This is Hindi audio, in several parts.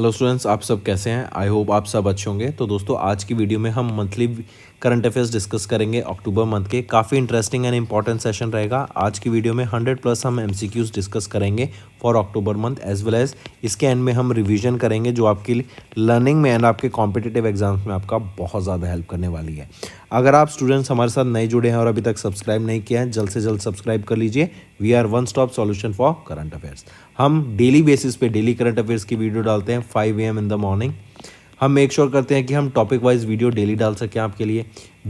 हेलो स्टूडेंट्स, आप सब कैसे हैं? आई होप आप सब अच्छे होंगे। तो दोस्तों, आज की वीडियो में हम मंथली करंट अफेयर्स डिस्कस करेंगे अक्टूबर मंथ के। काफ़ी इंटरेस्टिंग एंड इंपॉर्टेंट सेशन रहेगा। आज की वीडियो में 100+ हम एमसीक्यूज डिस्कस करेंगे for October month, as well as इसके एंड में हम रिवीजन करेंगे जो आपकी लर्निंग में एंड आपके कॉम्पिटिटिव एग्जाम्स में आपका बहुत ज़्यादा हेल्प करने वाली है। अगर आप स्टूडेंट्स हमारे साथ नए जुड़े हैं और अभी तक सब्सक्राइब नहीं किया है, जल्द से जल्द सब्सक्राइब कर लीजिए। We are one stop solution for current affairs. हम डेली बेसिस पे डेली करंट अफेयर्स की वीडियो डालते हैं 5 AM इन द मॉर्निंग। हम मेक श्योर करते हैं कि हम टॉपिक वाइज वीडियो डेली डाल सकें आपके लिए।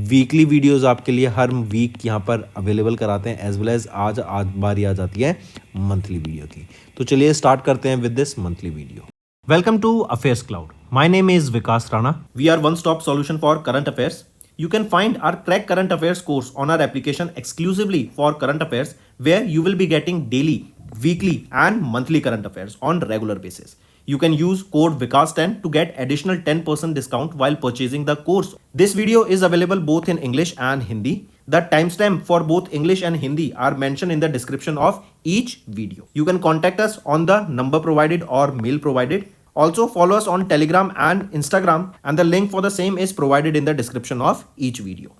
वीकली वीडियोस आपके लिए हर वीक यहाँ पर अवेलेबल कराते हैं, एज वेल एज आज बारी आ जाती है मंथली वीडियो की। तो चलिए स्टार्ट करते हैं with this monthly video. Welcome to Affairs Cloud. My name is Vikas Rana. We are one-stop solution for current affairs. You can find our Crack Current Affairs course on our application exclusively for current affairs, where you will be getting daily, weekly, and monthly current affairs on regular basis. You can use code VIKAS10 to get additional 10% discount while purchasing the course. This video is available both in English and Hindi. The timestamp for both English and Hindi are mentioned in the description of each video. You can contact us on the number provided or mail provided. Also follow us on Telegram and Instagram, and the link for the same is provided in the description of each video.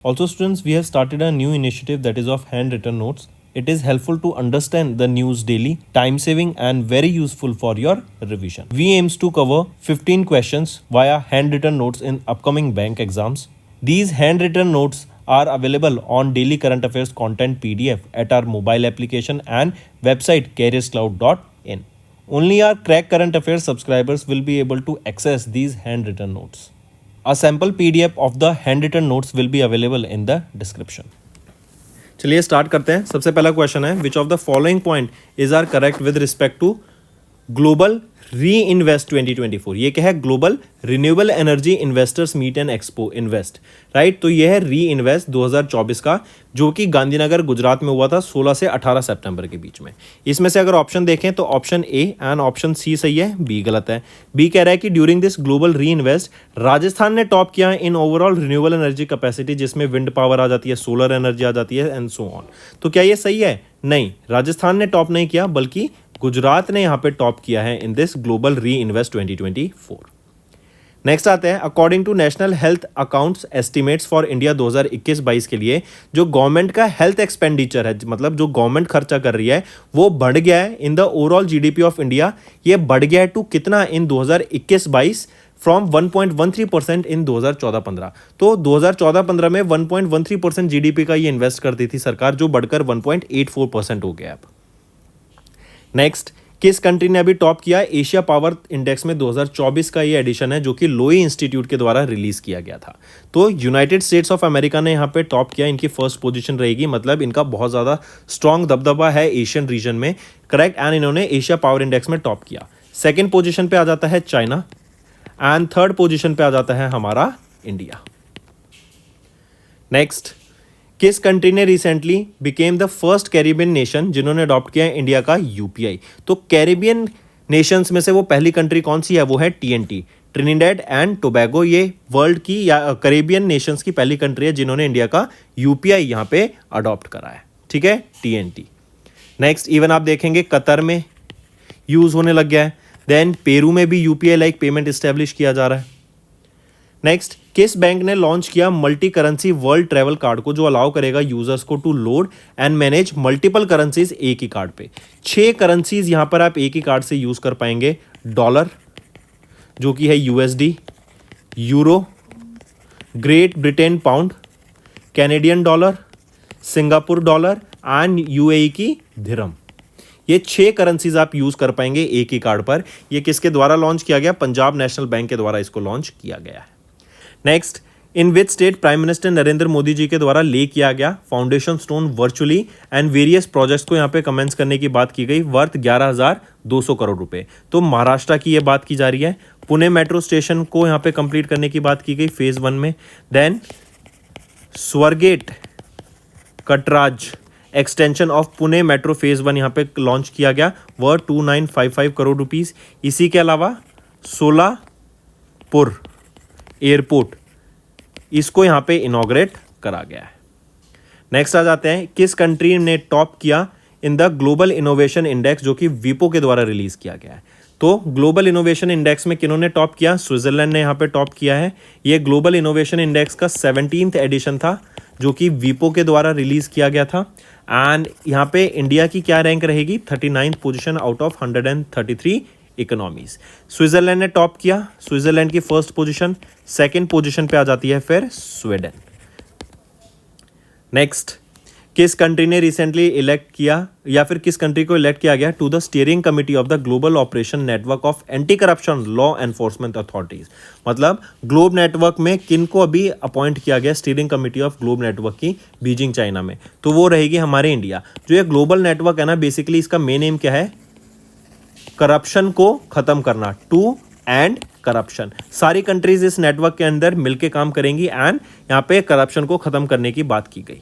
Also students, we have started a new initiative that is of handwritten notes. It is helpful to understand the news daily, time saving and very useful for your revision. We aims to cover 15 questions via handwritten notes in upcoming bank exams. These handwritten notes are available on daily current affairs content PDF at our mobile application and website careerscloud.in. Only our Crack Current Affairs subscribers will be able to access these handwritten notes. A sample PDF of the handwritten notes will be available in the description. चलिए स्टार्ट करते हैं। सबसे पहला क्वेश्चन है, which of the following point is are correct with respect to global re invest 2024। ये क्या है? Global renewable energy investors meet and expo invest, right. तो ये है री इन्वेस्ट 2024 का, जो कि गांधीनगर गुजरात में हुआ था 16 से 18 सितंबर के बीच में। इसमें से अगर ऑप्शन देखें तो option A and option C सही है, बी गलत है। बी कह रहा है कि during this global re invest Rajasthan ने टॉप किया in overall renewable energy capacity, जिसमें विंड पावर आ जाती है, सोलर एनर्जी आ जाती है एंड सो ऑन। तो क्या ये सही है? नहीं, राजस्थान ने टॉप नहीं किया, बल्कि गुजरात ने यहां पे टॉप किया है in this global re invest 2024। Next आते हैं, according to national health accounts estimates for India 2021-22 के लिए जो गवर्नमेंट का हेल्थ एक्सपेंडिचर है, मतलब जो गवर्नमेंट खर्चा कर रही है, वो बढ़ गया है in the overall GDP of India. ये बढ़ गया है टू कितना इन 2021-22 फ्रॉम 1.13% इन 2014-15। तो 2014-15 में 1.13% जीडीपी का ये इन्वेस्ट करती थी सरकार, जो बढ़कर 1.84% हो गया अब। नेक्स्ट, किस कंट्री ने अभी टॉप किया? एशिया पावर इंडेक्स में 2024 का ये एडिशन है, जो कि लोई इंस्टीट्यूट के द्वारा रिलीज किया गया था। तो यूनाइटेड स्टेट्स ऑफ अमेरिका ने यहाँ पे टॉप किया, इनकी फर्स्ट पोजीशन रहेगी, मतलब इनका बहुत ज़्यादा स्ट्रॉन्ग दबदबा है एशियन रीजन में, करेक्ट। एंड इन्होंने एशिया पावर इंडेक्स में टॉप किया। सेकेंड पोजिशन पे आ जाता है चाइना एंड थर्ड पोजिशन पे आ जाता है हमारा इंडिया। नेक्स्ट, किस कंट्री ने recently became the first Caribbean nation जिन्होंने अडॉप्ट किया है इंडिया का यूपीआई? तो कैरिबियन नेशंस में से वो पहली कंट्री कौन सी है? वो है टीएनटी, ट्रिनिडेड एंड टोबैगो। ये वर्ल्ड की या कैरिबियन नेशंस की पहली कंट्री है जिन्होंने इंडिया का यूपीआई यहाँ पे अडॉप्ट करा है, ठीक है, टीएनटी। नेक्स्ट, इवन आप देखेंगे कतर में यूज होने लग गया है। देन पेरू में भी यूपीआई लाइक पेमेंट इस्टेब्लिश किया जा रहा है। नेक्स्ट, किस बैंक ने लॉन्च किया multi currency world travel card को, जो अलाउ करेगा यूजर्स को to load and manage multiple currencies एक ही कार्ड पे? 6 करेंसीज यहां पर आप एक ही कार्ड से यूज कर पाएंगे। डॉलर, जो कि है USD, euro, great Britain pound, Canadian dollar, Singapore dollar and UAE की दिरहम। ये 6 करेंसीज आप यूज कर पाएंगे एक ही कार्ड पर। ये किसके द्वारा लॉन्च किया गया? पंजाब नेशनल बैंक के द्वारा इसको लॉन्च किया गया है। Next, in which state prime minister Narendra Modi ji के द्वारा ले किया गया foundation stone virtually and various projects को यहाँ पे कमेंट्स करने की बात की गई, वर्थ 11,200 करोड़ रुपए। तो महाराष्ट्र की ये बात की जा रही है। पुणे मेट्रो स्टेशन को यहाँ पे कंप्लीट करने की बात की गई फेज 1 में। Then Swargate Katraj extension of Pune metro phase 1 यहाँ पे लॉन्च किया गया, वर्थ 2955 करोड़ रुपीस। इसी के अलावा सोलापुर एयरपोर्ट, इसको यहाँ पे इनॉग्रेट करा गया है। नेक्स्ट आ जाते हैं, किस कंट्री ने टॉप किया in the global innovation index, जो कि वीपो के द्वारा रिलीज किया गया है। तो ग्लोबल इनोवेशन इंडेक्स में किन्होंने टॉप किया? स्विट्जरलैंड ने यहाँ पे टॉप किया है। ये ग्लोबल इनोवेशन इंडेक्स का 17th एडिशन था, जो कि वीपो के द्वारा रिलीज किया गया था। एंड यहाँ पे इंडिया की क्या रैंक रहेगी? 39th position out of 133 economies. Switzerland ने टॉप किया, स्विट्जरलैंड की फर्स्ट पोजीशन। सेकेंड पोजीशन पे आ जाती है फिर स्वीडन। नेक्स्ट, किस कंट्री ने रिसेंटली इलेक्ट किया या फिर किस कंट्री को इलेक्ट किया गया to the steering committee of the global operation network of anti corruption law enforcement authorities? मतलब ग्लोब नेटवर्क में किन को अभी अपॉइंट किया गया steering committee of globe network की, बीजिंग चाइना में? तो वो रहेगी हमारे इंडिया। जो ये ग्लोबल नेटवर्क है ना, बेसिकली इसका मेन एम क्या है? करप्शन को खत्म करना, टू एंड करप्शन। सारी कंट्रीज इस नेटवर्क के अंदर मिलकर काम करेंगी एंड यहाँ पे करप्शन को खत्म करने की बात की गई।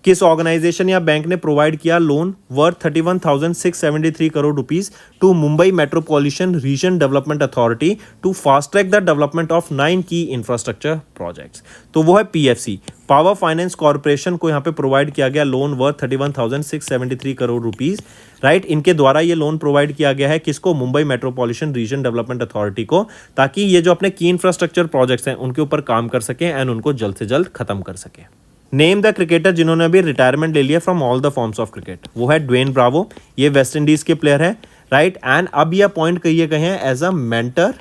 किस ऑर्गेनाइजेशन या बैंक ने प्रोवाइड किया loan worth 31,673 crore rupees to Mumbai metropolitan region development authority to fast track the development of 9 की इंफ्रास्ट्रक्चर प्रोजेक्ट्स? तो वो है पीएफसी, पावर फाइनेंस कॉर्पोरेशन को यहाँ पे प्रोवाइड किया गया loan worth 31,673 crore rupees, right. इनके द्वारा ये लोन प्रोवाइड किया गया है किसको? Mumbai metropolitan region development authority को, ताकि ये जो अपने की इंफ्रास्ट्रक्चर प्रोजेक्ट्स हैं उनके ऊपर काम कर सकें एंड उनको जल्द से जल्द खत्म कर सकें। नेम द क्रिकेटर जिन्होंने अभी रिटायरमेंट ले लिया from all the forms of cricket. वो है ड्वेन ब्रावो, ये वेस्ट इंडीज के प्लेयर है, राइट। एंड अब ये अपॉइंट किए गए हैं as a mentor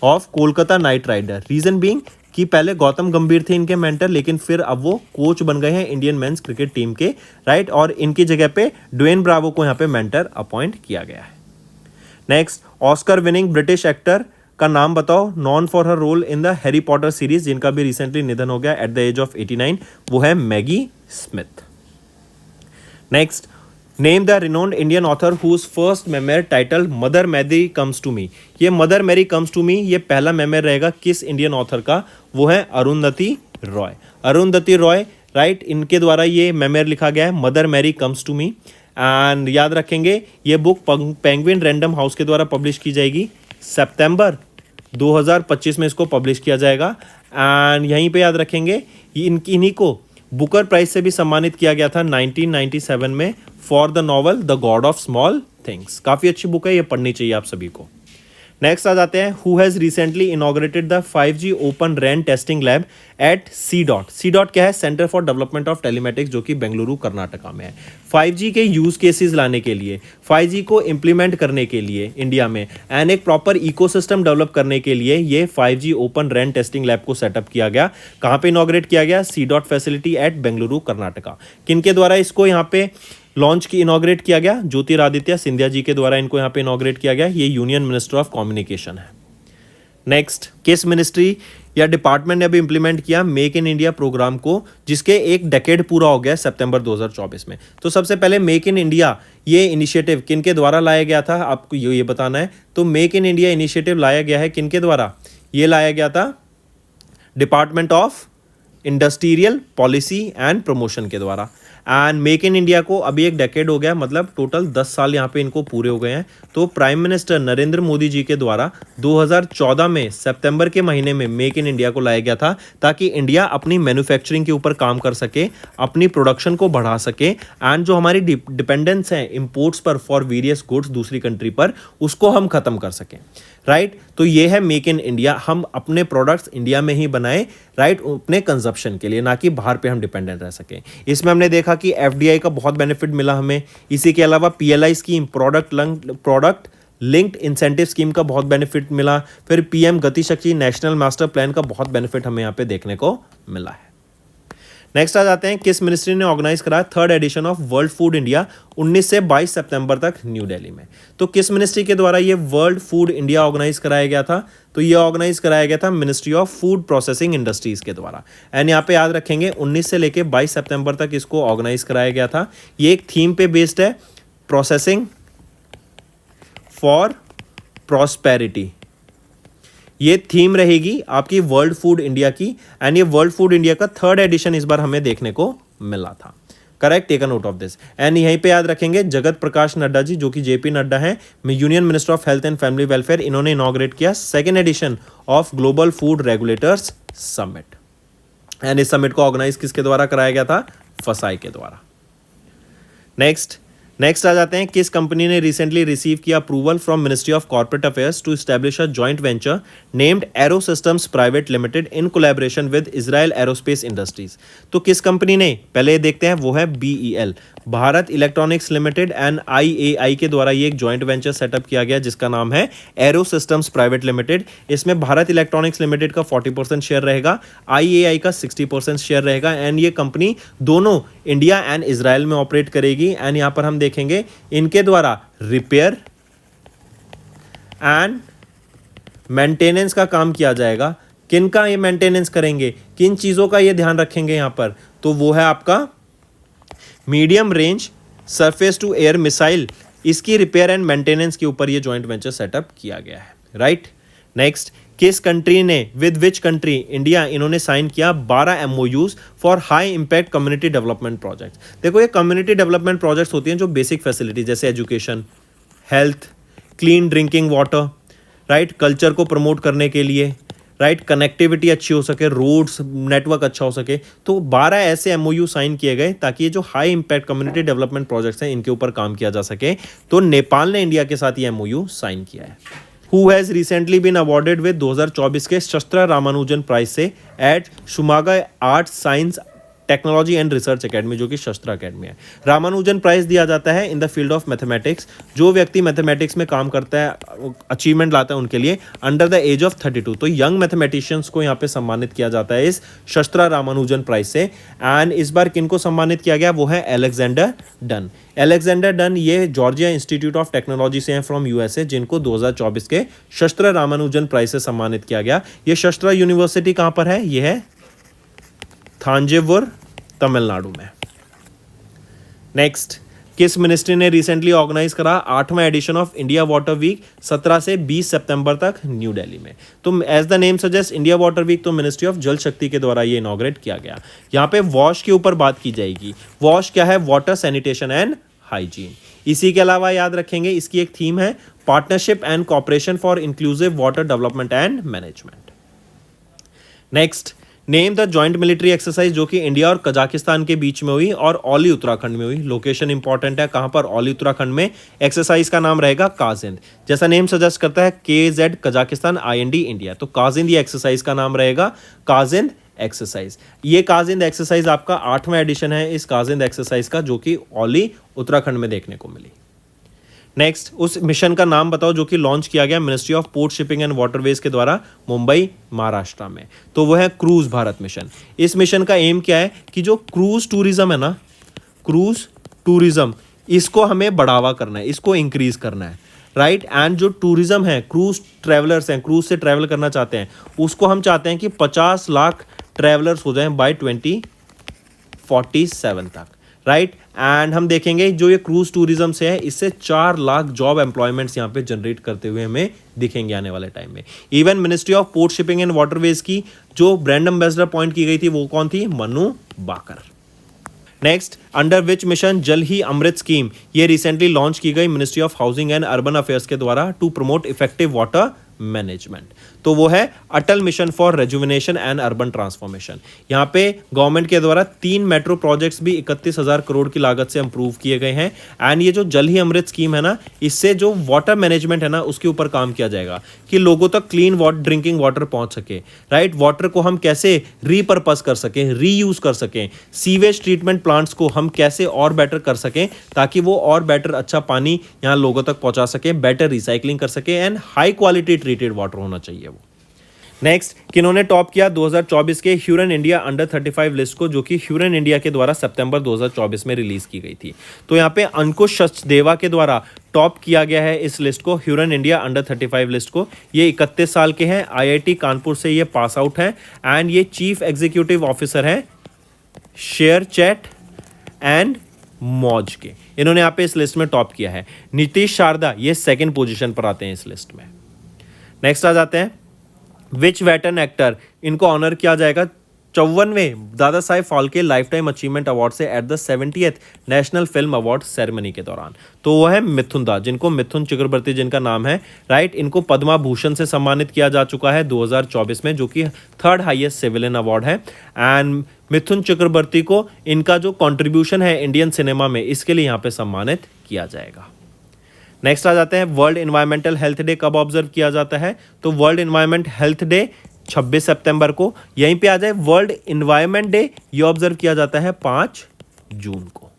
of Kolkata Knight Rider. Reason being कि पहले गौतम गंभीर थे इनके मेंटर, लेकिन फिर अब वो कोच बन गए हैं इंडियन मेंस क्रिकेट टीम के, राइट। और इनकी जगह पे ड्वेन ब्रावो को यहाँ पे मेंटर अपॉइंट किया गया है। Next, Oscar winning British actor का नाम बताओ known for her role in the Harry Potter series, जिनका भी रिसेंटली निधन हो गया एट द एज ऑफ 89। वो है Maggie Smith. Next, name the renowned Indian author whose first memoir title mother Mary comes to me. ये mother Mary comes to me ये पहला मेमोयर रहेगा किस इंडियन ऑथर का? वो है अरुंधति रॉय। अरुंधति रॉय, राइट, इनके द्वारा ये मेमोयर लिखा गया है mother Mary comes to me. And याद रखेंगे ये बुक पेंगुइन रैंडम हाउस के द्वारा पब्लिश की जाएगी। सितंबर 2025 में इसको पब्लिश किया जाएगा। एंड यहीं पे याद रखेंगे इन्हीं को बुकर प्राइज से भी सम्मानित किया गया था 1997 में for the novel the God of small things. काफ़ी अच्छी बुक है, ये पढ़नी चाहिए आप सभी को। नेक्स्ट आ जाते हैं, who has recently inaugurated the 5G open RAN testing lab at C.DOT। C.DOT क्या है? Centre for development of telematics, जो कि बेंगलुरु कर्नाटका में है। 5G के यूज केसेस लाने के लिए, 5G को इम्प्लीमेंट करने के लिए इंडिया में एंड एक प्रॉपर इकोसिस्टम डेवलप करने के लिए ये 5G open RAN testing lab को सेटअप किया गया। कहाँ पे इनॉग्रेट किया गया? C.DOT facility eight Bengaluru Karnataka. किनके द्वारा इसको यहाँ पे लॉन्च की इनॉग्रेट किया गया? ज्योतिरादित्य सिंधिया जी के द्वारा इनको यहाँ पे इनॉग्रेट किया गया। ये यूनियन मिनिस्टर ऑफ कम्युनिकेशन है। नेक्स्ट, किस मिनिस्ट्री या डिपार्टमेंट ने अभी इंप्लीमेंट किया मेक इन इंडिया प्रोग्राम को, जिसके एक डेकेड पूरा हो गया सितंबर 2024 में? तो सबसे पहले मेक इन इंडिया ये इनिशिएटिव किनके द्वारा लाया गया था, आपको ये बताना है। तो मेक इन इंडिया इनिशिएटिव लाया गया है किनके द्वारा? ये लाया गया था department of industrial policy and promotion के द्वारा। एंड मेक इन इंडिया को अभी एक डेकेड हो गया, मतलब टोटल 10 साल यहाँ पे इनको पूरे हो गए हैं। तो प्राइम मिनिस्टर नरेंद्र मोदी जी के द्वारा 2014 में सितंबर के महीने में मेक इन इंडिया को लाया गया था, ताकि इंडिया अपनी मैन्युफैक्चरिंग के ऊपर काम कर सके, अपनी प्रोडक्शन को बढ़ा सके एंड जो हमारी डिपेंडेंस है इंपोर्ट्स पर फॉर वेरियस गुड्स दूसरी कंट्री पर, उसको हम खत्म कर सकें, राइट। तो ये है मेक इन इंडिया, हम अपने प्रोडक्ट्स इंडिया में ही बनाएं, राइट, अपने कंजप्शन के लिए, ना कि बाहर पे हम डिपेंडेंट रह सकें। इसमें हमने देखा कि एफडीआई का बहुत बेनिफिट मिला हमें। इसी के अलावा PLI scheme, product linked incentive scheme का बहुत बेनिफिट मिला। फिर पीएम गति शक्ति नेशनल मास्टर प्लान का बहुत बेनिफिट हमें यहाँ पे देखने को मिला है। नेक्स्ट आ जाते हैं, किस मिनिस्ट्री ने ऑर्गेनाइज कराया 3rd edition of world food India 19 से 22 सितंबर तक न्यू दिल्ली में? तो किस मिनिस्ट्री के द्वारा ये वर्ल्ड फूड इंडिया ऑर्गेनाइज कराया गया था? तो ये ऑर्गेनाइज कराया गया था ministry of food processing industries के द्वारा। एंड यहाँ पे याद रखेंगे 19 से लेके 22 सितंबर तक इसको ऑर्गेनाइज कराया गया था। ये एक थीम पे बेस्ड है, प्रोसेसिंग फॉर प्रॉस्पेरिटी। ये थीम रहेगी आपकी वर्ल्ड फूड इंडिया की। एंड ये वर्ल्ड फूड इंडिया का 3rd एडिशन इस बार हमें देखने को मिला था, correct, take a note of this. And यहीं पे याद रखेंगे जगत प्रकाश नड्डा जी, जो कि जेपी नड्डा हैं, union minister of health and family welfare, इन्होंने इनॉग्रेट किया 2nd edition of global food regulators summit. And इस समिट को ऑर्गेनाइज किसके द्वारा कराया गया था? फसाई के द्वारा। नेक्स्ट आ जाते हैं, किस कंपनी ने रिसेंटली रिसीव किया approval from ministry of corporate affairs to establish a joint venture named aero systems private limited in collaboration with Israel aerospace industries. तो किस कंपनी ने, पहले देखते हैं, वो है BEL, Bharat electronics limited and IAI के द्वारा ये एक जॉइंट वेंचर सेटअप किया गया जिसका नाम है एरो सिस्टम्स प्राइवेट लिमिटेड। इसमें भारत इलेक्ट्रॉनिक्स लिमिटेड का 40% शेयर रहेगा, IAI का 60% शेयर रहेगा एंड ये कंपनी दोनों इंडिया एंड इजराइल में ऑपरेट करेगी। एंड यहाँ पर हम देखेंगे इनके द्वारा रिपेयर एंड मेंटेनेंस का काम किया जाएगा। किन का ये मेंटेनेंस करेंगे, किन चीज़ों का ये ध्यान रखेंगे यहाँ पर, तो वो है आपका medium range surface to air missile, इसकी रिपेयर एंड मेंटेनेंस के ऊपर ये जॉइंट वेंचर सेटअप किया गया है, राइट। नेक्स्ट, किस कंट्री ने, विद विच कंट्री, इंडिया, इन्होंने साइन किया 12 MOUs for high impact community development projects. देखो ये कम्युनिटी डेवलपमेंट प्रोजेक्ट्स होती हैं जो बेसिक फैसिलिटी जैसे education, health, clean drinking water, right, culture को प्रमोट करने के लिए, राइट, कनेक्टिविटी अच्छी हो सके, रोड्स नेटवर्क अच्छा हो सके। तो 12 ऐसे MOU साइन किए गए ताकि ये जो high impact community development projects हैं इनके ऊपर काम किया जा सके। तो नेपाल ने इंडिया के साथ ये MOU साइन किया है। Who has recently been awarded with 2024 के शस्त्र रामानुजन प्राइज से at Shanmugha art science technology and research academy, जो कि शस्त्र अकेडमी है। रामानुजन प्राइज दिया जाता है in the field of mathematics, जो व्यक्ति मैथमेटिक्स में काम करता है, अचीवमेंट लाता है उनके लिए अंडर द एज ऑफ 32। तो यंग मैथमेटिशियंस को यहाँ पे सम्मानित किया जाता है इस शस्त्र रामानुजन प्राइज से। एंड इस बार किनको सम्मानित किया गया, वो है अलेक्जेंडर डन। अलेक्जेंडर डन ये जॉर्जिया इंस्टीट्यूट ऑफ टेक्नोलॉजी से हैं फ्रॉम USA, जिनको 2024 के शस्त्र रामानुजन प्राइज से सम्मानित किया गया। ये शस्त्र यूनिवर्सिटी कहाँ पर है, ये है थांजावुर, तमिलनाडु में। नेक्स्ट, किस मिनिस्ट्री ने रिसेंटली ऑर्गेनाइज करा 8वां edition of India water week 17 से 20 सितंबर तक न्यू दिल्ली में। तो as the name suggest India water week तो मिनिस्ट्री ऑफ जल शक्ति के द्वारा ये इनॉग्रेट किया गया। यहाँ पे वॉश के ऊपर बात की जाएगी। वॉश क्या है, वाटर सैनिटेशन एंड हाइजीन। इसी के अलावा याद रखेंगे इसकी एक थीम है partnership and cooperation for inclusive water development and management. Next, name the joint military exercise जो कि इंडिया और कजाकिस्तान के बीच में हुई और औली उत्तराखंड में हुई। लोकेशन इंपॉर्टेंट है, कहां पर, औली उत्तराखंड में। एक्सरसाइज का नाम रहेगा काजिंद, जैसा नेम सजेस्ट करता है KZ कजाकिस्तान IND इंडिया। तो काजिंद ये एक्सरसाइज का नाम रहेगा, काजिंद एक्सरसाइज। ये काजिंद एक्सरसाइज आपका 8वां एडिशन है इस काजिंद एक्सरसाइज का, जो कि औली उत्तराखंड में देखने को मिली। नेक्स्ट, उस मिशन का नाम बताओ जो कि लॉन्च किया गया ministry of port shipping and waterways के द्वारा मुंबई महाराष्ट्र में। तो वो है क्रूज भारत मिशन। इस मिशन का एम क्या है कि जो क्रूज टूरिज्म है ना, क्रूज टूरिज्म, इसको हमें बढ़ावा करना है, इसको इंक्रीज करना है, राइट। एंड जो टूरिज्म है, क्रूज ट्रैवलर्स हैं, क्रूज से ट्रैवल करना चाहते हैं, उसको हम चाहते हैं कि 50 लाख ट्रैवलर्स हो जाएं बाय 2047 तक, राइट। एंड हम देखेंगे जो ये क्रूज टूरिज्म से है, इससे 4 लाख जॉब एम्प्लॉयमेंट्स यहाँ पे जनरेट करते हुए हमें दिखेंगे आने वाले टाइम में। Even ministry of port shipping and waterways की जो ब्रांड एम्बेसडर अपॉइंट की गई थी वो कौन थी, Manu Bhaker. Next, under which mission Jal Hi Amrit scheme, ये रिसेंटली लॉन्च की गई ministry of housing and urban affairs के द्वारा to promote effective water management. तो वो है Atal mission for rejuvenation and urban transformation. यहाँ पे गवर्नमेंट के द्वारा 3 मेट्रो प्रोजेक्ट्स भी 31,000 करोड़ की लागत से अप्रूव किए गए हैं। एंड ये जो जल ही अमृत स्कीम है ना, इससे जो वाटर मैनेजमेंट है ना उसके ऊपर काम किया जाएगा कि लोगों तक क्लीन ड्रिंकिंग वाटर पहुंच सके, राइट। वाटर को हम कैसे रीपर्पस कर सकें, रीयूज कर सकें, सीवेज ट्रीटमेंट प्लांट्स को हम कैसे और बेटर कर सकें ताकि वो और बेटर अच्छा पानी यहाँ लोगों तक पहुंचा सके, बेटर रिसाइकलिंग कर सके and high quality treated water होना चाहिए वो। नेक्स्ट, किन्होंने टॉप किया 2024 के ह्यूरन इंडिया अंडर 35 लिस्ट को, जो कि ह्यूरन इंडिया के द्वारा सितंबर 2024 में रिलीज की गई थी। तो यहाँ पे अंकुश सचदेवा के द्वारा टॉप किया गया है इस लिस्ट को, ह्यूरन इंडिया अंडर 35 लिस्ट को। ये 31 साल के हैं, IIT कानपुर से ये पास आउट हैं एंड ये चीफ एग्जीक्यूटिव ऑफिसर हैं शेयर चैट एंड मौज के। इन्होंने यहाँ पे इस लिस्ट में टॉप किया है। नीतीश शारदा ये 2nd पोजीशन पर आते हैं इस लिस्ट में। नेक्स्ट आ जाते हैं, विच वेटर्न एक्टर, इनको ऑनर किया जाएगा 54वें Dada Saheb Phalke life time achievement award से at the 70th national film award ceremony के दौरान। तो वो है मिथुन दा, जिनको मिथुन चक्रवर्ती जिनका नाम है, राइट। इनको पद्मा भूषण से सम्मानित किया जा चुका है 2024 में, जो कि थर्ड हाईएस्ट सिविलियन अवार्ड है। एंड मिथुन चक्रवर्ती को इनका जो कंट्रीब्यूशन है इंडियन सिनेमा में, इसके लिए यहाँ पे सम्मानित किया जाएगा। नेक्स्ट आ जाते हैं, वर्ल्ड एनवायरमेंटल हेल्थ डे कब ऑब्जर्व किया जाता है? तो वर्ल्ड एनवायरमेंट हेल्थ डे 26 सितंबर को। यहीं पे आ जाए वर्ल्ड एनवायरमेंट डे, ये ऑब्जर्व किया जाता है 5 जून को।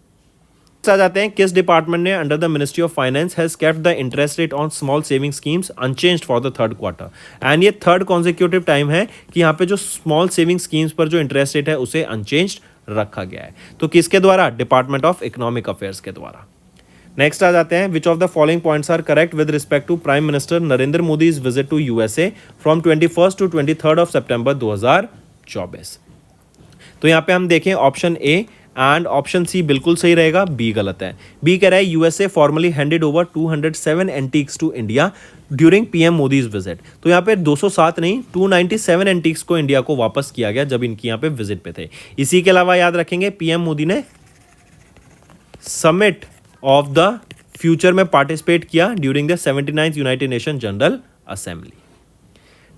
आ जाते हैं, किस डिपार्टमेंट ने under the ministry of finance has kept the interest rate on small saving schemes unchanged for the third quarter. And ये थर्ड कॉन्जिक्यूटिव टाइम है कि यहाँ पे जो स्मॉल सेविंग स्कीम्स पर जो इंटरेस्ट रेट है उसे अनचेंज्ड रखा गया है। तो किसके द्वारा? डिपार्टमेंट ऑफ इकोनॉमिक अफेयर्स के द्वारा। नेक्स्ट आ जाते हैं, which of the following points are correct with respect to prime minister Narendra Modi's visit to USA from 21 to 23 of September 2024। तो यहाँ पे हम देखें option A and option C बिल्कुल सही रहेगा, बी गलत है। बी कह रहा है USA formally handed over 207 antiques to India during PM Modi's visit. तो यहाँ पे 207 नहीं 297 एंटीक्स को इंडिया को वापस किया गया जब इनकी यहाँ पे विजिट पे थे। इसी के अलावा याद रखेंगे पीएम मोदी ने समिट ऑफ द फ्यूचर में पार्टिसिपेट किया during the 79th United Nation General Assembly.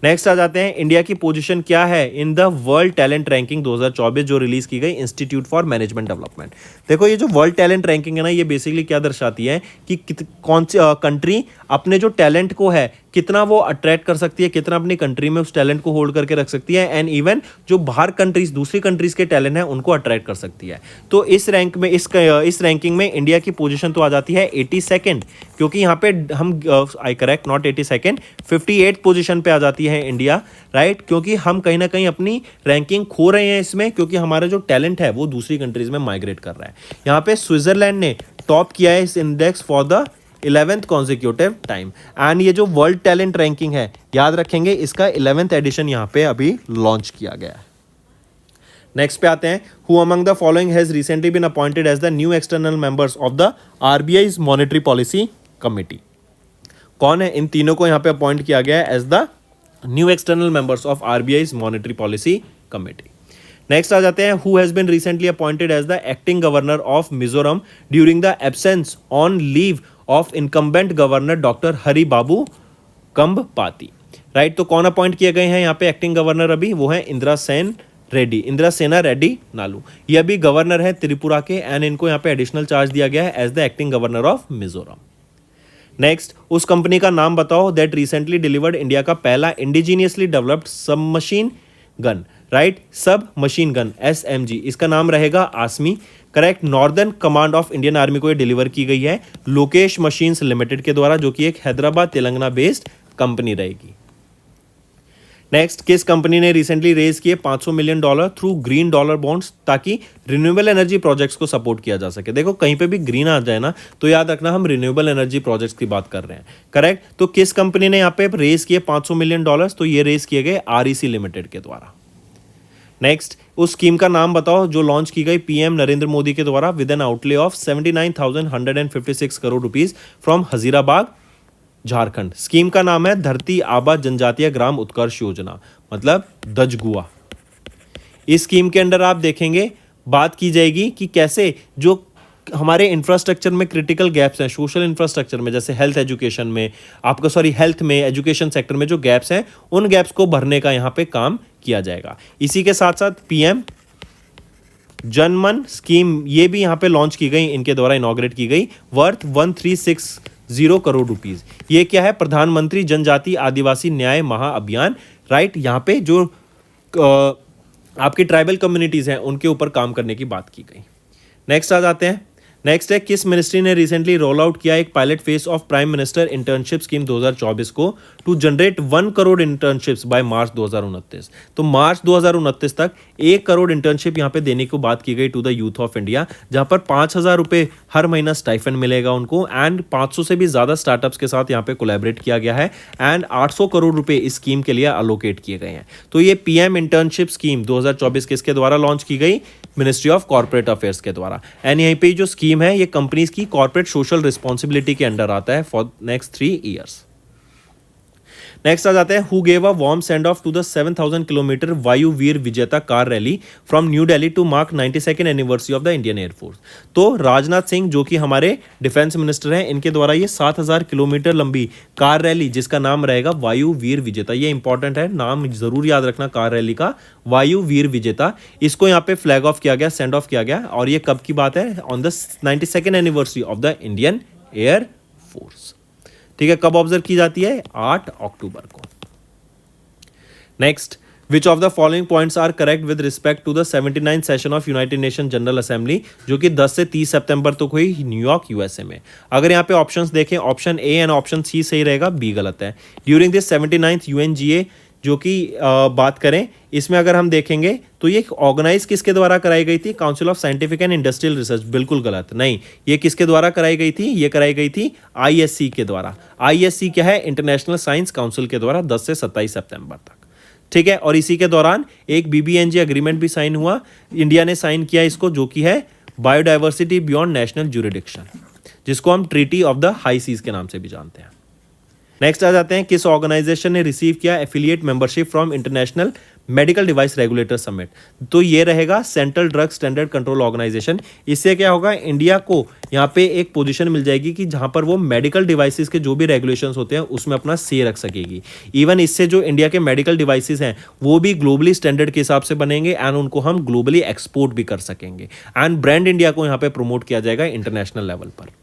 Next आ जाते हैं, इंडिया की पोजीशन क्या है in the world talent ranking 2024 जो रिलीज की गई इंस्टीट्यूट फॉर मैनेजमेंट डेवलपमेंट। देखो ये जो वर्ल्ड टैलेंट रैंकिंग है ना, ये बेसिकली क्या दर्शाती है कि कौन सी कंट्री अपने जो टैलेंट को है कितना वो अट्रैक्ट कर सकती है, कितना अपनी कंट्री में उस टैलेंट को होल्ड करके रख सकती है, एंड इवन जो बाहर कंट्रीज दूसरी कंट्रीज के टैलेंट है उनको अट्रैक्ट कर सकती है। तो इस रैंक में इस रैंकिंग में इंडिया की पोजीशन तो आ जाती है 82nd, क्योंकि यहाँ पे हम आई correct not 82nd 58th position पे आ जाती है इंडिया, राइट। क्योंकि हम कहीं ना कहीं अपनी रैंकिंग खो रहे हैं इसमें, क्योंकि हमारा जो टैलेंट है वो दूसरी कंट्रीज में माइग्रेट कर रहा है। यहाँ पे स्विट्जरलैंड ने टॉप किया है इस index for the 11th consecutive time. And ये जो वर्ल्ड टैलेंट रैंकिंग है, याद रखेंगे इसका 11th एडिशन यहाँ पे अभी लॉन्च किया गया है। नेक्स्ट पे आते हैं, who among the following has recently been appointed as the new external members of the RBI's monetary policy committee. कौन है? इन तीनों को यहाँ पे अपॉइंट किया गया है as the new external members of RBI's monetary policy committee. Next आ जाते हैं, who has been recently appointed as the acting governor of Mizoram during the absence on leave of incumbent governor doctor Hari Babu Kambhampati, right. तो कौन अपॉइंट किए गए हैं यहाँ पे एक्टिंग गवर्नर अभी? वो है इंदिरा सेना रेड्डी नालू। ये अभी गवर्नर है त्रिपुरा के, एंड इनको यहाँ पे एडिशनल चार्ज दिया गया है as the acting governor of Mizoram. Next, उस कंपनी का नाम बताओ दैट रिसेंटली डिलीवर्ड इंडिया का पहला indigenously developed sub machine gun, right, sub machine gun SMG। इसका नाम रहेगा Asmi, correct. Northern command of Indian army को ये डिलीवर की गई है लोकेश मशीन्स लिमिटेड के द्वारा, जो कि एक हैदराबाद तेलंगाना बेस्ड कंपनी रहेगी। नेक्स्ट, किस कंपनी ने रिसेंटली रेज किए $500 million through green dollar bonds, ताकि रिन्यूएबल एनर्जी प्रोजेक्ट्स को सपोर्ट किया जा सके। देखो कहीं पे भी ग्रीन आ जाए ना तो याद रखना हम रिन्यूएबल एनर्जी प्रोजेक्ट्स की बात कर रहे हैं, करेक्ट। तो किस कंपनी ने यहाँ पे रेज किए $500 मिलियन? तो ये रेज किए गए REC लिमिटेड के द्वारा। नेक्स्ट, उस स्कीम का नाम बताओ जो लॉन्च की गई पीएम नरेंद्र मोदी के द्वारा with an outlay of 79,156 crore rupees from Hazaribagh Jharkhand. Scheme का नाम है धरती आबा जनजातीय ग्राम उत्कर्ष योजना, मतलब दजगुआ। इस स्कीम के अंडर आप देखेंगे बात की जाएगी कि कैसे जो हमारे इंफ्रास्ट्रक्चर में क्रिटिकल गैप्स हैं, सोशल इंफ्रास्ट्रक्चर में, जैसे हेल्थ एजुकेशन में हेल्थ में एजुकेशन सेक्टर में जो गैप्स हैं, उन गैप्स को भरने का यहाँ पे काम किया जाएगा। इसी के साथ साथ पीएम जनमन स्कीम ये भी यहाँ पे लॉन्च की गई, इनके द्वारा इनॉग्रेट की गई, वर्थ 1360 करोड़ रुपीज। ये क्या है? प्रधानमंत्री जनजाति आदिवासी न्याय महाअभियान, राइट। यहाँ पे जो आपकी ट्राइबल कम्युनिटीज हैं उनके ऊपर काम करने की बात की गई। नेक्स्ट आ जाते हैं, नेक्स्ट है, किस मिनिस्ट्री ने रिसेंटली रोल आउट किया एक pilot phase of prime minister internship scheme 2024 को to generate 1 crore internships by March 2029। तो मार्च 2029 तक 1 करोड़ इंटर्नशिप यहाँ पे देने की बात की गई to the youth of India, जहाँ पर 5,000 रुपये हर महीना स्टाइफेंड मिलेगा उनको, एंड 500 से भी ज़्यादा स्टार्टअप्स के साथ यहाँ पे कोलैबोरेट किया गया है, एंड 800 करोड़ रुपये इस स्कीम के लिए अलोकेट किए गए हैं। तो ये पीएम इंटर्नशिप स्कीम 2024 किसके द्वारा लॉन्च की गई? मिनिस्ट्री ऑफ कॉर्पोरेट अफेयर्स के द्वारा। एंड यहीं पे जो स्कीम है ये कंपनीज की कॉर्पोरेट सोशल रिस्पॉन्सिबिलिटी के अंडर आता है फॉर नेक्स्ट 3 ईयर्स। नेक्स्ट आ जाते हैं, who gave a warm send off to the 7000 kilometre Vayu Veer Vijeta car rally from New Delhi to mark 92nd anniversary of the Indian air force. तो राजनाथ सिंह जो कि हमारे डिफेंस मिनिस्टर हैं, इनके द्वारा ये 7000 किलोमीटर लंबी कार रैली जिसका नाम रहेगा वायु वीर विजेता, ये इंपॉर्टेंट है, नाम जरूर याद रखना कार रैली का, वायु वीर विजेता, इसको यहाँ पे फ्लैग ऑफ किया गया, सेंड ऑफ किया गया। और ये कब की बात है? On the 92nd anniversary of the Indian air force. ठीक है, कब ऑब्जर्व की जाती है? 8 अक्टूबर को। Next, which of the following points are correct with respect to the 79th session of United Nation General Assembly, जो कि 10 से 30 सितंबर तक हुई न्यूयॉर्क यूएसए में। अगर यहाँ पे ऑप्शंस देखें, option A and option C सही रहेगा, बी गलत है। ड्यूरिंग दिस 79th यूएनजीए जो कि बात करें, इसमें अगर हम देखेंगे तो ये ऑर्गेनाइज किसके द्वारा कराई गई थी? Council of scientific and industrial research, बिल्कुल गलत, नहीं, ये किसके द्वारा कराई गई थी? ये कराई गई थी आईएससी के द्वारा। आईएससी क्या है? इंटरनेशनल साइंस काउंसिल के द्वारा, 10 से 27 सितंबर तक। ठीक है, और इसी के दौरान एक बीबीएनजी एग्रीमेंट भी साइन हुआ, इंडिया ने साइन किया इसको, जो कि है बायोडाइवर्सिटी बियॉन्ड नेशनल ज्यूरिडिक्शन, जिसको हम treaty of the high seas के नाम से भी जानते हैं। नेक्स्ट आ जाते हैं, किस ऑर्गेनाइजेशन ने रिसीव किया affiliate membership from international medical device regulator summit? तो ये रहेगा central drug standard control organisation. इससे क्या होगा? इंडिया को यहाँ पे एक पोजीशन मिल जाएगी कि जहाँ पर वो मेडिकल डिवाइसेस के जो भी रेगुलेशंस होते हैं उसमें अपना से रख सकेगी। इवन इससे जो इंडिया के मेडिकल डिवाइसेस हैं वो भी ग्लोबली स्टैंडर्ड के हिसाब से बनेंगे एंड उनको हम ग्लोबली एक्सपोर्ट भी कर सकेंगे एंड ब्रांड इंडिया को यहाँ पे प्रमोट किया जाएगा इंटरनेशनल लेवल पर।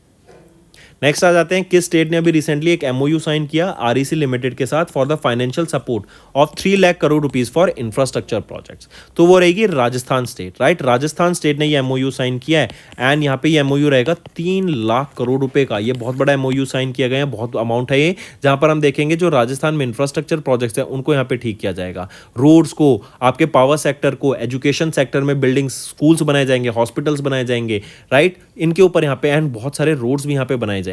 नेक्स्ट आ जाते हैं, किस स्टेट ने अभी रिसेंटली एक एमओयू साइन किया आरईसी लिमिटेड के साथ for the financial support of 3 lakh crore rupees for infrastructure projects? तो वो रहेगी Rajasthan state, right? Rajasthan state ने ये एमओयू साइन किया है एंड यहाँ पे ये एमओयू रहेगा 3 लाख करोड़ रुपए का। ये बहुत बड़ा एमओयू साइन किया गया है, बहुत अमाउंट है ये, जहां पर हम देखेंगे जो राजस्थान में इंफ्रास्ट्रक्चर प्रोजेक्ट्स है उनको यहाँ पे ठीक किया जाएगा। रोड्स को, आपके पावर सेक्टर को, एजुकेशन सेक्टर में बिल्डिंग्स, स्कूल्स बनाए जाएंगे, हॉस्पिटल्स बनाए जाएंगे, राइट? इनके ऊपर यहाँ पे एंड बहुत सारे रोड्स भी यहाँ पे बनाए जाएंगे।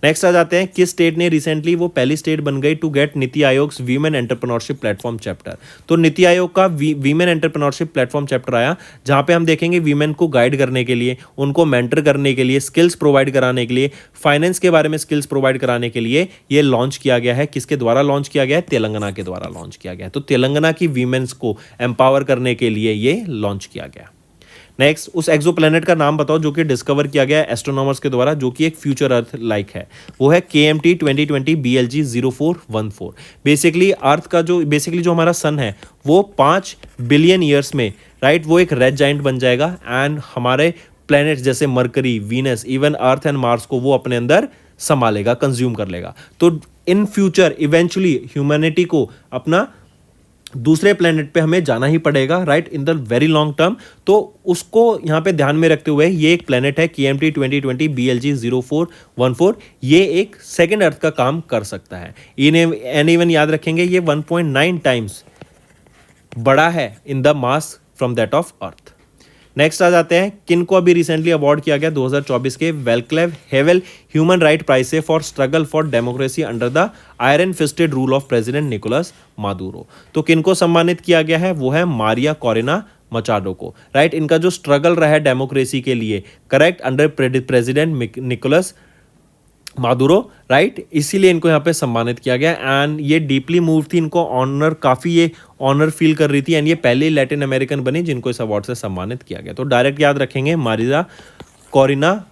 नेक्स्ट आ जाते हैं, किस स्टेट ने रिसेंटली वो पहली स्टेट बन गई to get NITI Aayog women entrepreneurship platform chapter? तो नीति आयोग का वीमेन एंटरप्रेन्योरशिप प्लेटफॉर्म चैप्टर आया, जहां पे हम देखेंगे वीमेन को गाइड करने के लिए, उनको मेंटर करने के लिए, स्किल्स प्रोवाइड कराने के लिए, फाइनेंस के बारे में स्किल्स प्रोवाइड कराने के लिए ये लॉन्च किया गया है। किसके द्वारा लॉन्च किया गया है? तेलंगाना के द्वारा लॉन्च किया गया है। तो तेलंगाना की वीमेन्स को एम्पावर करने के लिए ये लॉन्च किया गया। नेक्स्ट, उस एक्सोप्लैनेट का नाम बताओ जो कि डिस्कवर किया गया है एस्ट्रोनॉमर्स के द्वारा, जो कि एक फ्यूचर अर्थ लाइक है। वो है KMT 2020 BLG 0414। बेसिकली अर्थ का जो हमारा सन है वो 5 बिलियन ईयर्स में, राइट, वो एक रेड जाइंट बन जाएगा एंड हमारे प्लैनेट जैसे mercury, Venus, even earth and Mars को वो अपने अंदर संभालेगा, कंज्यूम कर लेगा। तो इन फ्यूचर इवेंचुअली ह्यूमैनिटी को अपना दूसरे प्लेनेट पे हमें जाना ही पड़ेगा, right, in the very long term. तो उसको यहाँ पे ध्यान में रखते हुए ये एक प्लेनेट है KMT 2020 BLG 0414, ये एक सेकेंड अर्थ का काम कर सकता है। इवन याद रखेंगे ये 1.9 टाइम्स बड़ा है in the mass from that of earth. Next आ जाते हैं, किन को अभी रिसेंटली अवार्ड किया गया 2024 के वेलक्लेव हेवेल ह्यूमन राइट प्राइज से for struggle for democracy under the iron fisted rule of president Nicolas Maduro? तो किन को सम्मानित किया गया है? वो है मारिया कोरिना मचाडो को, राइट? इनका जो स्ट्रगल रहा है डेमोक्रेसी के लिए, correct, under president Nicolas Maduro, right, इसीलिए इनको यहाँ पे सम्मानित किया गया एंड ये डीपली मूव थी, इनको ऑनर, काफ़ी ये ऑनर फील कर रही थी एंड ये पहले लैटिन अमेरिकन बनी जिनको इस अवार्ड से सम्मानित किया गया। तो डायरेक्ट याद रखेंगे मारिया कोरिना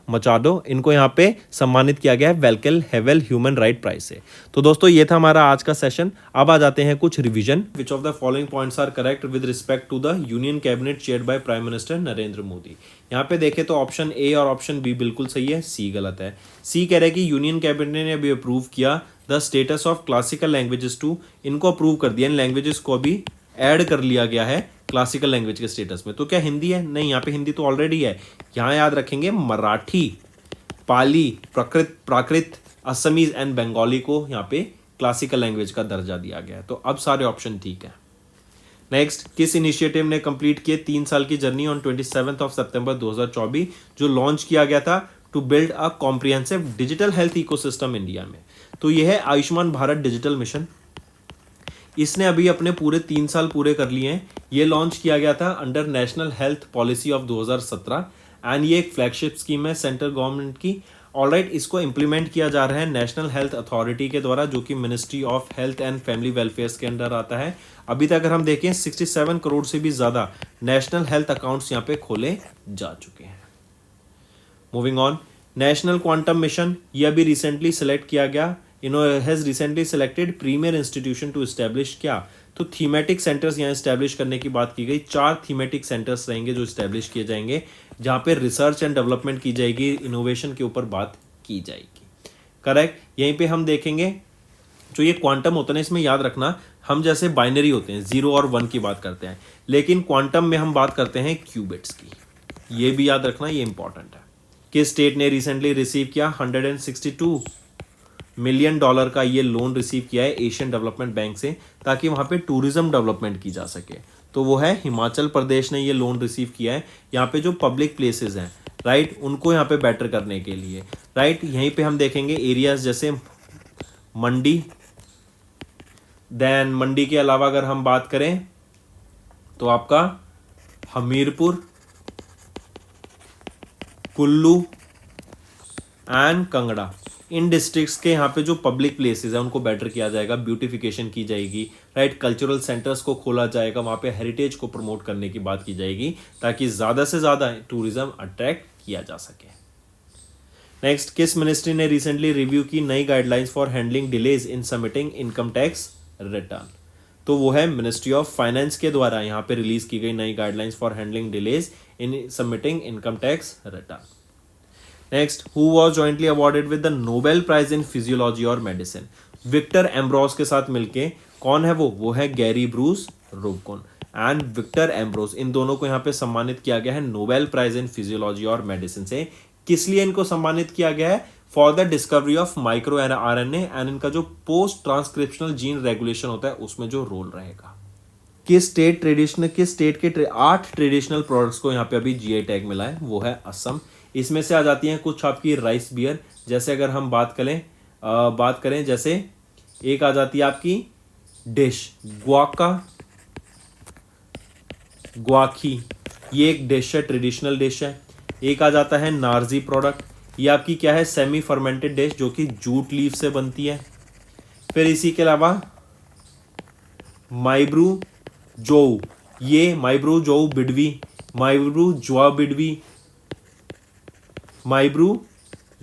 मचाडो, इनको यहाँ पे सम्मानित किया गया है वेलकेल हेवेल ह्यूमन राइट प्राइज से। तो दोस्तों ये था हमारा आज का सेशन। अब आ जाते हैं कुछ revision. Which of the following points are correct with respect to the union cabinet chaired by prime minister Narendra Modi? यहाँ पे देखें तो ऑप्शन ए और ऑप्शन बी बिल्कुल सही है, सी गलत है। सी कह रहे हैं कि यूनियन कैबिनेट ने अभी अप्रूव किया the status of classical languages to, इनको अप्रूव कर दिया, इन लैंग्वेजेस को अभी ऐड कर लिया गया है क्लासिकल लैंग्वेज के स्टेटस में। तो क्या हिंदी है? नहीं, यहाँ पे हिंदी तो ऑलरेडी है। यहाँ याद रखेंगे मराठी, पाली, प्राकृत, असमीज एंड बंगाली को यहाँ पे क्लासिकल लैंग्वेज का दर्जा दिया गया है। तो अब सारे ऑप्शन ठीक है। नेक्स्ट, किस इनिशिएटिव ने कंप्लीट किए 3 साल की जर्नी ऑन 27 सितंबर 2024, जो लॉन्च किया गया था to build a comprehensive digital health ecosystem India में? तो यह है आयुष्मान भारत डिजिटल मिशन। इसने अभी अपने पूरे 3 साल पूरे कर लिए हैं। ये लॉन्च किया गया था under national health policy of 2017 and ये एक फ्लैगशिप स्कीम है सेंट्रल गवर्नमेंट की ऑलराइट, इसको इम्प्लीमेंट किया जा रहा है नेशनल हेल्थ अथॉरिटी के द्वारा, जो कि ministry of health and family welfare के अंडर आता है। अभी तक अगर हम देखें 67 करोड़ से भी ज़्यादा नेशनल हेल्थ अकाउंट्स यहाँ पे खोले जा चुके हैं। Moving on, national quantum mission, ये अभी रिसेंटली सेलेक्ट किया गया। Has recently selected premier institution to establish क्या, तो थीमेटिक सेंटर्स यहाँ इस्टेब्लिश करने की बात की गई। 4 थीमेटिक सेंटर्स रहेंगे जो इस्टेब्लिश किए जाएंगे, जहाँ पे रिसर्च एंड डेवलपमेंट की जाएगी, इनोवेशन के ऊपर बात की जाएगी। करेक्ट, यहीं पे हम देखेंगे जो ये क्वांटम होता है ना, इसमें याद रखना, हम जैसे बाइनरी होते हैं 0 और 1 की बात करते हैं, लेकिन क्वांटम में हम बात करते हैं क्यूबिट्स की। ये भी याद रखना, ये इंपॉर्टेंट है। किस स्टेट ने रिसेंटली रिसीव किया $162 मिलियन का ये लोन रिसीव किया है एशियन डेवलपमेंट बैंक से, ताकि वहाँ पे टूरिज्म डेवलपमेंट की जा सके। तो वो है हिमाचल प्रदेश ने ये लोन रिसीव किया है, यहाँ पे जो पब्लिक प्लेसेस हैं, राइट, उनको यहाँ पे बेटर करने के लिए। राइट, यहीं पे हम देखेंगे एरियाज जैसे मंडी, देन मंडी के अलावा अगर हम बात करें तो आपका Hamirpur, Kullu and Kangra, in districts के यहाँ पे जो पब्लिक प्लेसेस है उनको बेटर किया जाएगा, ब्यूटिफिकेशन की जाएगी। राइट, कल्चरल सेंटर्स को खोला जाएगा, वहाँ पे हेरिटेज को प्रमोट करने की बात की जाएगी, ताकि ज़्यादा से ज़्यादा टूरिज्म अट्रैक्ट किया जा सके। नेक्स्ट, किस मिनिस्ट्री ने रिसेंटली रिव्यू की नई guidelines for handling delays in submitting income tax return, तो वो है मिनिस्ट्री ऑफ फाइनेंस के द्वारा यहाँ पे रिलीज की गई नई guidelines for handling delays in submitting income tax return. Next, who was jointly awarded with the Nobel prize in physiology और मेडिसिन, विक्टर एम्ब्रोस के साथ मिलके, कौन है वो है Gary Bruce Ruvkun and Victor Ambros, इन दोनों को यहाँ पे सम्मानित किया गया है नोबेल प्राइज इन फिजियोलॉजी और मेडिसिन से। किस लिए इनको सम्मानित किया गया है? For the discovery of micro RNA and इनका जो पोस्ट ट्रांसक्रिप्शनल जीन रेगुलेशन होता है उसमें जो रोल रहेगा। किस स्टेट के 8 ट्रेडिशनल प्रोडक्ट्स को यहाँ पे अभी जीआई टैग मिला है, वो है असम। इसमें से आ जाती हैं कुछ आपकी राइस बियर, जैसे अगर हम बात करें जैसे एक आ जाती है आपकी डिश ग्वाकी, ये एक डिश है, ट्रेडिशनल डिश है। एक आ जाता है नार्जी प्रोडक्ट, ये आपकी क्या है, सेमी फर्मेंटेड डिश जो कि जूट लीफ से बनती है। फिर इसी के अलावा माइब्रू जोऊ, ये माइब्रू जोऊ बिडवी, माइब्रू जुआ बिडवी, माइब्रू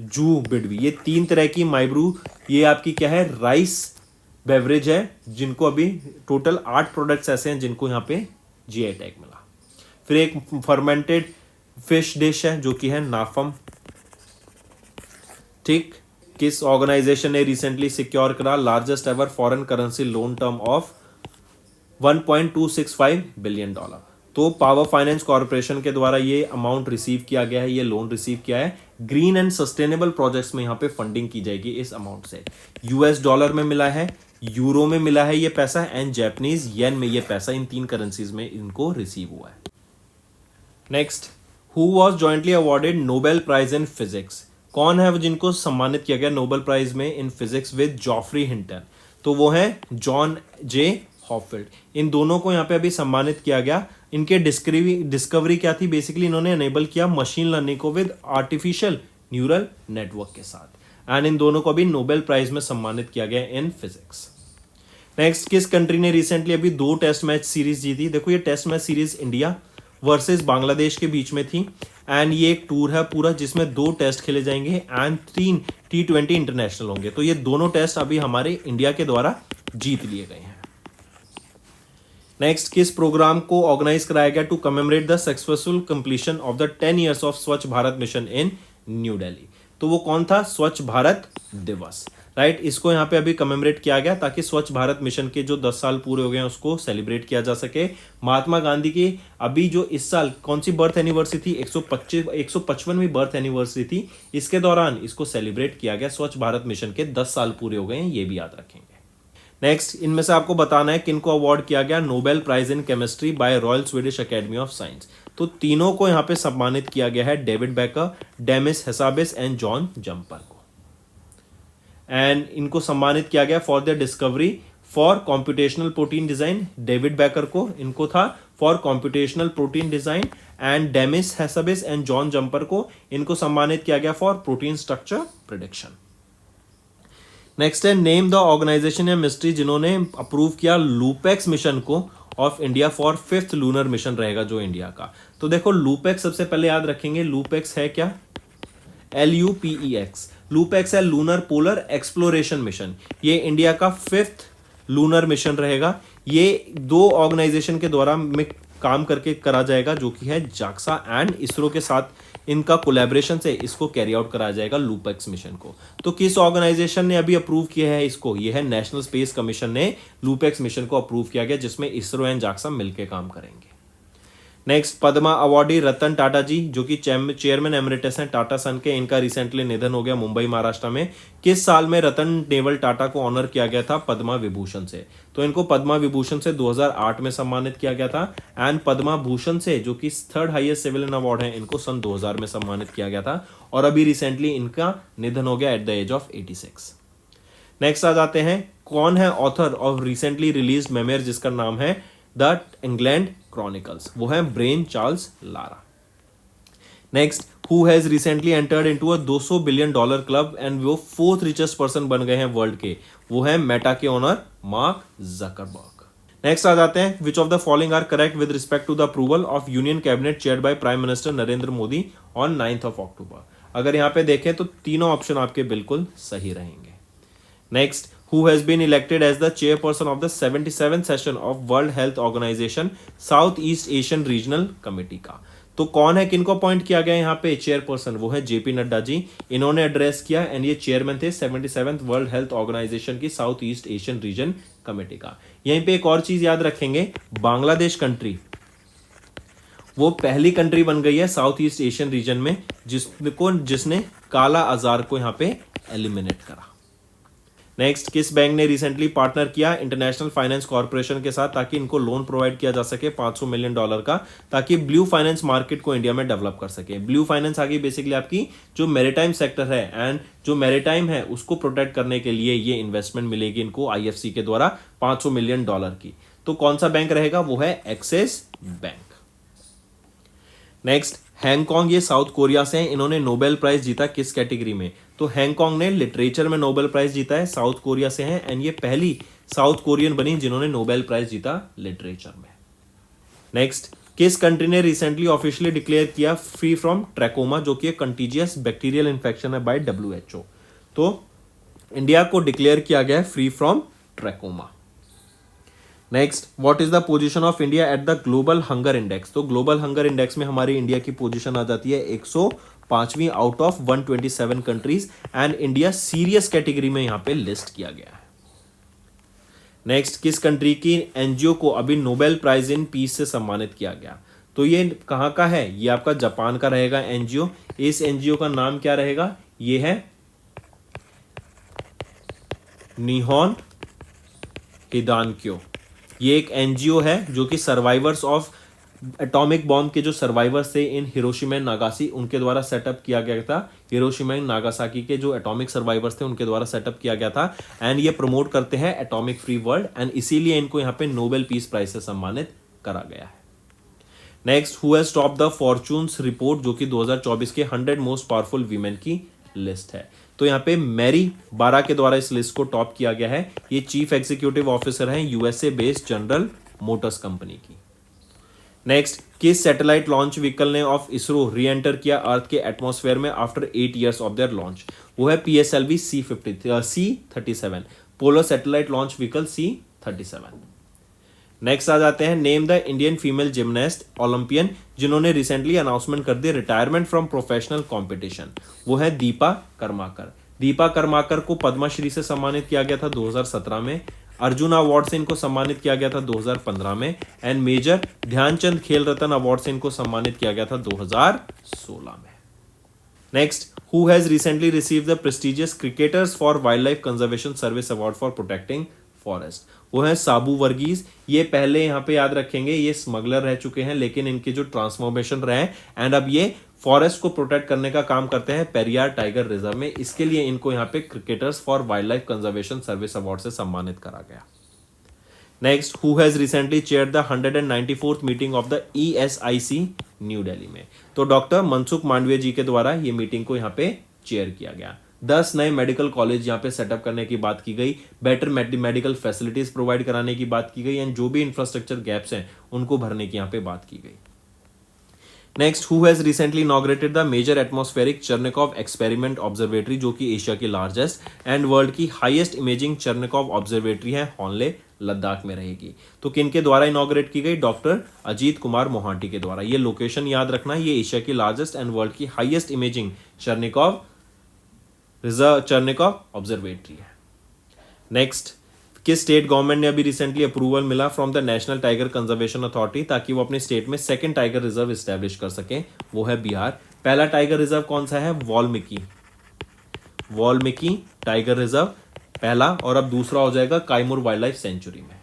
जू बिडवी, ये 3 तरह की माइब्रू, ये आपकी क्या है, राइस बेवरेज है, जिनको अभी टोटल 8 प्रोडक्ट्स ऐसे हैं जिनको यहाँ पे जीआई टैग मिला। फिर एक फर्मेंटेड फिश डिश है जो कि है नाफम। ठीक, किस ऑर्गेनाइजेशन ने रिसेंटली सिक्योर करा largest ever foreign currency loan term of $1.265 billion, तो पावर फाइनेंस कॉर्पोरेशन के द्वारा ये अमाउंट रिसीव किया गया है, ये लोन रिसीव किया है। ग्रीन एंड सस्टेनेबल प्रोजेक्ट्स में यहाँ पे फंडिंग की जाएगी इस अमाउंट से। यूएस डॉलर में मिला है, यूरो में मिला है ये पैसा, एंड जापानीज येन में ये पैसा, इन 3 करेंसीज में इनको रिसीव हुआ है। Next, who was jointly awarded Nobel prize in physics, कौन है वो जिनको सम्मानित किया गया नोबेल प्राइज में in physics with Geoffrey Hinton, तो वो है जॉन जे हॉफील्ड। इन दोनों को यहाँ पे अभी सम्मानित किया गया। इनके डिस्कवरी क्या थी, बेसिकली इन्होंने एनेबल किया मशीन लर्निंग को विद आर्टिफिशियल न्यूरल नेटवर्क के साथ, एंड इन दोनों को अभी नोबेल प्राइज में सम्मानित किया गया इन फिजिक्स। नेक्स्ट, किस कंट्री ने रिसेंटली अभी 2 टेस्ट मैच सीरीज जीती? देखो ये test match series India versus Bangladesh के बीच में थी, एंड ये एक टूर है पूरा जिसमें 2 टेस्ट खेले जाएंगे एंड 3 T20 इंटरनेशनल होंगे। तो ये दोनों टेस्ट अभी हमारे इंडिया के द्वारा जीत लिए गए हैं। नेक्स्ट, किस प्रोग्राम को ऑर्गेनाइज कराया गया to commemorate the successful completion of the 10 years of Swachh Bharat mission in New Delhi, तो वो कौन था, स्वच्छ भारत दिवस। राइट, इसको यहाँ पे अभी कमेमोरेट किया गया ताकि स्वच्छ भारत मिशन के जो 10 साल पूरे हो गए हैं उसको सेलिब्रेट किया जा सके। महात्मा गांधी की अभी जो इस साल कौन सी बर्थ एनिवर्सरी थी, 155वीं बर्थ एनिवर्सरी थी, इसके दौरान इसको सेलिब्रेट किया गया। स्वच्छ भारत मिशन के 10 साल पूरे हो गए हैं, ये भी याद रखेंगे। नेक्स्ट, इनमें से आपको बताना है किनको अवार्ड किया गया Nobel prize in chemistry by Royal Swedish Academy of Science, तो तीनों को यहाँ पे सम्मानित किया गया है, David Baker, Demis Hassabis and John Jumper को। एंड इनको सम्मानित किया गया for the discovery for computational protein design David Baker को इनको था for computational protein design, and Demis Hassabis and John Jumper को इनको सम्मानित किया गया for protein structure prediction. Next है नेम द ऑर्गेनाइजेशन या मिस्ट्री जिन्होंने अप्रूव किया लूपेक्स मिशन को of India for 5th lunar mission रहेगा जो इंडिया का। तो देखो लूपेक्स सबसे पहले याद रखेंगे, लूपेक्स है क्या, LUPEX, लूपेक्स है लूनर पोलर एक्सप्लोरेशन मिशन। ये इंडिया का 5th लूनर मिशन रहेगा। ये 2 ऑर्गेनाइजेशन के द्वारा में काम करके करा जाएगा जो कि है जाक्सा एंड इसरो के साथ इनका कोलैबोरेशन से इसको कैरी आउट कराया जाएगा लूपेक्स मिशन को। तो किस ऑर्गेनाइजेशन ने अभी अप्रूव किया है इसको, ये है नेशनल स्पेस कमीशन ने लूपेक्स मिशन को अप्रूव किया गया जिसमें इसरो एंड जाक्सा मिलकर काम करेंगे। नेक्स्ट पद्मा अवार्डी रतन टाटा जी जो कि चेयरमैन एमरिटस हैं टाटा सन के, इनका रिसेंटली निधन हो गया मुंबई महाराष्ट्र में। किस साल में रतन नेवल टाटा को ऑनर किया गया था पद्मा विभूषण से, तो इनको पद्मा विभूषण से 2008 में सम्मानित किया गया था, एंड पद्मा भूषण से जो कि 3rd हाईएस्ट सिविलियन अवार्ड है इनको सन 2000 में सम्मानित किया गया था, और अभी रिसेंटली इनका निधन हो गया at the age of 86। Next आ जाते हैं कौन है author of recently release memoir जिसका नाम है द इंग्लैंड क्रॉनिकल्स, वो है Brian Charles Lara. Next who has recently entered into a $200 billion club and वो 4th रिचेस्ट पर्सन बन गए हैं वर्ल्ड के, वो है मेटा के ओनर मार्क जकरबर्ग। नेक्स्ट आ जाते हैं which of the following are correct with respect to the approval of union cabinet chaired by prime minister Narendra Modi on 9th of October। अगर यहाँ पे देखें तो तीनों ऑप्शन आपके बिल्कुल सही रहेंगे। Next who has been elected as the chairperson of the 77th session of World Health Organization South East Asian Regional Committee का, तो कौन है, किनको अपॉइंट किया गया यहाँ पे चेयरपर्सन, वो है जेपी नड्डा जी। इन्होंने एड्रेस किया एंड ये चेयरमैन थे 77th वर्ल्ड हेल्थ ऑर्गेनाइजेशन की south east Asian region committee का। यहीं पे एक और चीज याद रखेंगे, बांग्लादेश कंट्री वो पहली कंट्री बन गई है साउथ ईस्ट एशियन रीजन में जिसने काला आजार को यहाँ पे एलिमिनेट करा। नेक्स्ट किस बैंक ने रिसेंटली पार्टनर किया इंटरनेशनल फाइनेंस कॉर्पोरेशन के साथ ताकि इनको लोन प्रोवाइड किया जा सके $500 मिलियन का, ताकि ब्लू फाइनेंस मार्केट को इंडिया में डेवलप कर सके। ब्लू फाइनेंस आ गई बेसिकली आपकी जो मैरीटाइम सेक्टर है, एंड जो मैरीटाइम है उसको प्रोटेक्ट करने के लिए ये इन्वेस्टमेंट मिलेगी इनको IFC के द्वारा $500 मिलियन की। तो कौन सा बैंक रहेगा, वो है एक्सिस बैंक। नेक्स्ट हैंगकांग, ये साउथ कोरिया से हैं, इन्होंने नोबेल प्राइज जीता किस कैटेगरी में, तो हैंगकांग ने लिटरेचर में नोबेल प्राइज जीता है, साउथ कोरिया से हैं, एंड ये पहली साउथ कोरियन बनी जिन्होंने नोबेल प्राइज जीता लिटरेचर में। नेक्स्ट किस कंट्री ने रिसेंटली ऑफिशियली डिक्लेयर किया फ्री फ्रॉम ट्रैकोमा जो कि कंटीजियस बैक्टीरियल इन्फेक्शन है बाय WHO, तो इंडिया को डिक्लेयर किया गया free from trachoma. Next what is the position of India at the global hunger index, तो ग्लोबल हंगर इंडेक्स में हमारी इंडिया की पोजीशन आ जाती है 105वीं out of 127 countries, and India serious category में यहां पे लिस्ट किया गया है। नेक्स्ट किस कंट्री की एनजीओ को अभी नोबेल प्राइज इन पीस से सम्मानित किया गया, तो ये कहां का है, ये आपका जापान का रहेगा एनजीओ। इस एनजीओ का नाम क्या रहेगा, ये है निहोन हिदानक्यो। ये एक एनजीओ है जो कि सर्वाइवर्स ऑफ एटॉमिक बॉम्ब के जो सर्वाइवर्स थे इन हिरोशिमा एंड नागासाकी उनके द्वारा सेटअप किया गया था। हिरोशिमा एंड नागासाकी के जो एटॉमिक सर्वाइवर्स थे उनके द्वारा सेटअप किया गया था, एंड ये प्रमोट करते हैं एटॉमिक फ्री वर्ल्ड, एंड इसीलिए इनको यहाँ पे नोबेल पीस प्राइज से सम्मानित करा गया है। Next who has top the fortunes report जो कि 2024 के 100 मोस्ट पावरफुल वीमेन की लिस्ट है, तो यहाँ पे मैरी बारा के द्वारा इस लिस्ट को टॉप किया गया है। ये चीफ एग्जीक्यूटिव ऑफिसर हैं USA based General Motors company की। नेक्स्ट किस सैटेलाइट लॉन्च व्हीकल ने ऑफ इसरो री एंटर किया अर्थ के एटमॉस्फेयर में after 8 years of their launch, वो है PSLV C37 polar satellite launch vehicle C37। Next आ जाते हैं name the Indian female gymnast Olympian जिन्होंने रिसेंटली अनाउंसमेंट कर दी रिटायरमेंट फ्रॉम प्रोफेशनल कंपटीशन, वो है दीपा कर्माकर। दीपा कर्माकर को पद्मश्री से सम्मानित किया गया था 2017 में, अर्जुन अवार्ड से इनको सम्मानित किया गया था 2015 में, एंड मेजर ध्यानचंद खेल रत्न अवार्ड से इनको सम्मानित किया गया था 2016 में। Next who has recently received the prestigious cricketers for wild life conservation service award for protecting forest, वो है साबू वर्गीज। ये पहले यहाँ पे याद रखेंगे ये स्मगलर रह चुके हैं, लेकिन इनके जो ट्रांसफॉर्मेशन रहे एंड अब ये फॉरेस्ट को प्रोटेक्ट करने का काम करते हैं पेरियार टाइगर रिजर्व में, इसके लिए इनको यहाँ पे cricketers for wild life conservation service award से सम्मानित करा गया। Next, who has recently chair the 194th meeting of the ESIC new Delhi में? तो डॉक्टर मनसुख मांडविया जी के द्वारा ये मीटिंग को यहाँ पे चेयर किया गया। 10 नए मेडिकल कॉलेज यहाँ पे सेटअप करने की बात की गई, बेटर मेडिकल फैसिलिटीज प्रोवाइड कराने की बात की गई, एंड जो भी इंफ्रास्ट्रक्चर गैप्स हैं उनको भरने की यहाँ पे बात की गई। Next, who has recently inaugurated the major atmospheric Cherenkov experiment observatory, जो कि एशिया की लार्जेस्ट एंड वर्ल्ड की हाईएस्ट इमेजिंग चर्निकॉव ऑब्जर्वेटरी है, हॉनले लद्दाख में रहेगी। तो किनके द्वारा इनॉग्रेट की गई? डॉक्टर अजीत कुमार मोहांटी के द्वारा। ये लोकेशन याद रखना, ये एशिया की लार्जेस्ट एंड वर्ल्ड की हाईएस्ट इमेजिंग चर्निकॉव ऑब्जर्वेटरी है। नेक्स्ट, किस स्टेट गवर्नमेंट ने अभी रिसेंटली अप्रूवल मिला from the national tiger conservation authority, ताकि वो अपने स्टेट में सेकंड टाइगर रिजर्व इस्टेब्लिश कर सकें? वो है बिहार। पहला टाइगर रिजर्व कौन सा है? वाल्मीकि टाइगर रिजर्व पहला, और अब दूसरा हो जाएगा काइमूर वाइल्ड लाइफ सेंचुरी में।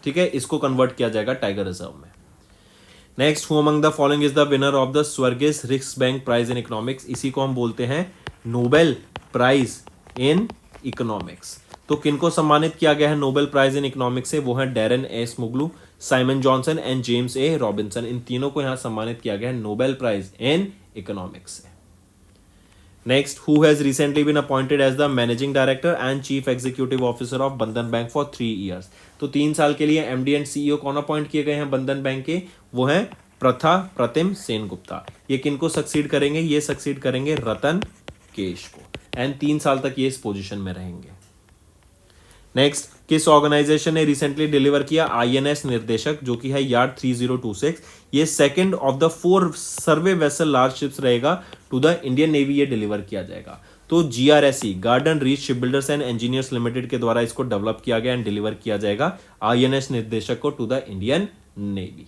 ठीक है, इसको कन्वर्ट किया जाएगा टाइगर रिजर्व में। Next, who among the following is the winner of the Sveriges Riksbank prize in economics? इसी को हम बोलते हैं नोबेल प्राइज इन इकोनॉमिक्स। तो किनको सम्मानित किया गया है नोबेल प्राइज इन इकोनॉमिक्स से? वो है Daron Acemoglu, Simon Johnson and James A Robinson. इन तीनों को यहां सम्मानित किया गया है नोबेल प्राइज इन इकोनॉमिक्स से। Next, who has recently been appointed as the managing director and chief executive officer of Bandhan bank for 3 years? तो 3 साल के लिए MD एंड CEO कौन अपॉइंट किए गए हैं बंधन बैंक के? वो है प्रतिम सेनगुप्ता। ये किनको सक्सीड करेंगे? ये सक्सीड करेंगे रतन केश को, एंड 3 साल तक ये इस पोजीशन में रहेंगे। नेक्स्ट, किस ऑर्गेनाइजेशन ने रिसेंटली डिलीवर किया INS निर्देशक, जो कि है यार्ड 3026? ये second of the 4 survey vessel large ships रहेगा टू द इंडियन नेवी, ये डिलीवर किया जाएगा। तो GRSE garden reach ship builders and engineers limited के द्वारा इसको डेवलप किया गया एंड डिलीवर किया जाएगा INS निर्देशक को to the Indian navy.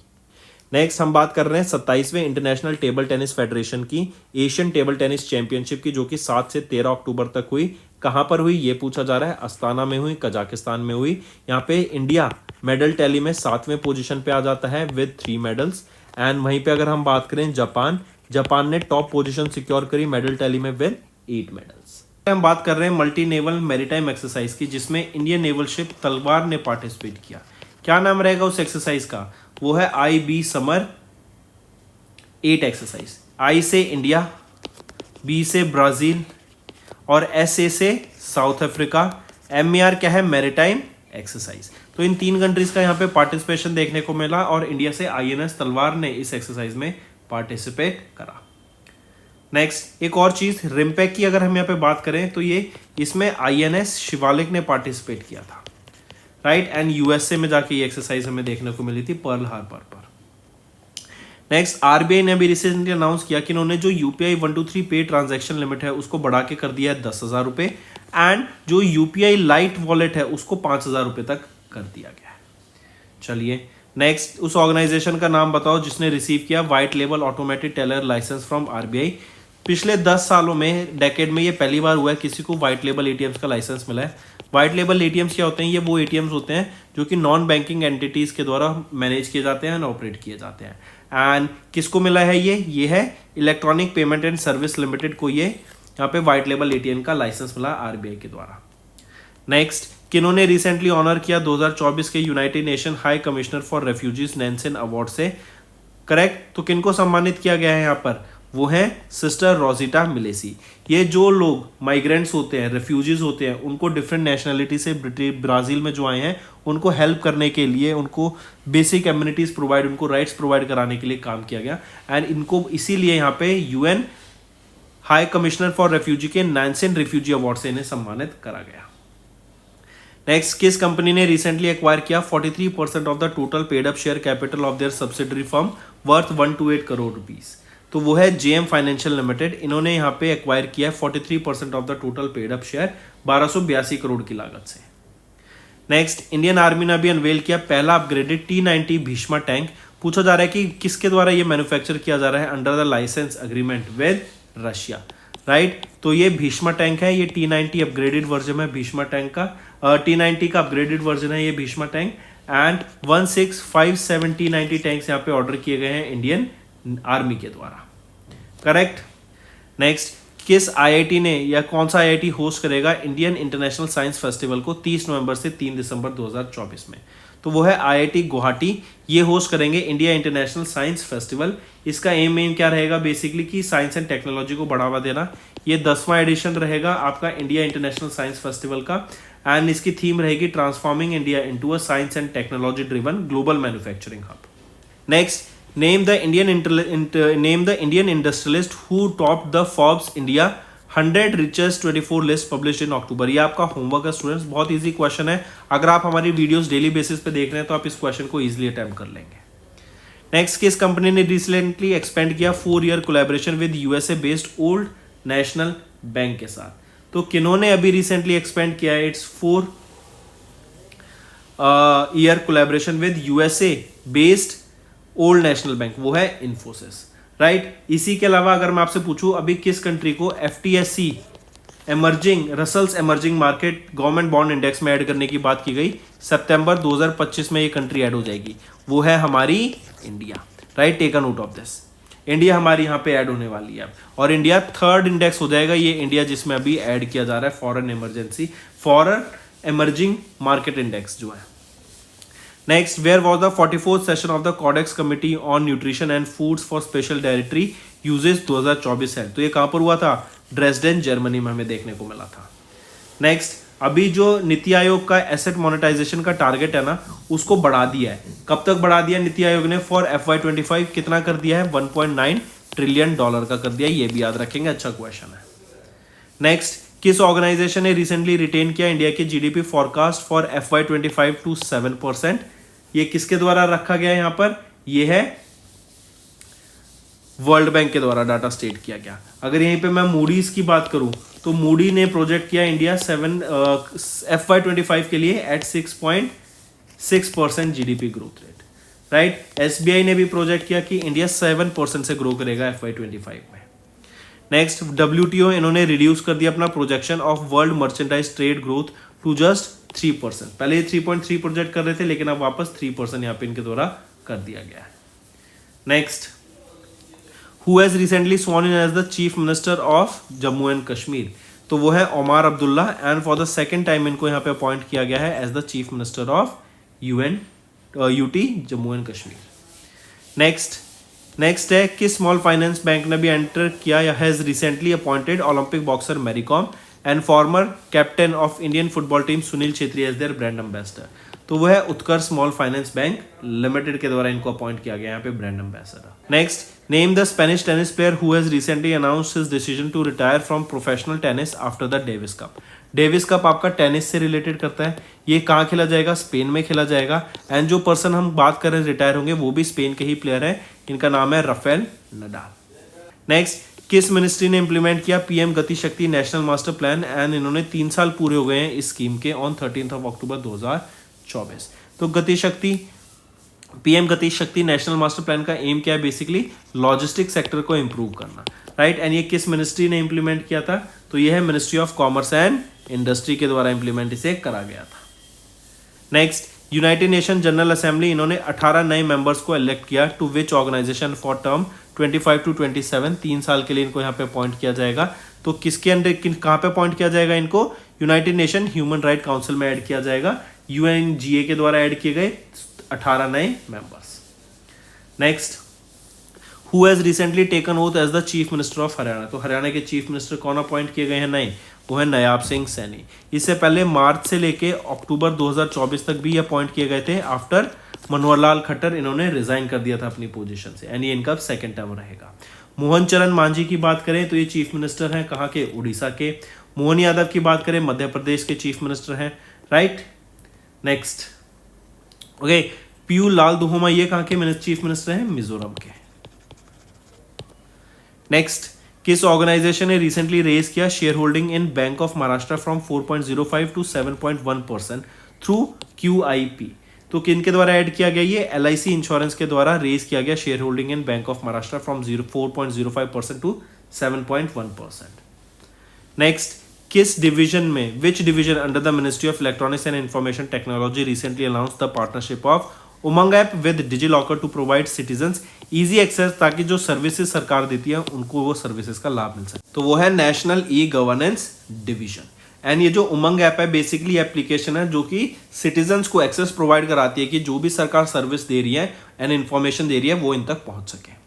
Next, हम बात कर रहे हैं 27वें इंटरनेशनल टेबल टेनिस फेडरेशन की एशियन टेबल टेनिस चैंपियनशिप की, जो कि 7 से 13 अक्टूबर तक हुई। कहां पर हुई ये पूछा जा रहा है? अस्ताना में हुई, कजाकिस्तान में हुई। यहाँ पे इंडिया मेडल टैली में 7वें पोजीशन पे आ जाता है विद 3 मेडल्स, एंड वहीं पे अगर हम बात करें जापान ने टॉप पोजीशन सिक्योर करी मेडल टैली में विद 8 मेडल्स। हम बात कर रहे हैं मल्टी नेवल मैरीटाइम एक्सरसाइज की, जिसमें इंडियन नेवल शिप तलवार ने पार्टिसिपेट किया। क्या नाम रहेगा उस एक्सरसाइज का? वो है IB समर 8 एक्सरसाइज। I से इंडिया, B से ब्राजील और SA से साउथ अफ्रीका, MAR क्या है? Maritime exercise. तो इन 3 कंट्रीज का यहाँ पे पार्टिसिपेशन देखने को मिला, और इंडिया से INS तलवार ने इस एक्सरसाइज में पार्टिसिपेट करा। नेक्स्ट, एक और चीज रिम्पैक की अगर हम यहाँ पे बात करें तो ये इसमें INS शिवालिक ने पार्टिसिपेट किया था, राइट, एंड USA में जाके ये एक्सरसाइज हमें देखने को मिली थी पर्ल हार्बर पर। नेक्स्ट, RBI ने भी रिसेंटली अनाउंस किया कि इन्होंने जो UPI 123 पे ट्रांजैक्शन लिमिट है उसको बढ़ा के कर दिया है 10,000 रुपये, एंड जो UPI लाइट वॉलेट है उसको 5,000 रुपये तक कर दिया गया है। चलिए नेक्स्ट, उस ऑर्गेनाइजेशन का नाम बताओ जिसने रिसीव किया white label automated teller licence from RBI। पिछले 10 सालों में, डेकेड में ये पहली बार हुआ है किसी को व्हाइट लेबल ATMs का लाइसेंस मिला है। व्हाइट लेबल ATMs क्या होते हैं? ये वो ATMs होते हैं जो कि नॉन बैंकिंग एंटिटीज के द्वारा मैनेज किए जाते हैं, ऑपरेट किए जाते हैं। एंड किसको मिला है ये है electronic payment and service limited को ये यहाँ पे व्हाइट लेबल ATM का लाइसेंस मिला RBI के द्वारा। नेक्स्ट, किन्होंने रिसेंटली ऑनर किया 2024 के United Nation High Commissioner for Refugees Nansen award से? करेक्ट, तो किनको सम्मानित किया गया है यहाँ पर? वो है सिस्टर रोजिटा मिलेसी। ये जो लोग माइग्रेंट्स होते हैं, रेफ्यूजीज होते हैं, उनको डिफरेंट नेशनलिटी से ब्राज़ील में जो आए हैं उनको हेल्प करने के लिए, उनको बेसिक एम्यूनिटीज़ प्रोवाइड, उनको राइट्स प्रोवाइड कराने के लिए काम किया गया, एंड इनको इसीलिए यहाँ पे UN high Commissioner for refugee के नैन्सन रिफ्यूजी अवार्ड से इन्हें सम्मानित करा गया। नेक्स्ट, किस कंपनी ने रिसेंटली एक्वायर किया 43% of the total paid up share capital of their subsidiary firm worth 128 crore rupees? तो वो है JM फाइनेंशियल लिमिटेड। इन्होंने यहाँ पे एक्वायर किया 43% of the total paid up share 1282 crore की लागत से। नेक्स्ट, इंडियन आर्मी ने अभी अनवेल किया पहला अपग्रेडेड T90 भीष्मा टैंक। पूछा जा रहा है कि किसके द्वारा ये मैन्युफैक्चर किया जा रहा है? Under the licence agreement with Russia, right. तो ये भीष्मा टैंक है, ये T90 अपग्रेडेड वर्जन है भीष्मा टैंक का, T90 का अपग्रेडेड वर्जन है ये Bheeshma tank, and 1657 T90 tanks यहाँ पे ऑर्डर किए गए हैं इंडियन आर्मी के द्वारा, करेक्ट। नेक्स्ट, किस IIT ने या कौन सा IIT होस्ट करेगा इंडियन इंटरनेशनल साइंस फेस्टिवल को 30 नवंबर से 3 दिसंबर 2024 में? तो वो है IIT गुवाहाटी। ये होस्ट करेंगे इंडिया इंटरनेशनल साइंस फेस्टिवल। इसका एम क्या रहेगा बेसिकली कि साइंस एंड टेक्नोलॉजी को बढ़ावा देना। ये 10वां एडिशन रहेगा आपका इंडिया इंटरनेशनल साइंस फेस्टिवल का, एंड इसकी थीम रहेगी transforming India into a science and technology driven global manufacturing hub. Next, name the Indian industrialist who topped the Forbes India 100 richest 24 list publish in October. ये आपका होमवर्क है स्टूडेंट्स, बहुत इजी क्वेश्चन है। अगर आप हमारी वीडियोस डेली बेसिस पे देख रहे हैं तो आप इस क्वेश्चन को इजीली अटेम्प्ट कर लेंगे। नेक्स्ट, किस कंपनी ने रिसेंटली एक्सपेंड किया 4-year collaboration with USA based old national bank के साथ? तो किन्होंने अभी रिसेंटली एक्सपेंड किया है? It's 4-year collaboration with USA based old national bank, वो है इन्फोसिस, राइट। इसी के अलावा अगर मैं आपसे पूछूं अभी किस कंट्री को FTSE emerging Russell's emerging market government bond index में ऐड करने की बात की गई, सितंबर 2025 में ये कंट्री ऐड हो जाएगी, वो है हमारी India, right. Take a note of this, India हमारी यहाँ पे ऐड होने वाली है, और इंडिया 3rd इंडेक्स हो जाएगा। ये इंडिया जिसमें अभी ऐड किया जा रहा है फॉरेन एमर्जिंग मार्केट इंडेक्स जो है। Next, where was the 44th session of the Codex Committee on Nutrition and Foods for Special Dietary Uses 2024 है? तो ये कहाँ पर हुआ था? ड्रेसडेन जर्मनी में हमें देखने को मिला था। नेक्स्ट, अभी जो नीति आयोग का एसेट मोनेटाइजेशन का टारगेट है ना, उसको बढ़ा दिया है। कब तक बढ़ा दिया नीति आयोग ने? फॉर FY25 कितना कर दिया है? $1.9 ट्रिलियन का कर दिया। ये भी याद रखेंगे, अच्छा क्वेश्चन है। नेक्स्ट, किस ऑर्गेनाइजेशन ने रिसेंटली रिटेन किया इंडिया की GDP forecast for FY25 to 7%? ये किसके द्वारा रखा गया है यहाँ पर? ये है वर्ल्ड बैंक के द्वारा डाटा स्टेट किया गया। अगर यहीं पे मैं मूडीज की बात करूं तो मूडी ने प्रोजेक्ट किया इंडिया FY25 के लिए at 6.6% GDP growth rate, right. SBI ने भी प्रोजेक्ट किया कि इंडिया 7% से ग्रो करेगा FY25 में। नेक्स्ट, WTO इन्होंने रिड्यूस कर दिया अपना projection of world merchandise trade growth to just 3%। पहले ये 3.3 प्रोजेक्ट कर रहे थे, लेकिन अब वापस 3% यहाँ पे इनके द्वारा कर दिया गया है। Next, who has recently sworn in as the chief minister of Jammu and Kashmir? तो वो है Omar Abdullah, and for the second time इनको यहाँ पे अपॉइंट किया गया है as the chief minister of UT Jammu and Kashmir. Next है किस स्मॉल फाइनेंस बैंक ने भी एंटर किया या has recently appointed Olympic boxer Mary Kom and former captain of Indian football team Sunil Chhetri as their brand ambassador? तो वो है Utkarsh small finance bank limited के द्वारा इनको अपॉइंट किया गया यहाँ पे brand ambassador. Next, name the Spanish tennis player who has recently announced his decision to retire from professional tennis after the Davis cup. Davis cup आपका टेनिस से रिलेटेड करता है। ये कहाँ खेला जाएगा? स्पेन में खेला जाएगा, एंड जो पर्सन हम बात कर रहे हैं रिटायर होंगे वो भी स्पेन के ही प्लेयर है। इनका नाम है राफेल नडाल। नेक्स्ट, किस मिनिस्ट्री ने इंप्लीमेंट किया PM गति शक्ति नेशनल मास्टर प्लान, एंड इन्होंने 3 साल पूरे हो गए हैं इस स्कीम के ऑन 13 अक्टूबर 2024। तो PM गति शक्ति नेशनल मास्टर प्लान का एम क्या है? बेसिकली लॉजिस्टिक सेक्टर को इंप्रूव करना, राइट। एंड ये किस मिनिस्ट्री ने इंप्लीमेंट किया था? तो ये है ministry of commerce and industry के द्वारा इंप्लीमेंट इसे करा गया था। Next, United Nation General Assembly इन्होंने 18 नए मेंबर्स को इलेक्ट किया to which organisation for term 25 to 27, 3 साल के लिए इनको यहाँ पे अपॉइंट किया जाएगा। तो किसके अंडर कहाँ पे अपॉइंट किया जाएगा इनको? United nation human right council में ऐड किया जाएगा। UNGA के द्वारा ऐड किए गए 18 नए members. Next, who has recently taken oath as the chief minister of Haryana? तो हरियाणा के चीफ मिनिस्टर कौन अपॉइंट किए गए हैं नए? वो है नायाब सिंह सैनी। इससे पहले मार्च से लेके अक्टूबर 2024 तक भी अपॉइंट किए गए थे। आफ्टर मनोहर लाल खट्टर इन्होंने रिजाइन कर दिया था अपनी पोजीशन से, यानी इनका सेकंड टर्म रहेगा। मोहन चरण मांझी की बात करें तो ये चीफ मिनिस्टर हैं कहाँ के? उड़ीसा के। मोहन यादव की बात करें मध्य प्रदेश के चीफ मिनिस्टर हैं, राइट। नेक्स्ट, ओके, पीयू लाल दुहोमा ये कहाँ के चीफ मिनिस्टर हैं? मिजोरम के। नेक्स्ट, किस ऑर्गेनाइजेशन ने रिसेंटली रेज किया share holding in bank of Maharashtra from 4.05 to 7.1% through QIP? तो किन के द्वारा ऐड किया गया? ये LIC इंश्योरेंस के द्वारा रेज किया गया share holding in bank of Maharashtra from 4.05% to 7.1%। Next, किस डिवीजन में which division under the ministry of electronics and information technology recently announce the partnership of Umang app with DigiLocker to provide citizens easy access, ताकि जो सर्विसेज सरकार देती है उनको वो सर्विसेज का लाभ मिल सके? तो वो है national e governance division. And ये जो उमंग ऐप है बेसिकली एप्लीकेशन है जो कि सिटीजन्स को एक्सेस प्रोवाइड कराती है कि जो भी सरकार सर्विस दे रही है एंड इन्फॉर्मेशन दे रही है वो इन तक पहुंच सके।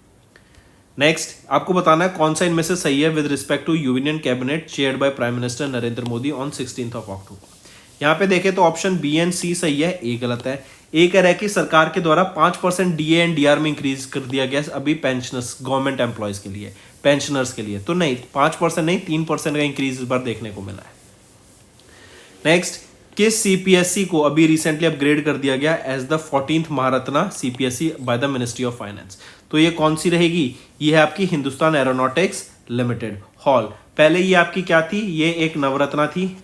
नेक्स्ट आपको बताना है कौन सा इनमें से सही है with respect to union cabinet chaired by prime minister Narendra Modi on 16 October. यहाँ पे देखें तो ऑप्शन बी एंड सी सही है, ए गलत है। ए कह रहा है कि सरकार के द्वारा 5% डीए एंड डीआर में इंक्रीज कर दिया गया अभी पेंशनर्स गवर्नमेंट एम्प्लॉयज के लिए, पेंशनर्स के लिए। तो नहीं 5% नहीं 3% का इंक्रीज इस बार देखने को मिला है। नेक्स्ट किस सीपीएसई को अभी रिसेंटली अपग्रेड कर दिया गया as the 14th Maharatna CPSE by the ministry of finance. तो ये कौन सी रहेगी, ये है आपकी हिंदुस्तान एरोनॉटिक्स लिमिटेड हॉल। पहले ये आपकी क्या थी, ये एक नवरत्ना थी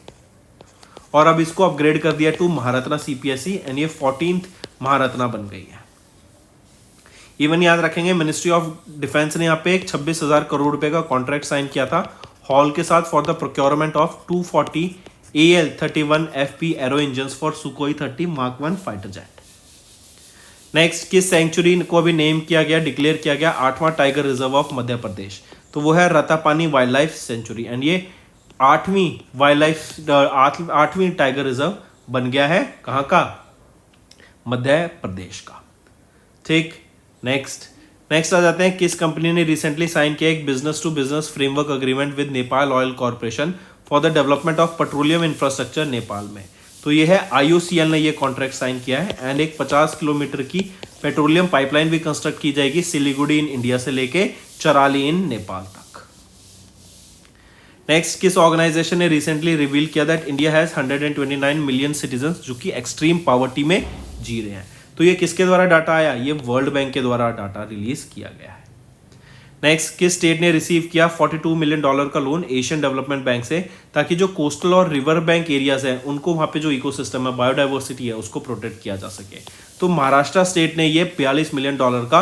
और अब इसको अपग्रेड कर दिया टू महारत्ना सीपीएसई एंड ये 14th महारत्ना बन गई है। इवन याद रखेंगे मिनिस्ट्री ऑफ डिफेंस ने यहाँ पे एक 26,000 करोड़ रुपए का कॉन्ट्रैक्ट साइन किया था हॉल के साथ for the procurement of 240 AL-31 FP arrow engines for सुकोई 30 Mark 1 fighter jet. Next किस सेंचुरी को अभी नेम किया गया, डिक्लेयर किया गया 8वां tiger reserve of Madhya Pradesh. तो वो है Ratapani wild life sanctuary and ये 8वीं टाइगर रिजर्व बन गया है कहाँ का, मध्य प्रदेश का। ठीक, नेक्स्ट आ जाते हैं किस कंपनी ने रिसेंटली साइन किया एक business to business framework agreement with Nepal oil corporation for the development of petroleum infrastructure Nepal में। तो ये है IOCL ने ये कॉन्ट्रैक्ट साइन किया है एंड एक 50 किलोमीटर की पेट्रोलियम पाइपलाइन भी कंस्ट्रक्ट की जाएगी सिलीगुड़ी इन इंडिया से लेके चराली इन नेपाल तक। नेक्स्ट किस ऑर्गेनाइजेशन ने रिसेंटली रिवील किया that India has 129 million citizens जो कि एक्सट्रीम पॉवर्टी में जी रहे हैं। तो ये किसके द्वारा डाटा आया, ये वर्ल्ड बैंक के द्वारा डाटा रिलीज किया गया है। नेक्स्ट किस स्टेट ने रिसीव किया $42 मिलियन का लोन एशियन डेवलपमेंट बैंक से ताकि जो कोस्टल और रिवर बैंक एरियाज हैं उनको वहाँ पे जो इकोसिस्टम है बायोडाइवर्सिटी है उसको प्रोटेक्ट किया जा सके। तो महाराष्ट्र स्टेट ने ये $42 मिलियन का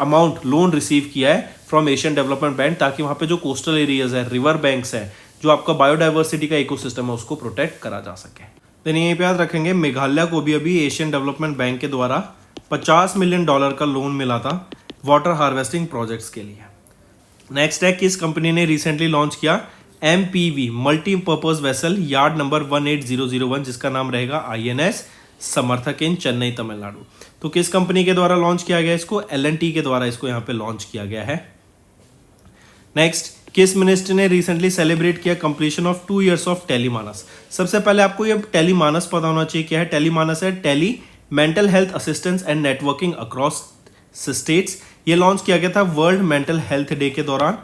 अमाउंट लोन रिसीव किया है फ्रॉम एशियन डेवलपमेंट बैंक ताकि वहाँ पे जो कोस्टल एरियाज है, रिवर बैंक्स है, जो आपका बायोडाइवर्सिटी का इकोसिस्टम है उसको प्रोटेक्ट करा जा सके। देन यहीं पे याद रखेंगे मेघालय को भी अभी एशियन डेवलपमेंट बैंक के द्वारा $50 मिलियन का लोन मिला था वाटर हार्वेस्टिंग प्रोजेक्ट्स के लिए। नेक्स्ट है किस कंपनी ने रिसेंटली लॉन्च किया MPV multipurpose vessel yard number 18001 जिसका नाम रहेगा INS समर्थक इन चेन्नई तमिलनाडु। तो किस कंपनी के द्वारा लॉन्च किया गया इसको, L&T के द्वारा इसको यहाँ पे लॉन्च किया गया है। नेक्स्ट किस मिनिस्टर ने रिसेंटली सेलिब्रेट किया completion of 2 years of Telemanas. सबसे पहले आपको ये टेलीमानस पता होना चाहिए क्या है। टेलीमानस है tele mental health assistance and networking across states. ये लॉन्च किया गया था वर्ल्ड मेंटल हेल्थ डे के दौरान,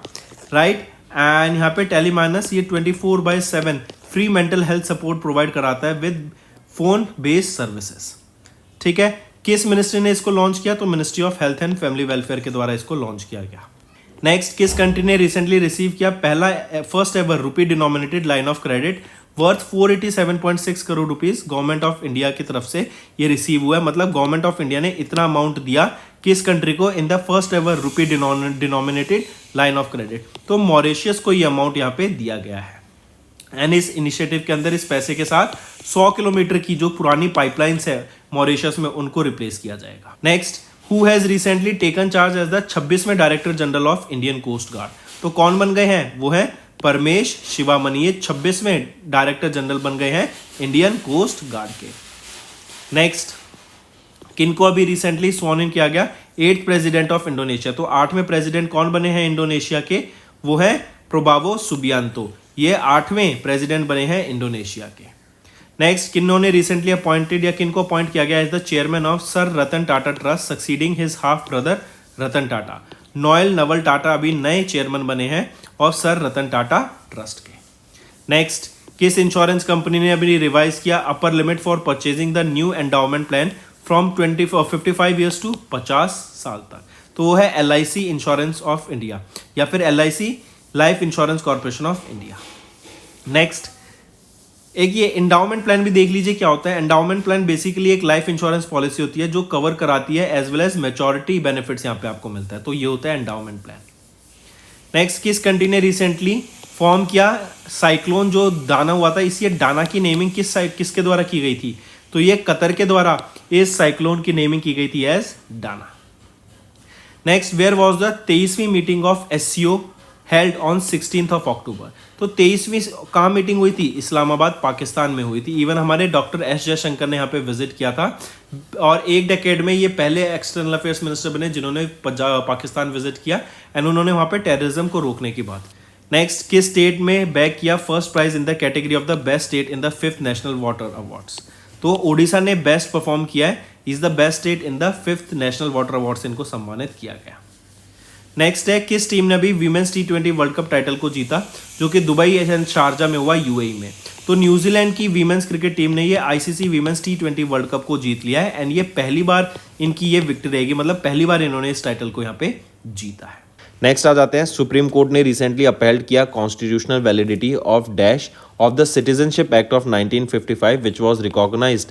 राइट। एंड यहाँ पे टेलीमानस ये 24/7 free mental health support provide कराता है विद फोन बेस्ड सर्विसेज। ठीक है, किस मिनिस्ट्री ने इसको लॉन्च किया, तो ministry of health and family welfare के द्वारा इसको लॉन्च किया गया। नेक्स्ट किस कंट्री ने रिसेंटली रिसीव किया पहला first ever rupee denominated line of credit worth 487.6 crore rupees government of India की तरफ से ये रिसीव हुआ है। मतलब गवर्नमेंट ऑफ इंडिया ने इतना अमाउंट दिया किस कंट्री को in the first ever rupee denominated line of credit. तो मॉरिशियस को ये अमाउंट यहाँ पे दिया गया है एंड इस इनिशिएटिव के अंदर इस पैसे के साथ 100 किलोमीटर की जो पुरानी पाइपलाइंस है मॉरिशस में उनको रिप्लेस किया जाएगा। Next who has recently taken charge as the 26वें director general of Indian coast guard. तो कौन बन गए हैं, वो है परमेश शिवामणि। ये 26वें डायरेक्टर जनरल बन गए हैं इंडियन कोस्ट गार्ड के। नेक्स्ट किनको अभी रिसेंटली स्वॉन इन किया गया 8th प्रेसिडेंट ऑफ इंडोनेशिया। तो 8वें प्रेसिडेंट कौन बने हैं इंडोनेशिया के, वो है प्रोबावो सुबियांतो। ये 8वें प्रेसिडेंट बने हैं इंडोनेशिया के। नेक्स्ट किन्होंने रिसेंटली अपॉइंटेड या किनको अपॉइंट किया गया as the chairman of sir Ratan Tata trust succeeding his half brother Ratan Tata. Noel Naval Tata अभी नए चेयरमैन बने हैं और सर रतन टाटा ट्रस्ट के। नेक्स्ट किस इंश्योरेंस कंपनी ने अभी रिवाइज किया upper limit for purchasing the new endowment plan from 55 years to 50 साल तक। तो वो है LIC इंश्योरेंस ऑफ इंडिया या फिर LIC life insurance corporation of India. Next एक ये एंडाउमेंट प्लान भी देख लीजिए क्या होता है। एंडाउमेंट प्लान बेसिकली एक लाइफ इंश्योरेंस पॉलिसी होती है जो कवर कराती है as well as maturity benefits यहाँ पे आपको मिलता है। तो ये होता है एंडाउमेंट प्लान। नेक्स्ट किस कंट्री ने रिसेंटली फॉर्म किया साइक्लोन जो दाना हुआ था, इसी डाना की नेमिंग किसके द्वारा की गई थी, तो ये कतर के द्वारा इस साइक्लोन की नेमिंग की गई थी as Dana. Next where was the 23वीं meeting of SCO held on 16th of October। तो 23वीं कहाँ मीटिंग हुई थी? इस्लामाबाद पाकिस्तान में हुई थी। इवन हमारे डॉक्टर एस जयशंकर ने यहाँ पे विजिट किया था और एक डेकेड में ये पहले एक्सटर्नल अफेयर्स मिनिस्टर बने जिन्होंने पाकिस्तान विजिट किया एंड उन्होंने वहाँ पे टेररिज्म को रोकने की बात। नेक्स्ट, किस स्टेट में बैग किया first prize in the category of the best state in the 5th national water awards? तो ओडिशा ने बेस्ट परफॉर्म किया है, is the best state in the 5th national water awards, इनको सम्मानित किया गया। नेक्स्ट है, किस टीम ने अभी women's T20 world cup title को जीता जो कि दुबई एंड शारजा में हुआ यूएई में? तो न्यूजीलैंड की वीमेंस क्रिकेट टीम ने ये ICC women's T20 world cup को जीत लिया है एंड ये पहली बार इनकी ये विक्ट्री रहेगी, मतलब पहली बार इन्होंने इस टाइटल को यहाँ पे जीता है। नेक्स्ट आ जाते हैं, सुप्रीम कोर्ट ने रिसेंटली अपहेल्ड किया constitutional validity of dash of the citizenship act of 1955 which was recognised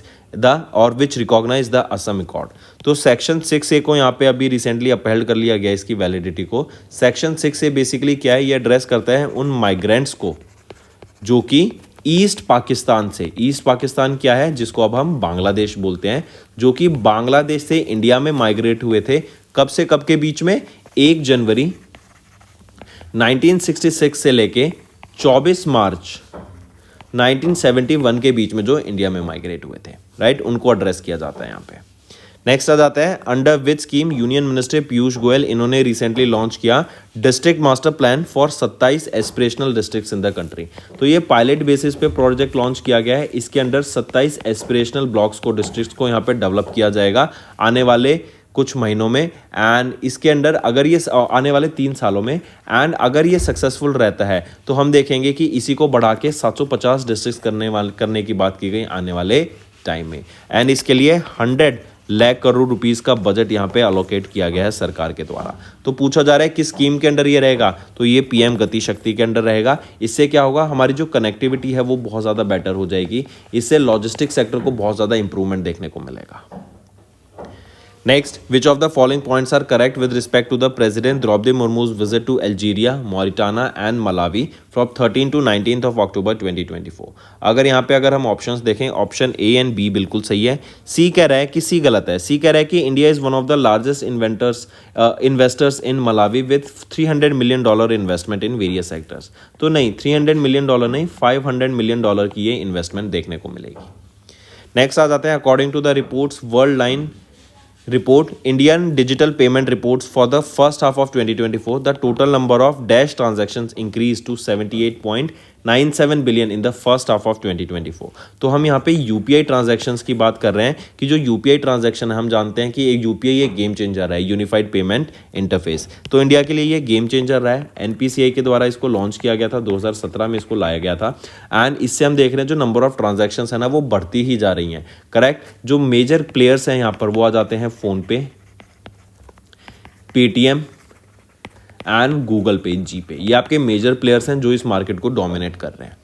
which recognise the Assam accord. तो सेक्शन 6A को यहाँ पे अभी रिसेंटली अपहेल्ड कर लिया गया इसकी वैलिडिटी को। सेक्शन 6A बेसिकली क्या है, ये एड्रेस करता है उन माइग्रेंट्स को जो कि ईस्ट पाकिस्तान से, ईस्ट पाकिस्तान क्या है जिसको अब हम बांग्लादेश बोलते हैं, जो कि बांग्लादेश से इंडिया में माइग्रेट हुए थे। कब से कब के बीच में? 1 जनवरी 1966 से लेके 24 मार्च 1971 के बीच में जो इंडिया में माइग्रेट हुए थे, राइट, उनको एड्रेस किया जाता है यहाँ पे। नेक्स्ट आ जाता है, under which scheme union minister Piyush Goyal इन्होंने रिसेंटली लॉन्च किया district master plan for 27 aspirational districts in the country. तो ये पायलट बेसिस पे प्रोजेक्ट लॉन्च किया गया है। इसके अंडर 27 एस्पिरेशनल ब्लॉक्स को, डिस्ट्रिक्ट्स को यहाँ पे डेवलप किया जाएगा आने वाले कुछ महीनों में एंड इसके अंडर अगर ये आने वाले 3 सालों में एंड अगर ये सक्सेसफुल रहता है तो हम देखेंगे कि इसी को बढ़ा के 750 डिस्ट्रिक्ट करने की बात की गई आने वाले टाइम में एंड इसके लिए 100 लाख करोड़ रुपीस का बजट यहाँ पे अलोकेट किया गया है सरकार के द्वारा। तो पूछा जा रहा है किस स्कीम के अंडर ये रहेगा, तो ये पीएम गति शक्ति के अंडर रहेगा। इससे क्या होगा, हमारी जो कनेक्टिविटी है वो बहुत ज़्यादा बेटर हो जाएगी। इससे लॉजिस्टिक सेक्टर को बहुत ज़्यादा इंप्रूवमेंट देखने को मिलेगा। Next, which of the following points are correct with respect to the President Draupadi Murmu's visit to Algeria, Mauritania and Malawi from 13 to 19th of October 2024? अगर यहाँ पे अगर हम ऑप्शंस देखें, ऑप्शन A एंड B बिल्कुल सही है। C कह रहा है कि C गलत है। C कह रहा है कि India is one of the largest investors in Malawi with $300 million investment in various sectors. तो नहीं, $300 मिलियन नहीं, $500 मिलियन की ये इन्वेस्टमेंट देखने को मिलेगी। नेक्स्ट आ जाते हैं, according to the reports Worldline report Indian digital payment reports for the first half of 2024 the total number of dash transactions increased to 78.97 billion in the first half of 2024। तो हम यहाँ पे यूपीआई ट्रांजैक्शंस की बात कर रहे हैं कि जो यूपीआई ट्रांजैक्शन है हम जानते हैं कि एक यूपीआई एक गेम चेंजर है, यूनिफाइड पेमेंट इंटरफेस। तो इंडिया के लिए ये गेम चेंजर रहा है। एनपीसीआई के द्वारा इसको लॉन्च किया गया था, 2017 में इसको लाया गया था एंड इससे हम देख रहे हैं जो नंबर ऑफ ट्रांजैक्शंस है ना वो बढ़ती ही जा रही हैं। करेक्ट, जो मेजर प्लेयर्स हैं यहाँ पर वो आ जाते हैं फ़ोनपे, पेटीएम एंड गूगल पे, जीपे। ये आपके मेजर प्लेयर्स हैं जो इस मार्केट को डोमिनेट कर रहे हैं।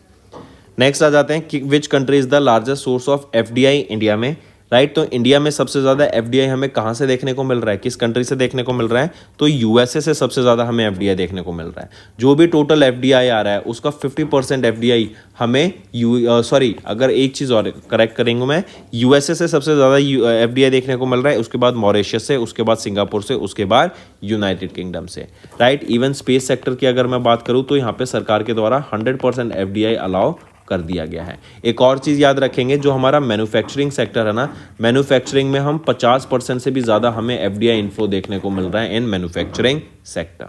नेक्स्ट आ जाते हैं कि which country is the largest source of FDI India में, राइट। तो इंडिया में सबसे ज़्यादा एफडीआई हमें कहाँ से देखने को मिल रहा है, किस कंट्री से देखने को मिल रहा है? तो यूएसए से सबसे ज़्यादा हमें एफडीआई देखने को मिल रहा है। जो भी टोटल एफडीआई आ रहा है उसका 50% एफडीआई हमें अगर एक चीज़ और करेक्ट करेंगे, मैं यूएसए से सबसे ज़्यादा एफडीआई देखने को मिल रहा है, उसके बाद मॉरिशस से, उसके बाद सिंगापुर से, उसके बाद यूनाइटेड किंगडम से, राइट। इवन स्पेस सेक्टर की अगर मैं बात करूँ तो यहाँ पे सरकार के द्वारा 100% एफडीआई अलाउ कर दिया गया है। एक और चीज़ याद रखेंगे, जो हमारा मैन्युफैक्चरिंग सेक्टर है ना, मैन्युफैक्चरिंग में हम 50% से भी ज़्यादा हमें एफडीआई इन्फ्लो देखने को मिल रहा है in manufacturing sector.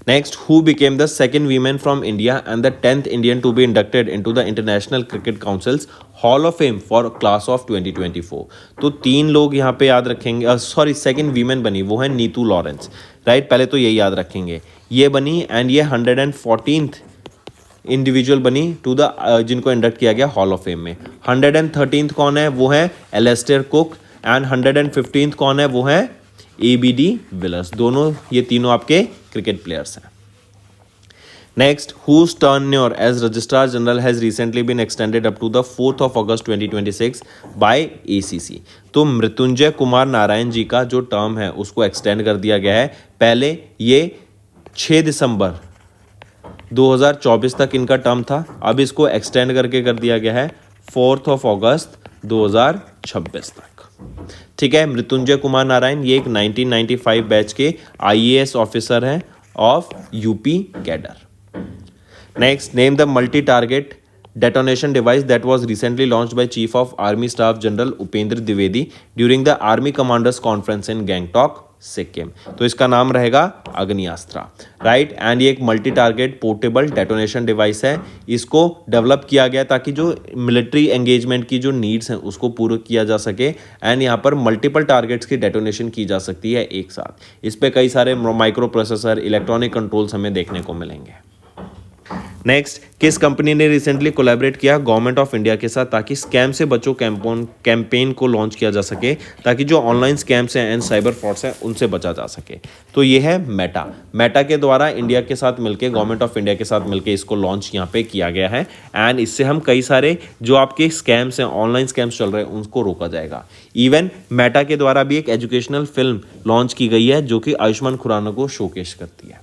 Next, who became the second women from India and the 10th Indian to be inducted into the International Cricket Council's hall of fame for class of 2024। तो 3 लोग यहाँ पे याद रखेंगे, सेकंड वीमेन बनी, वो है नीतू लॉरेंस, राइट। पहले तो यही याद रखेंगे, ये बनी एंड ये 114th इंडिविजुअल बनी टू द जिनको इंडक्ट किया गया हॉल ऑफ फेम में। 113th कौन है? वो है एलेस्टर कुक एंड 115th कौन है? वो है ABD विलियर्स। दोनों ये तीनों आपके क्रिकेट प्लेयर्स हैं। Next, whose tenure as Registrar General has recently been extended up to the 4th of August 2026 by ACC। तो मृत्युंजय कुमार नारायण जी का जो टर्म है उसको एक्सटेंड कर दिया गया है। पहले ये 6 दिसंबर 2024 तक इनका टर्म था, अब इसको एक्सटेंड करके कर दिया गया है 4th of August 2026 तक। ठीक है, मृत्युंजय कुमार नारायण ये एक 1995 बैच के IAS ऑफिसर हैं of UP cadre. Next, name the multi-target detonation device that was recently launched by Chief of Army Staff General Upendra Dwivedi during the Army Commanders Conference in Gangtok, Sikkim. तो इसका नाम रहेगा अग्नियास्त्रा, राइट. एंड ये एक multi target portable detonation device है. इसको डेवलप किया गया ताकि जो मिलिट्री एंगेजमेंट की जो नीड्स हैं उसको पूरा किया जा सके. एंड यहाँ पर मल्टीपल टारगेट्स की डेटोनेशन की जा सकती है एक साथ. इस पर कई सारे माइक्रो प्रोसेसर, इलेक्ट्रॉनिक कंट्रोल्स हमें देखने को मिलेंगे. नेक्स्ट, किस कंपनी ने रिसेंटली कोलैबोरेट किया गवर्नमेंट ऑफ इंडिया के साथ ताकि स्कैम से बचो कैंपेन को लॉन्च किया जा सके, ताकि जो ऑनलाइन स्कैम्स हैं एंड साइबर फ्रॉड्स हैं उनसे बचा जा सके. तो ये है मेटा के द्वारा इंडिया के साथ मिलके, गवर्नमेंट ऑफ इंडिया के साथ मिलके इसको लॉन्च यहाँ पे किया गया है. एंड इससे हम कई सारे जो आपके स्कैम्स हैं, ऑनलाइन स्कैम्स चल रहे हैं, उनको रोका जाएगा. इवन मेटा के द्वारा भी एक एजुकेशनल फिल्म लॉन्च की गई है जो कि आयुष्मान खुराना को शोकेस करती है.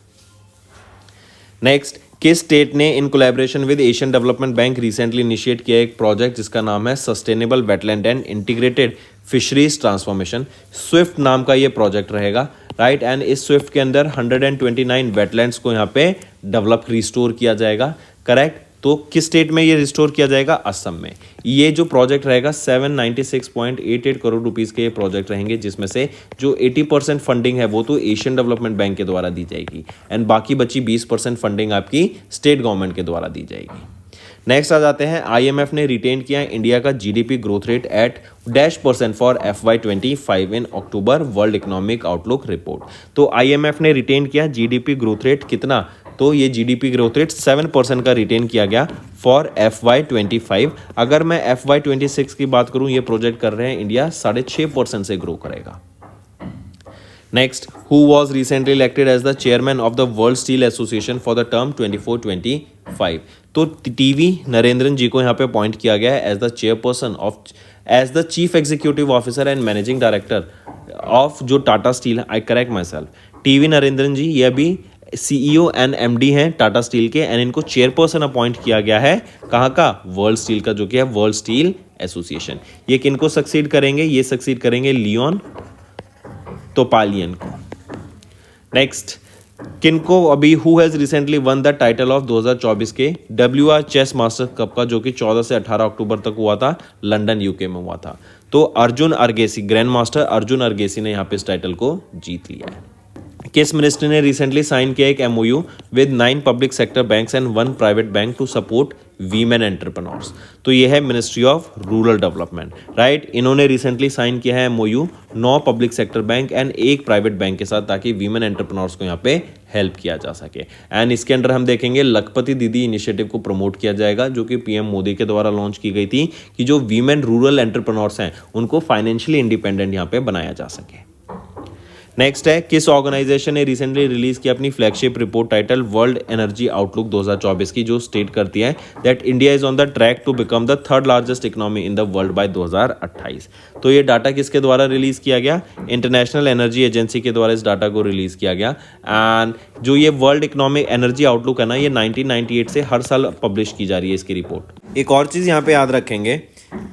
नेक्स्ट, किस स्टेट ने इन collaboration with Asian development bank recently initiate किया एक प्रोजेक्ट जिसका नाम है sustainable wetland and integrated fisheries transformation. Swift नाम का ये प्रोजेक्ट रहेगा, राइट. एंड इस स्विफ्ट के अंदर 129 वेटलैंड्स को यहाँ पे डेवलप रिस्टोर किया जाएगा, करेक्ट. तो किस स्टेट में ये रिस्टोर किया जाएगा? असम में. ये जो प्रोजेक्ट रहेगा 796.88 करोड़ रुपीस के ये प्रोजेक्ट रहेंगे, जिसमें से जो 80% फंडिंग है वो तो एशियन डेवलपमेंट बैंक के द्वारा दी जाएगी एंड बाकी बची 20% फंडिंग आपकी स्टेट गवर्नमेंट के द्वारा दी जाएगी. नेक्स्ट आ जाते हैं, IMF ने रिटेन किया इंडिया का GDP growth rate at -% for FY25 in October world economic outlook report. तो IMF ने रिटेन किया GDP ग्रोथ रेट कितना? तो ये GDP ग्रोथ रेट 7% का रिटेन किया गया फॉर FY25. अगर मैं FY26 की बात करूं, ये प्रोजेक्ट कर रहे हैं इंडिया 6.5% से ग्रो करेगा. Next, who was recently elected as the chairman of the world steel association for the term 24-25. तो टीवी नरेंद्रन जी को यहाँ पे अपॉइंट किया गया है as the chairperson of, as the chief executive officer and managing director of जो Tata steel. I correct myself. T V Narendran ji ये अभी CEO एंड MD हैं टाटा स्टील के, एंड इनको चेयरपर्सन अपॉइंट किया गया है कहाँ का? वर्ल्ड स्टील का, जो कि है वर्ल्ड स्टील एसोसिएशन. ये किनको सक्सीड करेंगे? ये सक्सीड करेंगे लियोन तोपालियन को. नेक्स्ट, किनको अभी who has recently won the title of 2024 के WR चेस मास्टर कप का, जो कि 14 से 18 अक्टूबर तक हुआ था, लंदन UK में हुआ था. तो अर्जुन अर्गेसी, ग्रैंड मास्टर अर्जुन अर्गेसी ने यहाँ पे इस टाइटल को जीत लिया है. किस मिनिस्ट्री ने रिसेंटली साइन किया एक MOU with 9 public sector banks and 1 private bank to support women entrepreneurs? तो ये है ministry of rural development, right. इन्होंने रिसेंटली साइन किया है MOU 9 public sector bank and 1 private bank के साथ, ताकि वीमेन एंटरप्रेन्योर्स को यहाँ पे हेल्प किया जा सके. एंड इसके अंडर हम देखेंगे लखपति दीदी इनिशिएटिव को प्रमोट किया जाएगा, जो कि PM मोदी के द्वारा लॉन्च की गई थी, कि जो वीमेन रूरल एंटरप्रेन्योर्स हैं उनको फाइनेंशियली इंडिपेंडेंट यहाँ पे बनाया जा सके. नेक्स्ट है, किस ऑर्गेनाइजेशन ने रिसेंटली रिलीज किया अपनी flagship report title world energy outlook 2024 की, जो स्टेट करती है that India is on the track to become the 3rd largest economy in the world by 2028. तो ये डाटा किसके द्वारा रिलीज किया गया? इंटरनेशनल एनर्जी एजेंसी के द्वारा इस डाटा को रिलीज किया गया. एंड जो ये वर्ल्ड इकोनॉमिक एनर्जी आउटलुक है ना, ये 1998 से हर साल पब्लिश की जा रही है इसकी रिपोर्ट. एक और चीज़ यहाँ पे याद रखेंगे,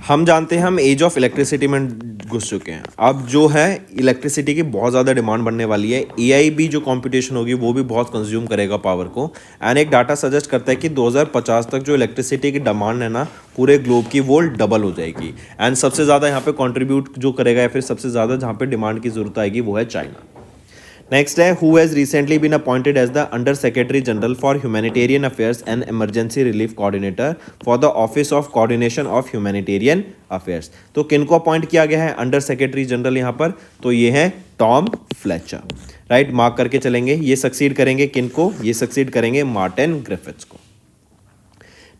हम जानते हैं हम एज ऑफ इलेक्ट्रिसिटी में घुस चुके हैं. अब जो है इलेक्ट्रिसिटी की बहुत ज़्यादा डिमांड बढ़ने वाली है. AI भी जो कंपटीशन होगी वो भी बहुत कंज्यूम करेगा पावर को. एंड एक डाटा सजेस्ट करता है कि 2050 तक जो इलेक्ट्रिसिटी की डिमांड है ना पूरे ग्लोब की, वो डबल हो जाएगी. एंड सबसे ज़्यादा यहाँ पे कंट्रीब्यूट जो करेगा या फिर सबसे ज़्यादा जहाँ पे डिमांड की ज़रूरत आएगी वो है चाइना. नेक्स्ट है, who has recently been appointed as the under secretary general for humanitarian affairs and emergency relief coordinator for the office of coordination of humanitarian affairs. तो किनको अपॉइंट किया गया है अंडर सेक्रेटरी जनरल यहाँ पर? तो ये है टॉम फ्लेचर, राइट. मार्क करके चलेंगे. ये सक्सीड करेंगे किनको? ये सक्सीड करेंगे मार्टिन ग्रिफिथ्स को.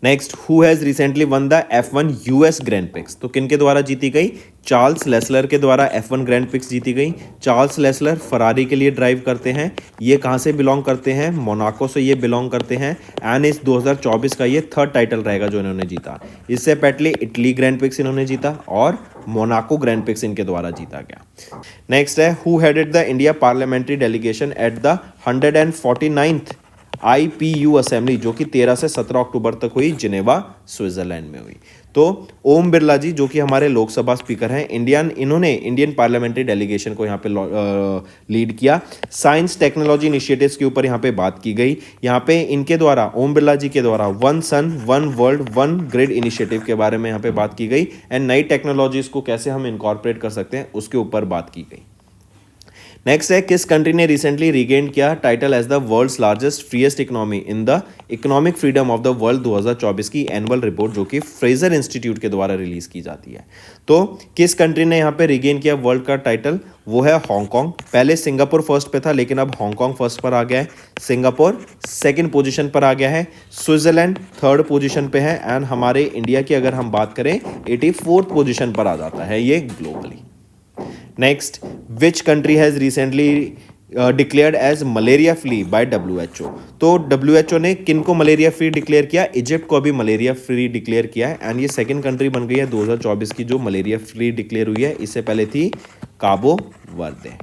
Next, who has recently won the F1 US grand pics? तो किन के द्वारा जीती गई? चार्ल्स लेसलर के द्वारा F1 ग्रैंड पिक्स जीती गई. चार्ल्स लेसलर फरारी के लिए ड्राइव करते हैं. ये कहाँ से बिलोंग करते हैं? मोनाको से ये बिलोंग करते हैं. एंड इस 2024 का ये 3rd टाइटल रहेगा जो इन्होंने जीता. इससे पहले इटली ग्रैंड पिक्स इन्होंने जीता और मोनाको ग्रैंड पिक्स इनके द्वारा जीता गया. नेक्स्ट है, who headed the India parliamentary delegation at the 149th IPU assembly, जो कि 13 से 17 अक्टूबर तक हुई, जिनेवा स्विट्जरलैंड में हुई. तो ओम बिरला जी जो कि हमारे लोकसभा स्पीकर हैं, इन्होंने इंडियन पार्लियामेंट्री डेलीगेशन को यहाँ पे लीड किया। साइंस टेक्नोलॉजी इनिशिएटिव्स के ऊपर यहाँ पे बात की गई। यहाँ पे इनके द्वारा, ओम बिरला जी के द्वारा, one sun one world one grid initiative के बारे में यहाँ पे बात की गई एंड नई टेक्नोलॉजीज को कैसे हम इनकॉर्पोरेट कर सकते हैं उसके ऊपर बात की गई। नेक्स्ट है, किस कंट्री ने रिसेंटली रिगेन किया title as the world's largest freest economy in the economic freedom of the world 2024 की एनुअल रिपोर्ट जो कि फ्रेजर इंस्टीट्यूट के द्वारा रिलीज की जाती है। तो किस कंट्री ने यहाँ पे रिगेन किया वर्ल्ड का टाइटल? वो है हांगकांग। पहले सिंगापुर फर्स्ट पे था लेकिन अब हांगकांग फर्स्ट पर आ गया है, सिंगापुर सेकंड पोजीशन पर आ गया है, स्विट्जरलैंड थर्ड पोजीशन पे है एंड हमारे इंडिया की अगर हम बात करें 84th पोजीशन पर आ जाता है ये globally. Next, which country has recently declared as malaria free by WHO। तो WHO ने किन को मलेरिया फ्री डिक्लेयर किया? इजिप्ट को अभी मलेरिया फ्री डिक्लेयर किया है एंड ये सेकंड कंट्री बन गई है 2024 की जो मलेरिया फ्री डिक्लेयर हुई है। इससे पहले थी काबो वर्दे।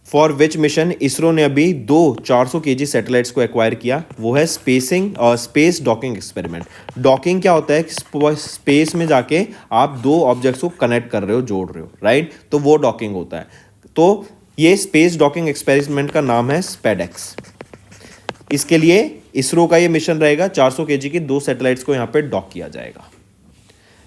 फॉर विच मिशन इसरो ने अभी 2 400 kg सैटेलाइट्स को एक्वायर किया? वो है स्पेस डॉकिंग एक्सपेरिमेंट। डॉकिंग क्या होता है? स्पेस में जाके आप 2 ऑब्जेक्ट्स को कनेक्ट कर रहे हो, जोड़ रहे हो, राइट? तो वो डॉकिंग होता है। तो ये स्पेस डॉकिंग एक्सपेरिमेंट का नाम है स्पेडेक्स। इसके लिए इसरो का ये मिशन रहेगा, 400 kg की 2 सैटेलाइट्स को यहाँ पे डॉक किया जाएगा।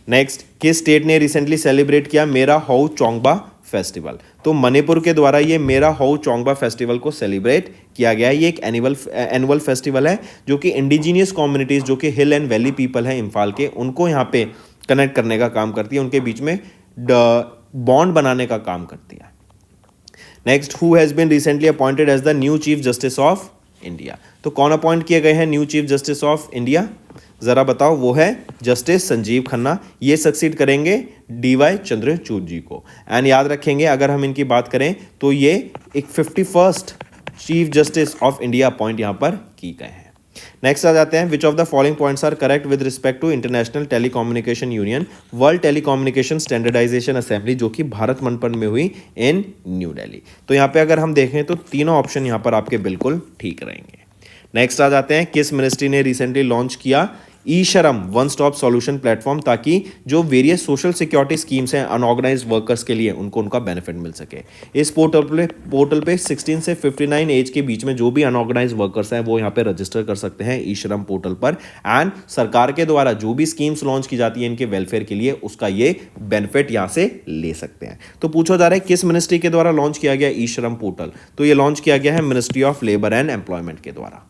नेक्स्ट, किस स्टेट ने रिसेंटली सेलिब्रेट किया मेरा हाउ चोंगबा फेस्टिवल? तो मणिपुर के द्वारा ये मेरा हाउ चोंगबा फेस्टिवल को सेलिब्रेट किया गया है। ये एक एनुअल फेस्टिवल है जो कि इंडिजीनियस कम्युनिटीज जो कि हिल एंड वैली पीपल हैं इम्फाल के, उनको यहाँ पे कनेक्ट करने का काम करती है, उनके बीच में बॉन्ड बनाने का काम करती है। Next, who has been recently appointed as the new chief justice of India? तो कौन अपॉइंट किए गए हैं new chief justice of India? जरा बताओ। वो है जस्टिस संजीव खन्ना। ये सक्सीड करेंगे DY चंद्रचूड़ जी को। एंड याद रखेंगे अगर हम इनकी बात करें तो ये एक 51st chief justice of India appoint यहाँ पर की गए हैं। नेक्स्ट आ जाते हैं, which of the following points are correct with respect to international telecommunication union world telecommunication standardization assembly जो कि भारत मंडपम में हुई इन न्यू दिल्ली। तो यहाँ पे अगर हम देखें तो तीनों ऑप्शन यहाँ पर आपके बिल्कुल ठीक रहेंगे। नेक्स्ट आ जाते हैं, किस मिनिस्ट्री ने रिसेंटली लॉन्च किया e-Shram one stop solution platform ताकि जो वेरियस सोशल सिक्योरिटी स्कीम्स हैं अनऑर्गेनाइज्ड वर्कर्स के लिए उनका बेनिफिट मिल सके। इस पोर्टल पे 16 से 59 एज के बीच में जो भी अनऑर्गेनाइज्ड वर्कर्स हैं वो यहाँ पे रजिस्टर कर सकते हैं ई-श्रम पोर्टल पर एंड सरकार के द्वारा जो भी स्कीम्स लॉन्च की जाती है इनके वेलफेयर के लिए उसका ये बेनिफिट यहाँ से ले सकते हैं। तो पूछा जा रहा है किस मिनिस्ट्री के द्वारा लॉन्च किया गया ई-श्रम पोर्टल? तो ये लॉन्च किया गया है ministry of labour and employment के द्वारा।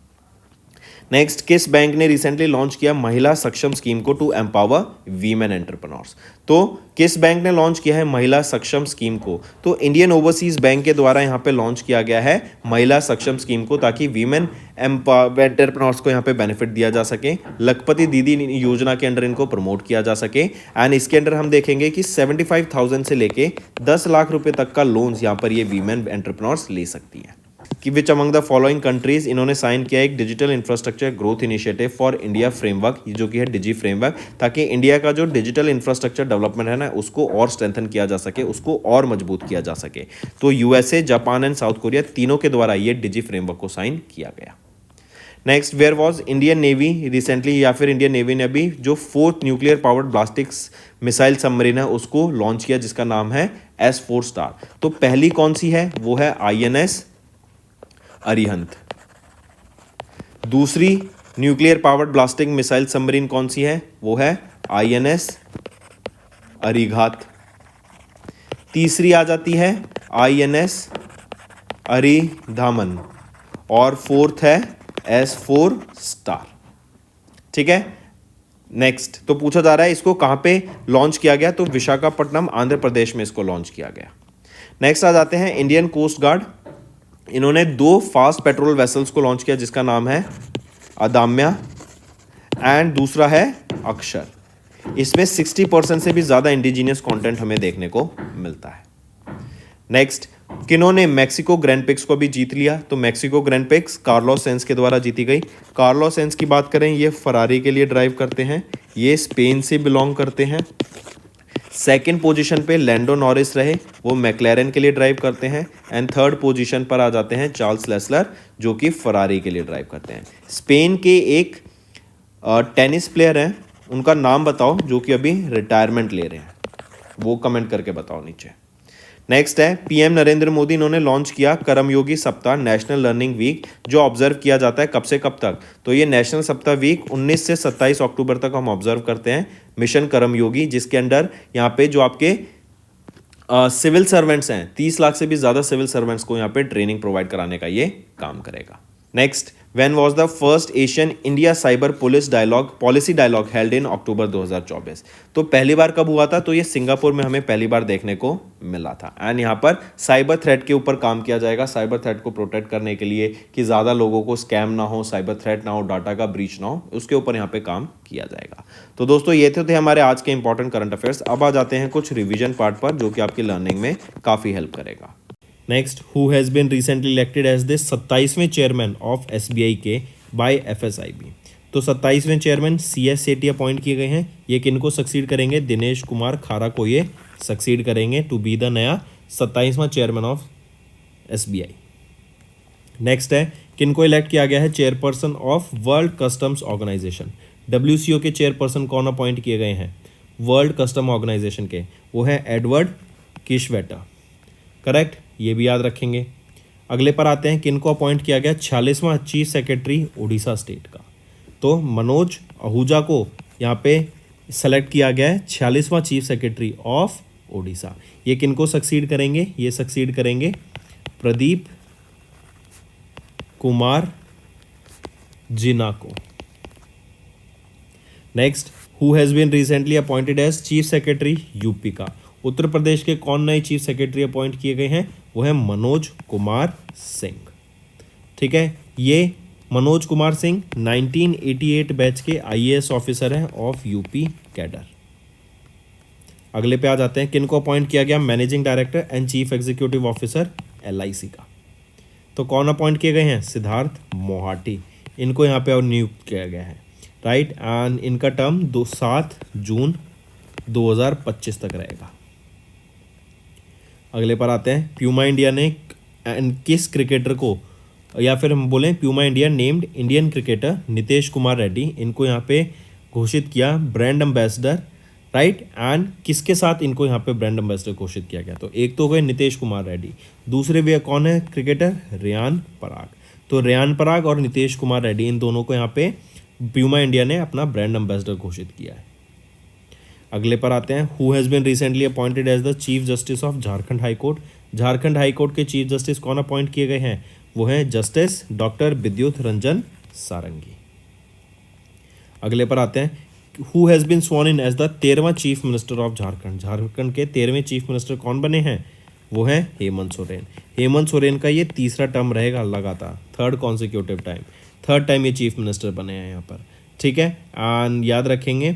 नेक्स्ट, किस बैंक ने रिसेंटली लॉन्च किया महिला सक्षम स्कीम को टू एम्पावर वीमेन एंटरप्रेन्योर्स? तो किस बैंक ने लॉन्च किया है महिला सक्षम स्कीम को? तो इंडियन ओवरसीज बैंक के द्वारा यहाँ पे लॉन्च किया गया है महिला सक्षम स्कीम को ताकि वीमेन एंटरप्रेन्योर्स को यहाँ पे बेनिफिट दिया जा सके, लखपति दीदी योजना के अंडर इनको प्रमोट किया जा सके एंड इसके अंडर हम देखेंगे कि 75,000 से लेके 10 लाख रुपए तक का लोन्स यहाँ पर ये वीमेन एंटरप्रेन्योर्स ले सकती हैं। कि which among the following countries इन्होंने साइन किया एक digital infrastructure growth initiative for India framework जो कि है डिजी फ्रेमवर्क, ताकि इंडिया का जो डिजिटल इंफ्रास्ट्रक्चर डेवलपमेंट है ना उसको और स्ट्रेंथन किया जा सके, उसको और मजबूत किया जा सके। तो USA, Japan and south Korea तीनों के द्वारा ये डिजी फ्रेमवर्क को साइन किया गया। Next, where was Indian navy recently, या फिर इंडियन नेवी ने अभी जो 4th nuclear powered ballistics missile submarine है उसको लॉन्च किया जिसका नाम है S4 स्टार। तो पहली कौन सी है? वो है INS अरिहंत। दूसरी nuclear powered blasting missile submarine कौन सी है? वो है INS अरिघात। तीसरी आ जाती है INS अरिधामन और 4th है S4 स्टार। ठीक है। नेक्स्ट, तो पूछा जा रहा है इसको कहां पे लॉन्च किया गया? तो विशाखापट्टनम आंध्र प्रदेश में इसको लॉन्च किया गया। नेक्स्ट आ जाते हैं इंडियन कोस्ट गार्ड, इन्होंने 2 फास्ट पेट्रोल वेसल्स को लॉन्च किया जिसका नाम है अदाम्या एंड दूसरा है अक्षर। इसमें 60% से भी ज़्यादा इंडिजीनियस कंटेंट हमें देखने को मिलता है। नेक्स्ट, किन्होंने मैक्सिको ग्रैंड पिक्स को भी जीत लिया? तो Mexico grand pics Carlos sense के द्वारा जीती गई। कार्लोस सेंस की बात करें, ये फरारी के लिए ड्राइव करते हैं, ये स्पेन से बिलोंग करते हैं। सेकंड पोजीशन पे लैंडो नॉरिस रहे, वो मैक्लेरन के लिए ड्राइव करते हैं एंड थर्ड पोजीशन पर आ जाते हैं चार्ल्स लेस्लर जो कि फरारी के लिए ड्राइव करते हैं। स्पेन के एक टेनिस प्लेयर हैं उनका नाम बताओ जो कि अभी रिटायरमेंट ले रहे हैं, वो कमेंट करके बताओ नीचे। नेक्स्ट है पीएम नरेंद्र मोदी, इन्होंने लॉन्च किया कर्मयोगी सप्ताह नेशनल लर्निंग वीक, जो ऑब्जर्व किया जाता है कब से कब तक, तो ये नेशनल सप्ताह वीक 19 से 27 अक्टूबर तक हम ऑब्जर्व करते हैं मिशन कर्मयोगी, जिसके अंडर यहाँ पे जो आपके सिविल सर्वेंट्स हैं 30 लाख से भी ज़्यादा सिविल सर्वेंट्स को यहाँ पे ट्रेनिंग प्रोवाइड कराने का ये काम करेगा। Next, when was the first Asian India cyber police dialogue policy dialogue held in October 2024, तो पहली बार कब हुआ था, तो ये सिंगापुर में हमें पहली बार देखने को मिला था। एंड यहाँ पर साइबर थ्रेट के ऊपर काम किया जाएगा, साइबर थ्रेट को प्रोटेक्ट करने के लिए कि ज़्यादा लोगों को स्कैम ना हो, साइबर थ्रेट ना हो, डाटा का ब्रीच ना हो, उसके ऊपर यहाँ पे काम किया जाएगा। तो दोस्तों ये थे हमारे आज के इंपॉर्टेंट करंट अफेयर्स। अब आ जाते हैं कुछ रिविजन पार्ट पर जो कि आपकी लर्निंग में काफ़ी हेल्प करेगा। Next, who has been recently elected as the 27वें चेयरमैन ऑफ एसबीआई के बाय एफएसआईबी। तो 27वें चेयरमैन CS सेठी अपॉइंट किए गए हैं। ये किनको सक्सीड करेंगे, दिनेश कुमार खारा को ये सक्सीड करेंगे टू बी द नया 27वां चेयरमैन ऑफ एसबीआई। नेक्स्ट है किनको इलेक्ट किया गया है chairperson of world customs organization. WCO के चेयरपर्सन कौन अपॉइंट किए गए हैं वर्ल्ड कस्टम ऑर्गेनाइजेशन के, वो है एडवर्ड किशवेटर। करेक्ट, ये भी याद रखेंगे। अगले पर आते हैं किनको अपॉइंट किया गया 46वां चीफ सेक्रेटरी उड़ीसा स्टेट का, तो मनोज आहूजा को यहाँ पे सेलेक्ट किया गया है 46वां चीफ सेक्रेटरी ऑफ उड़ीसा। ये किनको सक्सीड करेंगे, ये सक्सीड करेंगे प्रदीप कुमार जिना को। Next, who has been recently appointed as chief secretary UP का, उत्तर प्रदेश के कौन नए चीफ सेक्रेटरी अपॉइंट किए गए हैं, वो है मनोज कुमार सिंह। ठीक है, ये मनोज कुमार सिंह 1988 बैच के IAS ऑफिसर हैं ऑफ यूपी कैडर। अगले पे आ जाते हैं किनको अपॉइंट किया गया managing director and chief executive officer LIC का, तो कौन अपॉइंट किए गए हैं सिद्धार्थ मोहाटी, इनको यहाँ पे और नियुक्त किया गया है। राइट, एंड इनका टर्म 7 जून 2025 तक रहेगा। अगले पर आते हैं प्यूमा इंडिया ने किस क्रिकेटर को, या फिर हम बोलें Puma India named Indian cricketer Nitesh Kumar Reddy, इनको यहाँ पे घोषित किया ब्रांड एम्बेसडर। राइट, एंड किसके साथ इनको यहाँ पे ब्रांड एम्बेसडर घोषित किया गया, तो एक तो गए नितेश कुमार रेड्डी, दूसरे भी कौन है क्रिकेटर रियान पराग। तो रियान पराग और नितेश कुमार रेड्डी, इन दोनों को यहाँ पे प्यूमा इंडिया ने अपना ब्रांड एम्बेसडर घोषित किया है। अगले पर आते हैं who has been recently appointed as the chief justice of Jharkhand high court. Jharkhand high court के चीफ जस्टिस कौन अपॉइंट किए गए हैं, वो हैं जस्टिस डॉक्टर विद्युत रंजन सारंगी। अगले पर आते हैं who has been sworn in as the 13वां chief minister of Jharkhand. Jharkhand के 13वें चीफ मिनिस्टर कौन बने हैं, वो हैं हेमंत सोरेन। हेमंत सोरेन का ये तीसरा टर्म रहेगा लगातार, third consecutive time, third time ये चीफ मिनिस्टर बने हैं यहाँ पर। ठीक है, एंड याद रखेंगे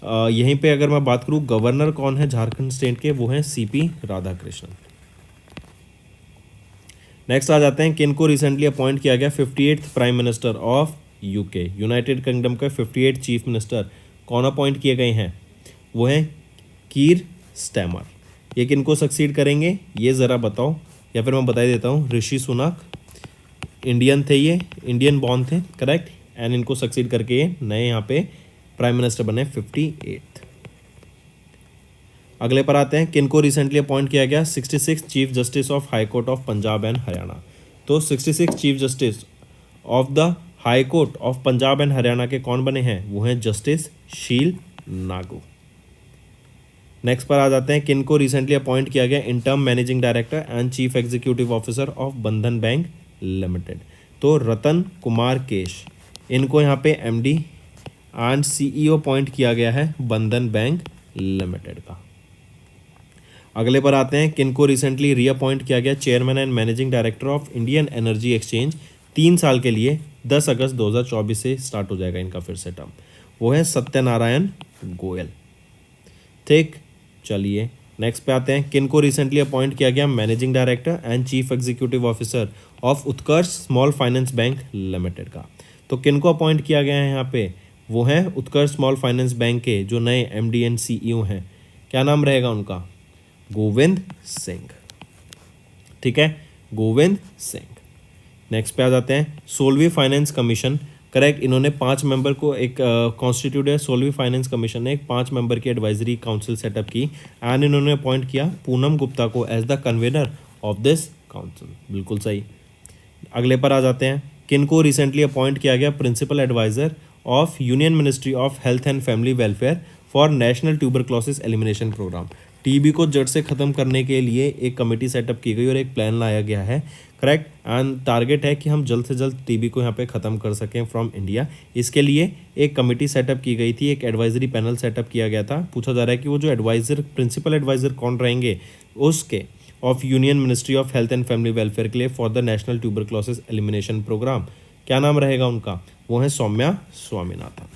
यहीं पे अगर मैं बात करूँ गवर्नर कौन है झारखंड स्टेट के, वो हैं CP राधाकृष्णन। नेक्स्ट आ जाते हैं किनको रिसेंटली अपॉइंट किया गया 58th prime minister of UK, United kingdom के 58 चीफ मिनिस्टर कौन अपॉइंट किए गए हैं, वो हैं कीर स्टैमर। ये किनको सक्सीड करेंगे, ये ज़रा बताओ, या फिर मैं बता देता हूँ ऋषि सुनक, इंडियन थे, ये इंडियन बॉर्न थे। करेक्ट, एंड इनको सक्सीड करके ये नए यहाँ पे प्राइम मिनिस्टर बने 58th। अगले पर आते हैं किनको रिसेंटली अपॉइंट किया गया 66 chief justice of high court of Punjab and Haryana. तो 66 chief justice of the high court of Punjab and Haryana के कौन बने हैं, वो हैं जस्टिस शील नागू। नेक्स्ट पर आ जाते हैं किनको रिसेंटली अपॉइंट किया गया interim managing director and chief executive officer of Bandhan bank limited. तो रतन कुमार केश, इनको यहाँ पे MD एंड CEO अपॉइंट किया गया है बंधन बैंक लिमिटेड का। अगले पर आते हैं किनको रिसेंटली रीअपॉइंट किया गया chairman and managing director of Indian energy exchange, 3 साल के लिए 10 अगस्त 2024 से स्टार्ट हो जाएगा इनका फिर से टर्म, वो है सत्यनारायण गोयल। ठीक, चलिए नेक्स्ट पे आते हैं किनको रिसेंटली अपॉइंट किया गया managing director and chief executive officer of Utkarsh small finance bank limited का। तो किनको अपॉइंट किया गया है यहाँ पे, वो हैं उत्कर्ष स्मॉल फाइनेंस बैंक के जो नए MD एंड CEO हैं, क्या नाम रहेगा उनका, गोविंद सिंह। ठीक है, गोविंद सिंह। नेक्स्ट पे आ जाते हैं 16वीं फाइनेंस कमीशन करेक्ट। इन्होंने 5 मेंबर को एक कॉन्स्टिट्यूट है, 16वीं फाइनेंस कमीशन ने एक 5 मेंबर की एडवाइजरी काउंसिल सेटअप की एंड इन्होंने अपॉइंट किया पूनम गुप्ता को as the convener of this council. बिल्कुल सही। अगले पर आ जाते हैं, किनको रिसेंटली अपॉइंट किया गया principal advisor of union ministry of health and family welfare for national tuberculosis elimination programme. TB को जड़ से ख़त्म करने के लिए एक कमेटी सेटअप की गई और एक प्लान लाया गया है, करेक्ट। एंड टारगेट है कि हम जल्द से जल्द टीबी को यहाँ पे ख़त्म कर सकें फ्रॉम इंडिया। इसके लिए एक कमेटी सेटअप की गई थी, एक एडवाइजरी पैनल सेटअप किया गया था। पूछा जा रहा है कि वो जो एडवाइजर प्रिंसिपल एडवाइजर कौन रहेंगे उसके of union ministry of health and family welfare के लिए for the national tuberculosis elimination programme. क्या नाम रहेगा उनका? वो है सौम्या स्वामीनाथन।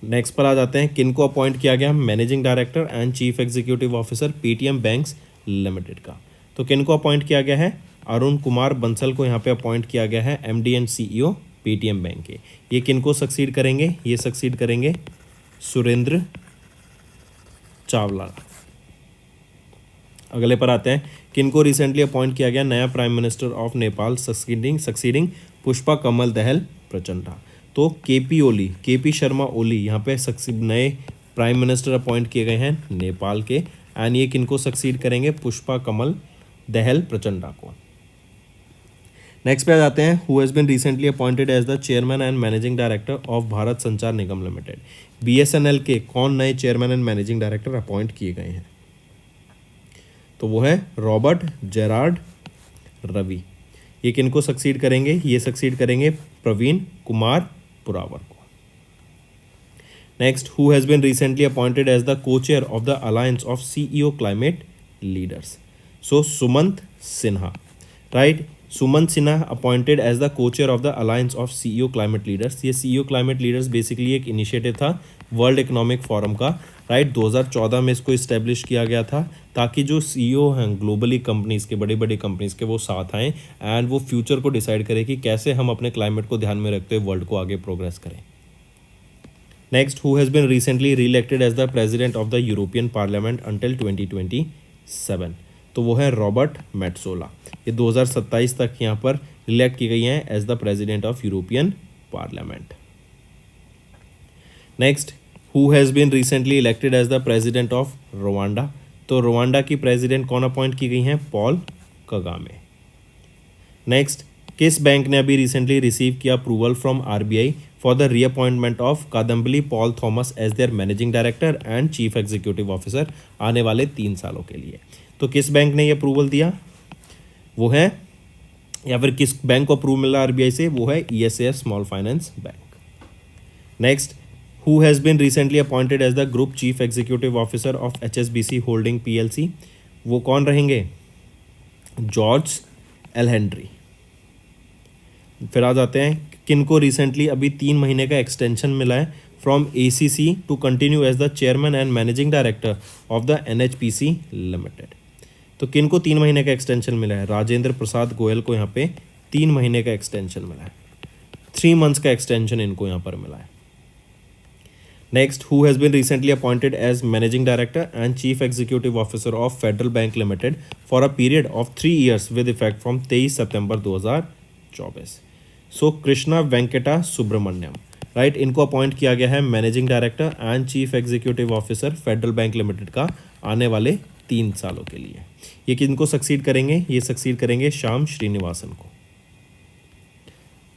नेक्स्ट पर आ जाते हैं, किनको अपॉइंट किया गया managing director and chief executive officer Paytm banks limited का। तो किनको अपॉइंट किया गया है? अरुण कुमार बंसल को यहाँ पे अपॉइंट किया गया है MD and CEO Paytm bank के। ये किनको सक्सीड करेंगे? ये सक्सीड करेंगे सुरेंद्र चावला। अगले पर आते हैं, किनको रिसेंटली अपॉइंट किया गया नया prime minister of Nepal succeeding Pushpa Kamal Dahal Prachanda. तो केपी शर्मा ओली यहाँ पे नए प्राइम मिनिस्टर अपॉइंट किए गए हैं नेपाल के एंड ये किनको सक्सीड करेंगे? पुष्पा कमल दहल प्रचंडा को। नेक्स्ट पे आ जाते हैं, who has been recently appointed as the chairman and managing director of Bharat Sanchar Nigam limited. BSNL के कौन नए chairman and managing director appoint किए गए हैं? तो वो है रॉबर्ट जेरार्ड रवि। ये किनको सक्सीड करेंगे? ये सक्सीड करेंगे प्रवीण कुमार पुरावर को। Next, who has been recently appointed as the co chair of the alliance of CEO climate leaders. So Sumant Sinha, right. Sumant Sinha appointed as the co chair of the alliance of CEO climate leaders. ये सीईओ क्लाइमेट लीडर्स बेसिकली एक इनिशिएटिव था वर्ल्ड इकोनॉमिक फोरम का, राइट। 2014 में इसको इस्टेब्लिश किया गया था ताकि जो सीईओ हैं ग्लोबली कंपनीज़ के, बड़ी बड़ी कंपनीज़ के, वो साथ आएँ एंड वो फ्यूचर को डिसाइड करें कि कैसे हम अपने क्लाइमेट को ध्यान में रखते हुए वर्ल्ड को आगे प्रोग्रेस करें। Next, who has been recently reelected as the president of the European parliament until 2027। तो वो है रॉबर्ट मेट्सोला। ये 2027 तक यहाँ पर इलेक्ट की गई हैं as the president of European parliament. Next, who has been recently elected as the president of Rwanda. तो रवांडा की प्रेसिडेंट कौन अपॉइंट की गई हैं? Paul Kagame. नेक्स्ट, किस बैंक ने अभी रिसेंटली रिसीव किया approval from RBI for the reappointment of Kadambelil Paul Thomas as their managing director and chief executive officer आने वाले 3 सालों के लिए? तो किस बैंक ने ये अप्रूवल दिया? वो है, या फिर किस बैंक को अप्रूवल मिला आरबीआई से? वो है ESF small finance bank. Next, who has been recently appointed as the group chief executive officer of HSBC holding PLC. वो कौन रहेंगे? George El Henry. फिर आ जाते हैं, किनको रिसेंटली अभी 3 महीने का एक्सटेंशन मिला है from ACC to continue as the chairman and managing director of the NHPC limited. तो किनको 3 महीने का एक्सटेंशन मिला है? राजेंद्र प्रसाद गोयल को यहाँ पे 3 महीने का एक्सटेंशन मिला है, 3 मंथ्स का एक्सटेंशन इनको यहाँ पर मिला है। Next, who has been recently appointed as managing director and chief executive officer of federal bank limited for a period of 3 years with effect from 23 सितंबर 2024। So Krishna Venkata Subramanian, right. इनको अपॉइंट किया गया है managing director and chief executive officer federal bank limited का आने वाले 3 सालों के लिए। ये किनको सक्सीड करेंगे? ये सक्सीड करेंगे श्याम श्रीनिवासन को।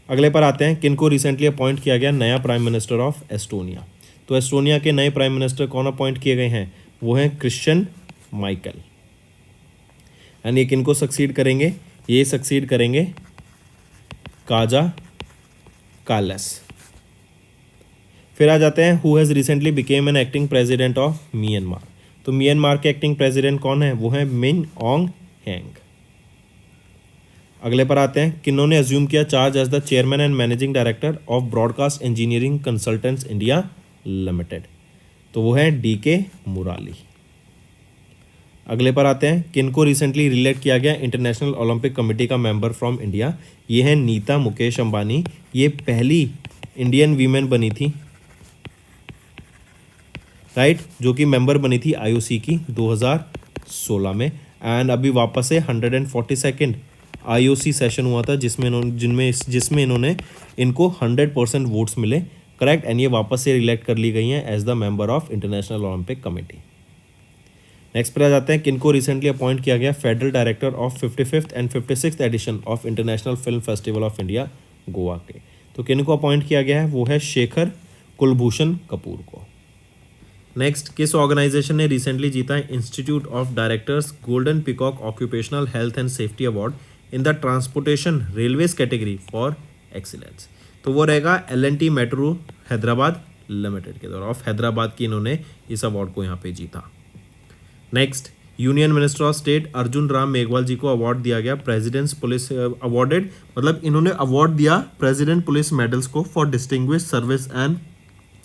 अगले पर आते हैं, किनको रिसेंटली अपॉइंट किया गया नया प्राइम मिनिस्टर ऑफ एस्टोनिया। तो एस्टोनिया के नए प्राइम मिनिस्टर कौन अपॉइंट किए गए हैं? वो हैं क्रिश्चियन माइकल। एंड ये किनको सक्सीड करेंगे? ये सक्सीड करेंगे काजा कालस। फिर आ जाते हैं, who has recently became an acting president of Myanmar. तो म्यांमार के एक्टिंग प्रेसिडेंट कौन है? वो है मिन ऑन्ग हैंग। अगले पर आते हैं, किन्होंने अज्यूम किया charge as the chairman and managing director of broadcast engineering consultants India limited. तो वो है डीके मुराली। अगले पर आते हैं, किनको रिसेंटली रिलेक्ट किया गया इंटरनेशनल ओलंपिक कमेटी का मेंबर फ्रॉम इंडिया। ये है नीता मुकेश अंबानी। ये पहली इंडियन वीमेन बनी थी, राइट, जो कि मेंबर बनी थी आईओसी की 2016 में एंड अभी वापस से 142nd IOC सेशन हुआ था जिसमें इन्होंने इनको 100% वोट्स मिले, करेक्ट, एंड ये वापस से इलेक्ट कर ली गई हैं as the member of international Olympic committee. Next पर आ जाते हैं, किनको रिसेंटली अपॉइंट किया गया federal director of 55th and 56th edition of international film festival of India Goa के। तो किनको अपॉइंट किया गया है, वो है शेखर कुलभूषण कपूर को। नेक्स्ट, किस ऑर्गेनाइजेशन ने रिसेंटली जीता है institute of directors golden peacock occupational health and safety award in the transportation railways category for excellence? तो वो रहेगा L&T मेट्रो हैदराबाद लिमिटेड के द्वारा, ऑफ हैदराबाद की इन्होंने इस अवार्ड को यहाँ पे जीता। Next, union minister of state Arjun Ram Meghwal ji को अवार्ड दिया गया प्रेसिडेंट्स पुलिस अवार्डेड, मतलब इन्होंने अवार्ड दिया प्रेसिडेंट पुलिस मेडल्स को for distinguished service and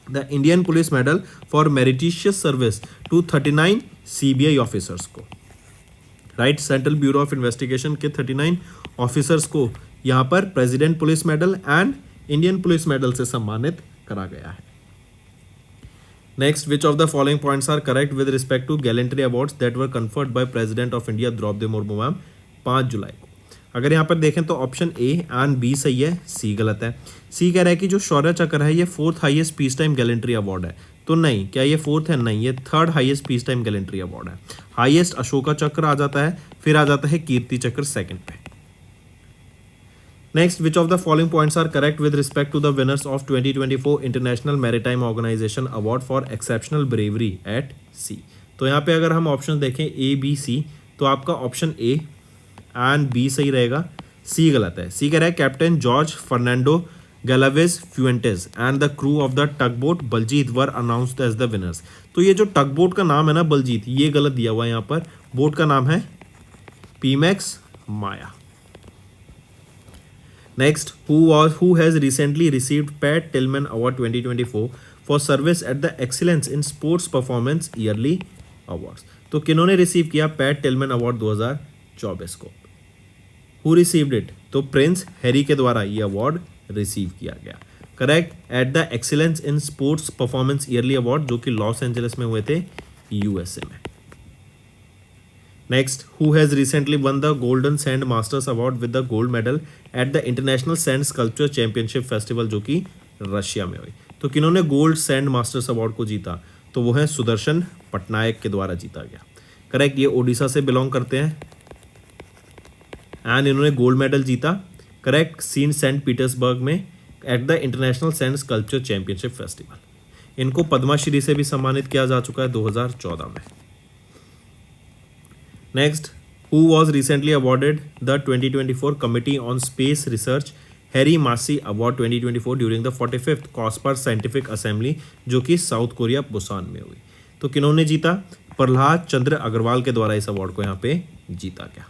the Indian police medal for meritorious service to 39 CBI officers को, right. Central bureau of investigation के 39 ऑफिसर्स को यहाँ पर president police medal and Indian police medal से सम्मानित करा गया है। Next, which of the following points are correct with respect to gallantry awards that were conferred by president of India Droupadi Murmu ma'am 5 जुलाई को? अगर यहाँ पर देखें तो ऑप्शन A एंड B सही है, C गलत है। C कह रहा है कि जो शौर्य चक्र है ये 4th highest peace time gallantry award है, तो नहीं, क्या ये 4th है? नहीं, ये 3rd highest peace time gallantry award है। हाईएस्ट अशोका चक्र आ जाता है, फिर आ जाता है कीर्ति चक्र सेकंड पे। Next, which of the following points are correct with respect to the winners of 2024 international maritime organisation award for exceptional bravery at sea? तो यहाँ पे अगर हम ऑप्शन देखें A, B, C, तो आपका ऑप्शन A एंड B सही रहेगा, C गलत है। C कह रहा है captain George Fernando Galaviz Fuentes and the crew of the tug boat Baljeet were announced as the winners. तो ये जो टग बोट का नाम है ना बलजीत, ये गलत दिया हुआ है यहाँ पर, बोट का नाम है पीमैक्स माया। Next, who has recently received Pat Tillman Award 2024 for service at the Excellence in Sports Performance Yearly Awards? तो किन्होंने रिसीव किया पैट टिलमैन अवार्ड 2024 को? Who received it? तो प्रिंस हैरी के द्वारा ये अवार्ड रिसीव किया गया, correct, at the excellence in sports performance yearly award जो कि लॉस एंजलिस में हुए थे USA में। Next, who has recently won the Golden Sand Masters Award with the gold medal at the International Sand Sculpture Championship Festival जो कि रशिया में हुई? तो किन्होंने गोल्ड सैंड मास्टर्स अवार्ड को जीता? तो वो है सुदर्शन पटनायक के द्वारा जीता गया, करेक्ट। ये ओडिशा से बिलोंग करते हैं एंड इन्होंने गोल्ड मेडल जीता, करेक्ट, सीन सेंट पीटर्सबर्ग में at the international sand sculpture championship festival. इनको पद्माश्री से भी सम्मानित किया जा चुका है 2014 में। Next, who was recently awarded the 2024 Committee on Space Research Harry Massey Award 2024 during the 45th COSPAR Scientific Assembly जो कि साउथ कोरिया बुसान में हुई? तो किन्होंने जीता? प्रहलाद चंद्र अग्रवाल के द्वारा इस अवार्ड को यहाँ पे जीता गया।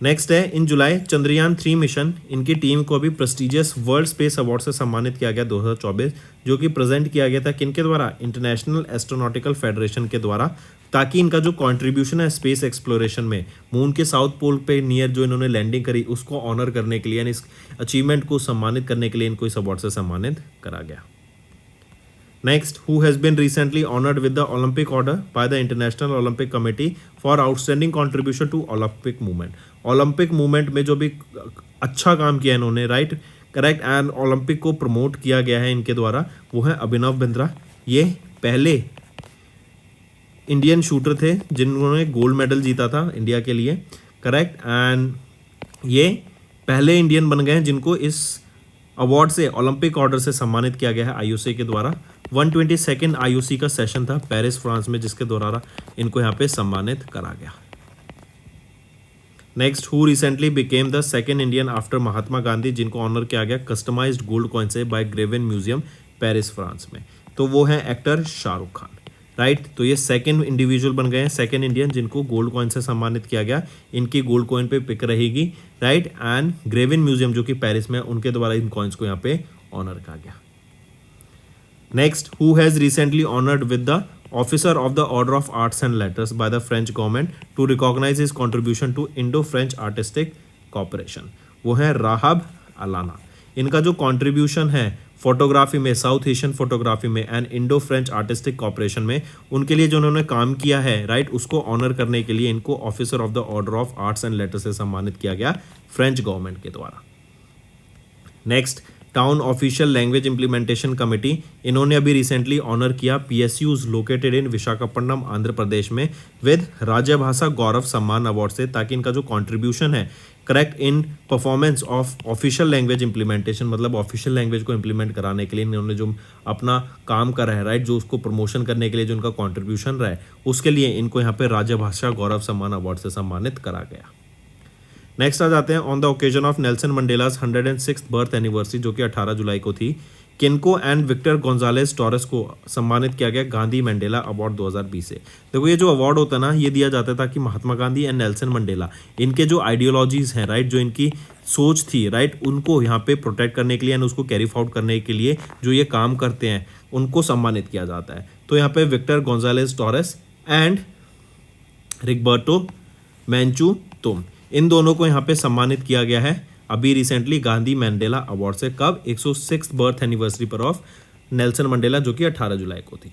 नेक्स्ट है, इन जुलाई चंद्रयान 3 मिशन इनकी टीम को अभी प्रेस्टिजियस वर्ल्ड स्पेस अवार्ड से सम्मानित किया गया 2024, जो कि प्रेजेंट किया गया था किनके द्वारा? इंटरनेशनल एस्ट्रोनॉटिकल फेडरेशन के द्वारा, ताकि इनका जो कंट्रीब्यूशन है स्पेस एक्सप्लोरेशन में, मून के साउथ पोल पे नियर जो इन्होंने लैंडिंग करी उसको ऑनर करने के लिए, यानी इस अचीवमेंट को सम्मानित करने के लिए इनको इस अवार्ड से सम्मानित करा गया। Next, who has been recently honored with the Olympic Order by the International Olympic Committee for outstanding contribution to Olympic movement? Olympic movement में जो भी अच्छा काम किया इन्होंने, राइट, करेक्ट, एंड ओलंपिक को प्रमोट किया गया है इनके द्वारा, वो है अभिनव बिंद्रा। ये पहले इंडियन शूटर थे जिन्होंने गोल्ड मेडल जीता था इंडिया के लिए, करेक्ट, एंड ये पहले इंडियन बन गए हैं जिनको इस अवार्ड से ओलंपिक ऑर्डर से सम्मानित किया गया है IOC के द्वारा। 122nd IOC का सेशन था पेरिस फ्रांस में, जिसके द्वारा इनको यहाँ पे सम्मानित करा गया। Next, who recently became the second Indian after Mahatma Gandhi जिनको ऑनर किया गया कस्टमाइज्ड गोल्ड कॉइन से by Grevin museum Paris France में? तो वो है एक्टर शाहरुख खान, राइट। तो ये सेकंड इंडिविजुअल बन गए हैं, सेकंड इंडियन जिनको गोल्ड कॉइन से सम्मानित किया गया। इनकी गोल्ड कॉइन पे पिक रहेगी, राइट, एंड ग्रेवन म्यूजियम जो कि पेरिस में, उनके द्वारा इन कॉइन्स को यहाँ पे ऑनर किया गया। Next, who has recently honoured with the officer of the order of arts and letters by the French government to recognise his contribution to Indo French artistic cooperation? वो है राहब अलाना। इनका जो कॉन्ट्रीब्यूशन है फोटोग्राफी में, साउथ एशियन फोटोग्राफी में and Indo French artistic cooperation में उनके लिए जो उन्होंने काम किया है, राइट, उसको ऑनर करने के लिए इनको officer of the order of arts and letters से सम्मानित किया गया फ्रेंच गवर्नमेंट के द्वारा। Next, town official language implementation committee, इन्होंने अभी रिसेंटली ऑनर किया PSUs located in Visakhapatnam Andhra Pradesh में विद राजभाषा गौरव सम्मान अवार्ड से, ताकि इनका जो कंट्रीब्यूशन है correct in performance of official language implementation, मतलब ऑफिशियल लैंग्वेज को इंप्लीमेंट कराने के लिए इन्होंने जो अपना काम करा है, राइट, जो उसको प्रमोशन करने के लिए जो उनका कंट्रीब्यूशन रहा है, उसके लिए इनको यहाँ पे राजभाषा गौरव सम्मान अवार्ड से सम्मानित करा गया। नेक्स्ट आ जाते हैं, on the occasion of Nelson Mandela's 106th birth anniversary, जो कि 18 जुलाई को थी, किनको एंड विक्टर गोंजालेस टोरेस को सम्मानित किया गया गांधी मंडेला अवार्ड 2020 से। देखो ये जो अवार्ड होता है ना, ये दिया जाता था कि Mahatma Gandhi and Nelson Mandela, इनके जो आइडियोलॉजीज हैं, राइट, जो इनकी सोच थी, राइट, उनको यहाँ पे प्रोटेक्ट करने के लिए एंड उसको कैरी आउट करने के लिए जो ये काम करते हैं, उनको सम्मानित किया जाता है। तो यहाँ पे विक्टर गोंजालेस टोरेस एंड रिगबर्टो मैंचू तुम, इन दोनों को यहाँ पे सम्मानित किया गया है अभी रिसेंटली गांधी मंडेला अवार्ड से। कब? 106th बर्थ एनिवर्सरी पर ऑफ नेल्सन मंडेला, जो कि 18 जुलाई को थी।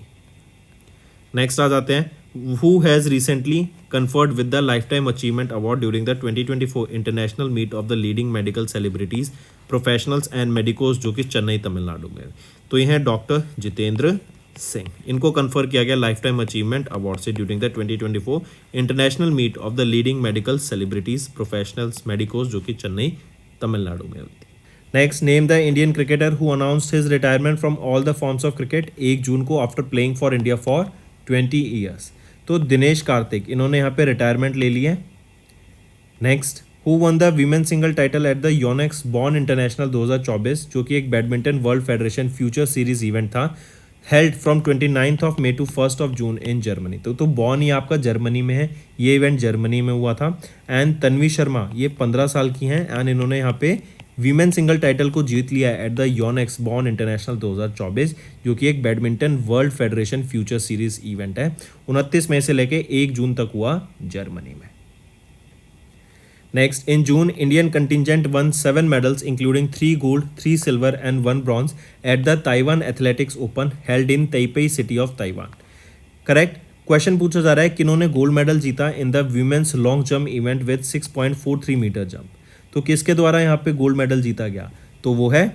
नेक्स्ट आ जाते हैं, who has recently conferred with the life time achievement award during the 2024 international meet of the leading medical celebrities professionals and medicos, जो कि चेन्नई तमिलनाडु में। तो ये हैं डॉक्टर जितेंद्र सिंह, इनको कन्फर किया गया लाइफ टाइम अचीवमेंट अवार्ड से during the 2024 international meet of the leading medical celebrities professionals medicos, जो कि चेन्नई तमिलनाडु में हुई थी। Next, name the Indian cricketer who announced his retirement from all the forms of cricket 1 जून को after playing for India for 20 years. तो दिनेश कार्तिक, इन्होंने यहाँ पे रिटायरमेंट ले ली है। Next, who won the women single title at the Yonex Bonn international 2024, जो कि एक badminton world federation future series event था, held from 29th of May to 1st of June in Germany. तो बॉर्न ये आपका जर्मनी में है, ये इवेंट जर्मनी में हुआ था। एंड तन्वी शर्मा, ये 15 साल की हैं एंड इन्होंने यहाँ पे वीमेन सिंगल टाइटल को जीत लिया eight the Yonex Bonn international 2024, जो कि एक badminton world federation future series event है। 29 मई से लेके 1 जून तक हुआ जर्मनी में। Next, in June, Indian contingent won 7 medals, including 3 gold, 3 silver, and 1 bronze at the Taiwan Athletics Open held in Taipei city of Taiwan. Correct? Question पूछा जा रहा है किन्होंने गोल्ड मेडल जीता in the women's long jump event with 6.43 metre jump. तो किसके द्वारा यहाँ पे गोल्ड मेडल जीता गया? तो वो है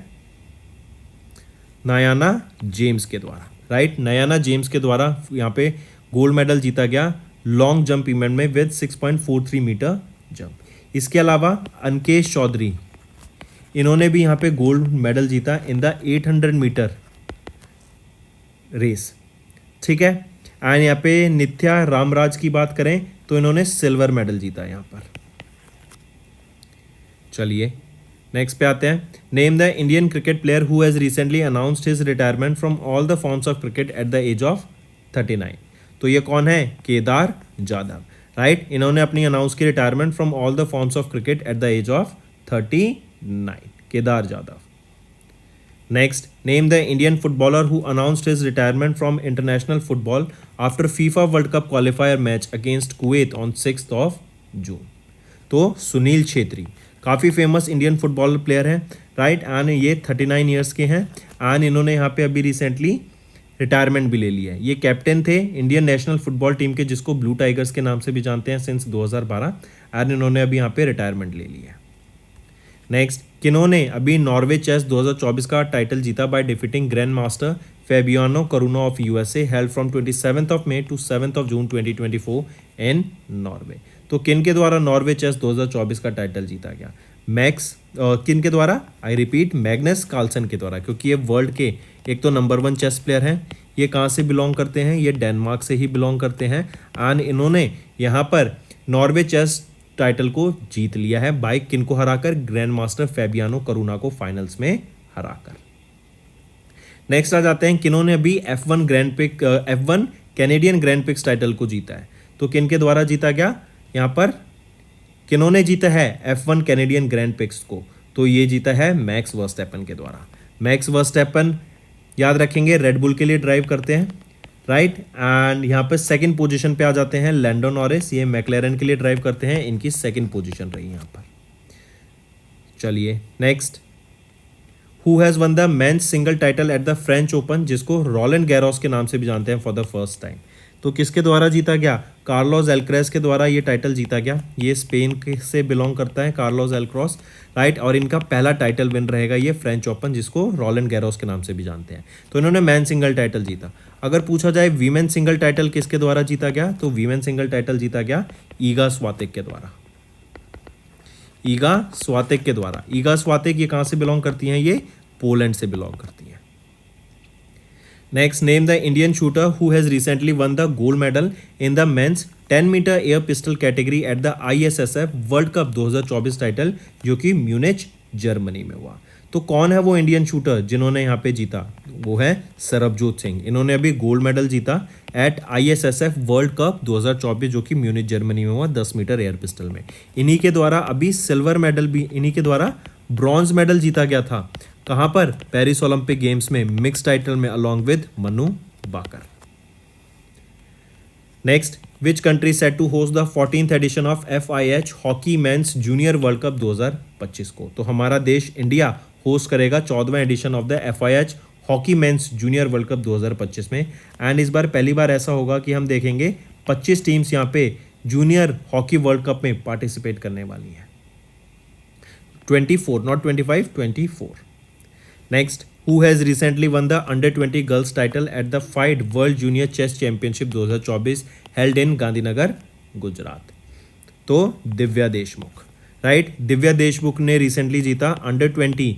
नयाना जेम्स के द्वारा, राइट। नयाना जेम्स के द्वारा यहाँ पे गोल्ड मेडल जीता गया लॉन्ग जंप इवेंट में विद 6.43 मीटर जंप। इसके अलावा अंकेश चौधरी, इन्होंने भी यहाँ पे गोल्ड मेडल जीता इन द 800 मीटर रेस, ठीक है। एंड यहाँ पे नित्या रामराज की बात करें तो इन्होंने सिल्वर मेडल जीता यहाँ पर। चलिए नेक्स्ट पे आते हैं। Name the Indian cricket player who has recently announced his retirement from all the forms of cricket at the age of 39। तो ये कौन है? केदार जाधव, राइट। इन्होंने अपनी अनाउंस की retirement from all the forms of cricket at the age of 39, Kedar Jadhav. Next, name the Indian footballer who announced his retirement from international football after FIFA world cup qualifier match against Kuwait on 6th of June। तो सुनील छेत्री काफ़ी फेमस इंडियन फुटबॉल प्लेयर हैं, राइट। एंड ये 39 ईयर्स के हैं एंड इन्होंने यहाँ पे अभी रिसेंटली रिटायरमेंट भी ले लिया है। ये कैप्टन थे इंडियन नेशनल फुटबॉल टीम के, जिसको ब्लू टाइगर्स के नाम से भी जानते हैं, सिंस 2012, एंड इन्होंने अभी यहाँ पे रिटायरमेंट ले लिया है। नेक्स्ट, किन्होंने अभी नॉर्वे चेस 2024 का टाइटल जीता by defeating grand master Fabiano Caruana of USA, held from 27th of May to 7th of June 2024 in Norway. तो किन के द्वारा नॉर्वे चेस 2024 का टाइटल जीता गया? किन के द्वारा? आई रिपीट, मैग्नस कार्लसन के द्वारा, क्योंकि ये वर्ल्ड के एक तो नंबर 1 चेस प्लेयर हैं। ये कहाँ से बिलोंग करते हैं? ये डेनमार्क से ही बिलोंग करते हैं एंड इन्होंने यहाँ पर नॉर्वे चेस टाइटल को जीत लिया है बाय किन को हराकर? ग्रैंड मास्टर फेबियानो करुना को फाइनल्स में हराकर। नेक्स्ट आ जाते हैं, किन्होंने अभी F1 Canadian grand pics title को जीता है। तो किन के द्वारा जीता गया? यहाँ पर किन्होंने जीता है F1 कैनेडियन ग्रैंड पिक्स को? तो ये जीता है मैक्स वर्स्टैपन के द्वारा। मैक्स वर्स्टैपन याद रखेंगे रेड बुल के लिए ड्राइव करते हैं, राइट। एंड यहाँ पे सेकंड पोजीशन पे आ जाते हैं लैंडो नॉरिस, ये मैक्लेरन के लिए ड्राइव करते हैं, इनकी सेकंड पोजीशन रही यहाँ पर। चलिए next, who has one the men's single title at the French open, जिसको रोलैंड गैरोस के नाम से भी जानते हैं, फॉर द फर्स्ट टाइम। तो किसके द्वारा जीता गया? कार्लोस एल्क्रेज के द्वारा ये टाइटल जीता गया। ये स्पेन से बिलोंग करता है कार्लोस एल्क्रोस, राइट। और इनका पहला टाइटल विन रहेगा ये फ्रेंच ओपन, जिसको रोलैंड गैरोस के नाम से भी जानते हैं। तो इन्होंने मैन सिंगल टाइटल जीता। अगर पूछा जाए वीमेन सिंगल टाइटल किसके द्वारा जीता गया, तो वीमेन सिंगल टाइटल जीता गया ईगा स्वातेक के द्वारा। ईगा स्वातेक के द्वारा। ईगा स्वातेक ये कहाँ से बिलोंग करती हैं? ये पोलैंड से बिलोंग करती हैं। Next, name the Indian shooter who has recently won the gold medal in the men's 10 metre air pistol category at the ISSF world cup 2024 title, जो कि म्यूनिच जर्मनी में हुआ। तो कौन है वो इंडियन शूटर जिन्होंने यहाँ पे जीता? वो है सरबजोत सिंह। इन्होंने अभी गोल्ड मेडल जीता एट ISSF वर्ल्ड कप 2024, जो कि म्यूनिच जर्मनी में हुआ 10 मीटर एयर पिस्टल में। इन्हीं के द्वारा अभी सिल्वर मेडल भी, इन्हीं के द्वारा ब्रॉन्ज मेडल जीता गया था। कहाँ पर? पेरिस ओलंपिक गेम्स में मिक्स टाइटल में, along with Manu Bhaker. Next, which country set to host the 14th edition of FIH hockey men's junior world cup 2025 को? तो हमारा देश इंडिया होस्ट करेगा 14वां edition of the FIH hockey men's junior world cup 2025 में। एंड इस बार पहली बार ऐसा होगा कि हम देखेंगे 25 टीम्स यहाँ पे जूनियर हॉकी वर्ल्ड कप में पार्टिसिपेट करने वाली हैं। 24, not 25, 24। Next, who has recently won the under twenty girls title at the FIDE world junior chess championship 2024 held in Gandhinagar, Gujarat? तो दिव्या देशमुख, राइट। दिव्या देशमुख ने रिसेंटली जीता under twenty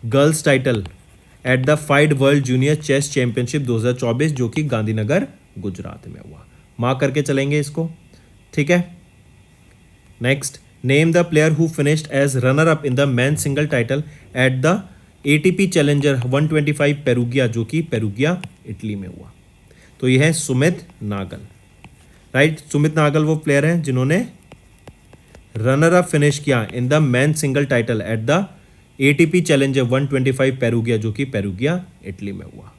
girls title at the FIDE world junior chess championship 2024, जो कि गांधीनगर, गुजरात में हुआ। मार्क करके चलेंगे इसको, ठीक है। Next, name the player who finished as runner up in the man single title at the ATP challenger 125 Perugia, जो कि पेरुगिया, इटली में हुआ। तो यह है सुमित नागल, राइट। सुमित नागल वो प्लेयर हैं जिन्होंने रनर अप फिनिश किया in the man single title at the ATP challenger 125 Perugia, जो कि पेरुगिया, इटली में हुआ।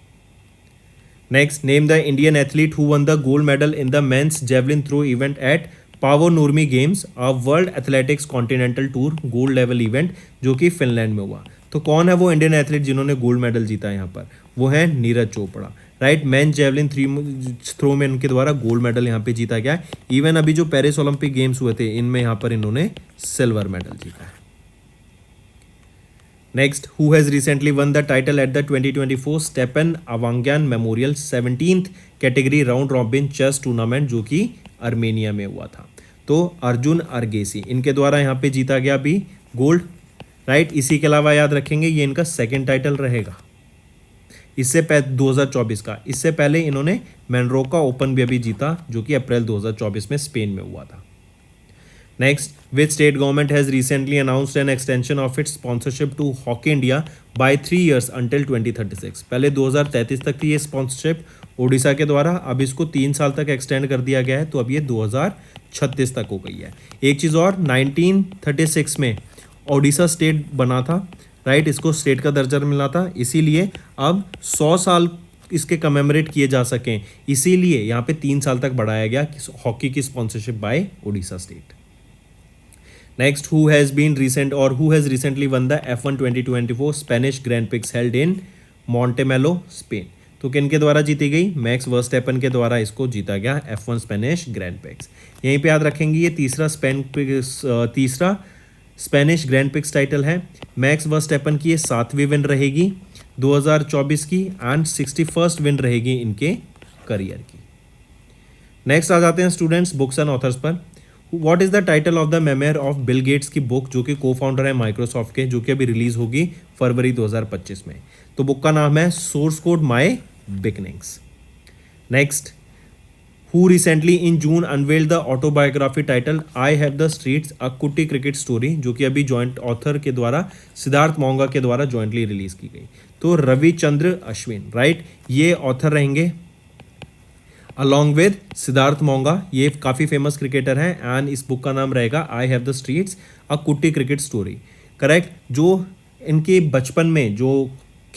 Next, name the Indian athlete who won the gold medal in the men's javelin throw event at Paavo Nurmi games, a world athletics continental tour gold level event, जो कि फिनलैंड में हुआ। तो कौन है वो इंडियन एथलीट जिन्होंने गोल्ड मेडल जीता यहाँ पर? वो है Neeraj Chopra, right. Man javelin throw में इनके द्वारा गोल्ड मेडल यहाँ पे जीता गया। इवन अभी जो पेरिस ओलंपिक गेम्स हुए थे, इनमें यहाँ पर इन्होंने सिल्वर मेडल जीता है। Next, who has recently won the title at the 2024 Stepan अवांग्यान memorial 17th category round robin chess tournament, जो कि आर्मेनिया में हुआ था? तो अर्जुन अर्गेसी, इनके द्वारा यहाँ पे जीता गया अभी गोल्ड, राइट। इसी के अलावा याद रखेंगे ये इनका सेकंड टाइटल रहेगा, इससे 2024 का। इससे पहले इन्होंने मैनरोका ओपन भी अभी जीता, जो कि अप्रैल 2024 में स्पेन में हुआ था। Next, which state government has recently announced an extension of its sponsorship to hockey India by 3 years until 2036? पहले 2033 तक थी ये स्पॉन्सरशिप ओडिशा के द्वारा, अब इसको 3 साल तक एक्सटेंड कर दिया गया है, तो अब ये 2036 तक हो गई है। एक चीज़ और, 1936 में ओडिशा स्टेट बना था, राइट। इसको स्टेट का दर्जा मिला था, इसीलिए अब 100 साल इसके कमेमोरेट किए जा सकें, इसीलिए यहाँ पे 3 साल तक बढ़ाया गया हॉकी की sponsorship by Odisha state. Next, who has recently won the F1 2024 Spanish grand prix held in Montmelo, Spain? तो किन के द्वारा जीती गई? मैक्स वर्स्टैपन के द्वारा इसको जीता गया F1 स्पेनिश ग्रैंड प्रिक्स। यहीं पे याद रखेंगे ये तीसरा स्पेनिश ग्रैंड प्रिक्स टाइटल है। मैक्स वर्स्टैपन की ये 7वीं विन रहेगी 2024 की, एंड 61st विन रहेगी इनके करियर की। नेक्स्ट आ जाते हैं स्टूडेंट्स बुक्स एंड ऑथर्स पर। What is the title of the memoir of Bill Gates की बुक, जो कि को फाउंडर है माइक्रोसॉफ्ट के, जो कि अभी रिलीज होगी फरवरी 2025 में? तो बुक का नाम है source code my beginnings. Next, who recently in June unveiled the autobiography title I have the streets a kutti cricket story, जो कि अभी जॉइंट ऑथर के द्वारा सिद्धार्थ मोंगा के द्वारा जॉइंटली रिलीज की गई? तो रविचंद्र अश्विन, राइट, ये ऑथर रहेंगे अलॉन्ग विद सिद्धार्थ मोंगा। ये काफ़ी फेमस क्रिकेटर हैं, एंड इस बुक का नाम रहेगा आई have the streets a kutti cricket story, correct. जो इनके बचपन में जो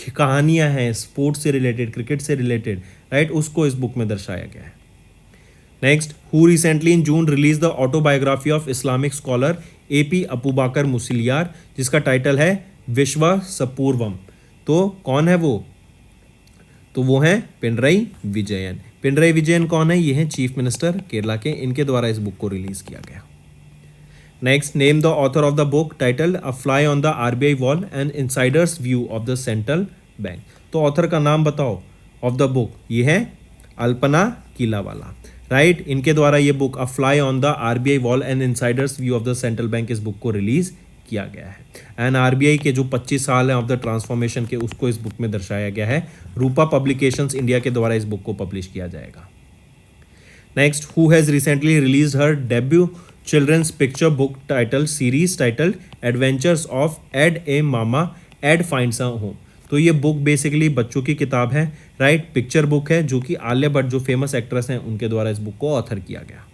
कहानियां हैं स्पोर्ट्स से रिलेटेड, क्रिकेट से रिलेटेड, राइट, उसको इस बुक में दर्शाया गया है। Next, who recently in June release the autobiography of Islamic scholar AP Abubakar Musliyar, जिसका टाइटल है विश्वा सपूर्वम। तो कौन है वो? तो वो हैं पिनरई विजयन। पिनरई विजयन कौन है? ये हैं चीफ मिनिस्टर केरला के, इनके द्वारा इस बुक को रिलीज किया गया। Next, name the author of the book title a fly on the RBI wall and Insiders view of the central bank. तो ऑथर का नाम बताओ ऑफ द बुक, ये है अल्पना किलावाला, राइट। इनके द्वारा ये book a fly on the RBI wall and Insiders view of the central bank इस बुक को रिलीज किया गया है। एंड आरबीआई के जो 25 साल हैं ऑफ द ट्रांसफॉर्मेशन के, उसको इस बुक में दर्शाया गया है। रूपा पब्लिकेशंस इंडिया के द्वारा इस बुक को पब्लिश किया जाएगा। Next, who has recently release her debut children's picture book title series titled adventures of Ed a mama Ed finds a home. तो ये बुक बेसिकली बच्चों की किताब है, राइट, पिक्चर बुक है, जो कि आलिया भट्ट जो फेमस एक्ट्रेस हैं उनके द्वारा इस बुक को ऑथर किया गया।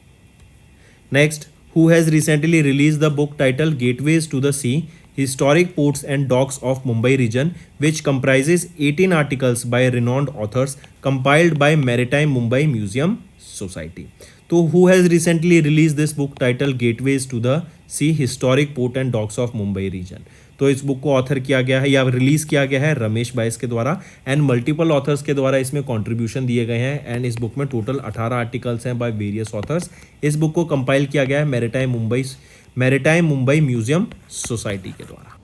Next, who has recently released the book titled Gateways to the Sea, Historic Ports and Docks of Mumbai Region, which comprises 18 articles by renowned authors compiled by Maritime Mumbai Museum Society. तो who has recently released this book titled Gateways to the Sea, Historic Port and Docks of Mumbai Region? तो इस बुक को ऑथर किया गया है या रिलीज किया गया है रमेश बाइस के द्वारा, एंड मल्टीपल ऑथर्स के द्वारा इसमें कंट्रीब्यूशन दिए गए हैं। एंड इस बुक में टोटल 18 आर्टिकल्स हैं बाय वेरियस ऑथर्स। इस बुक को कंपाइल किया गया है मैरीटाइम मुंबई म्यूजियम सोसाइटी के द्वारा।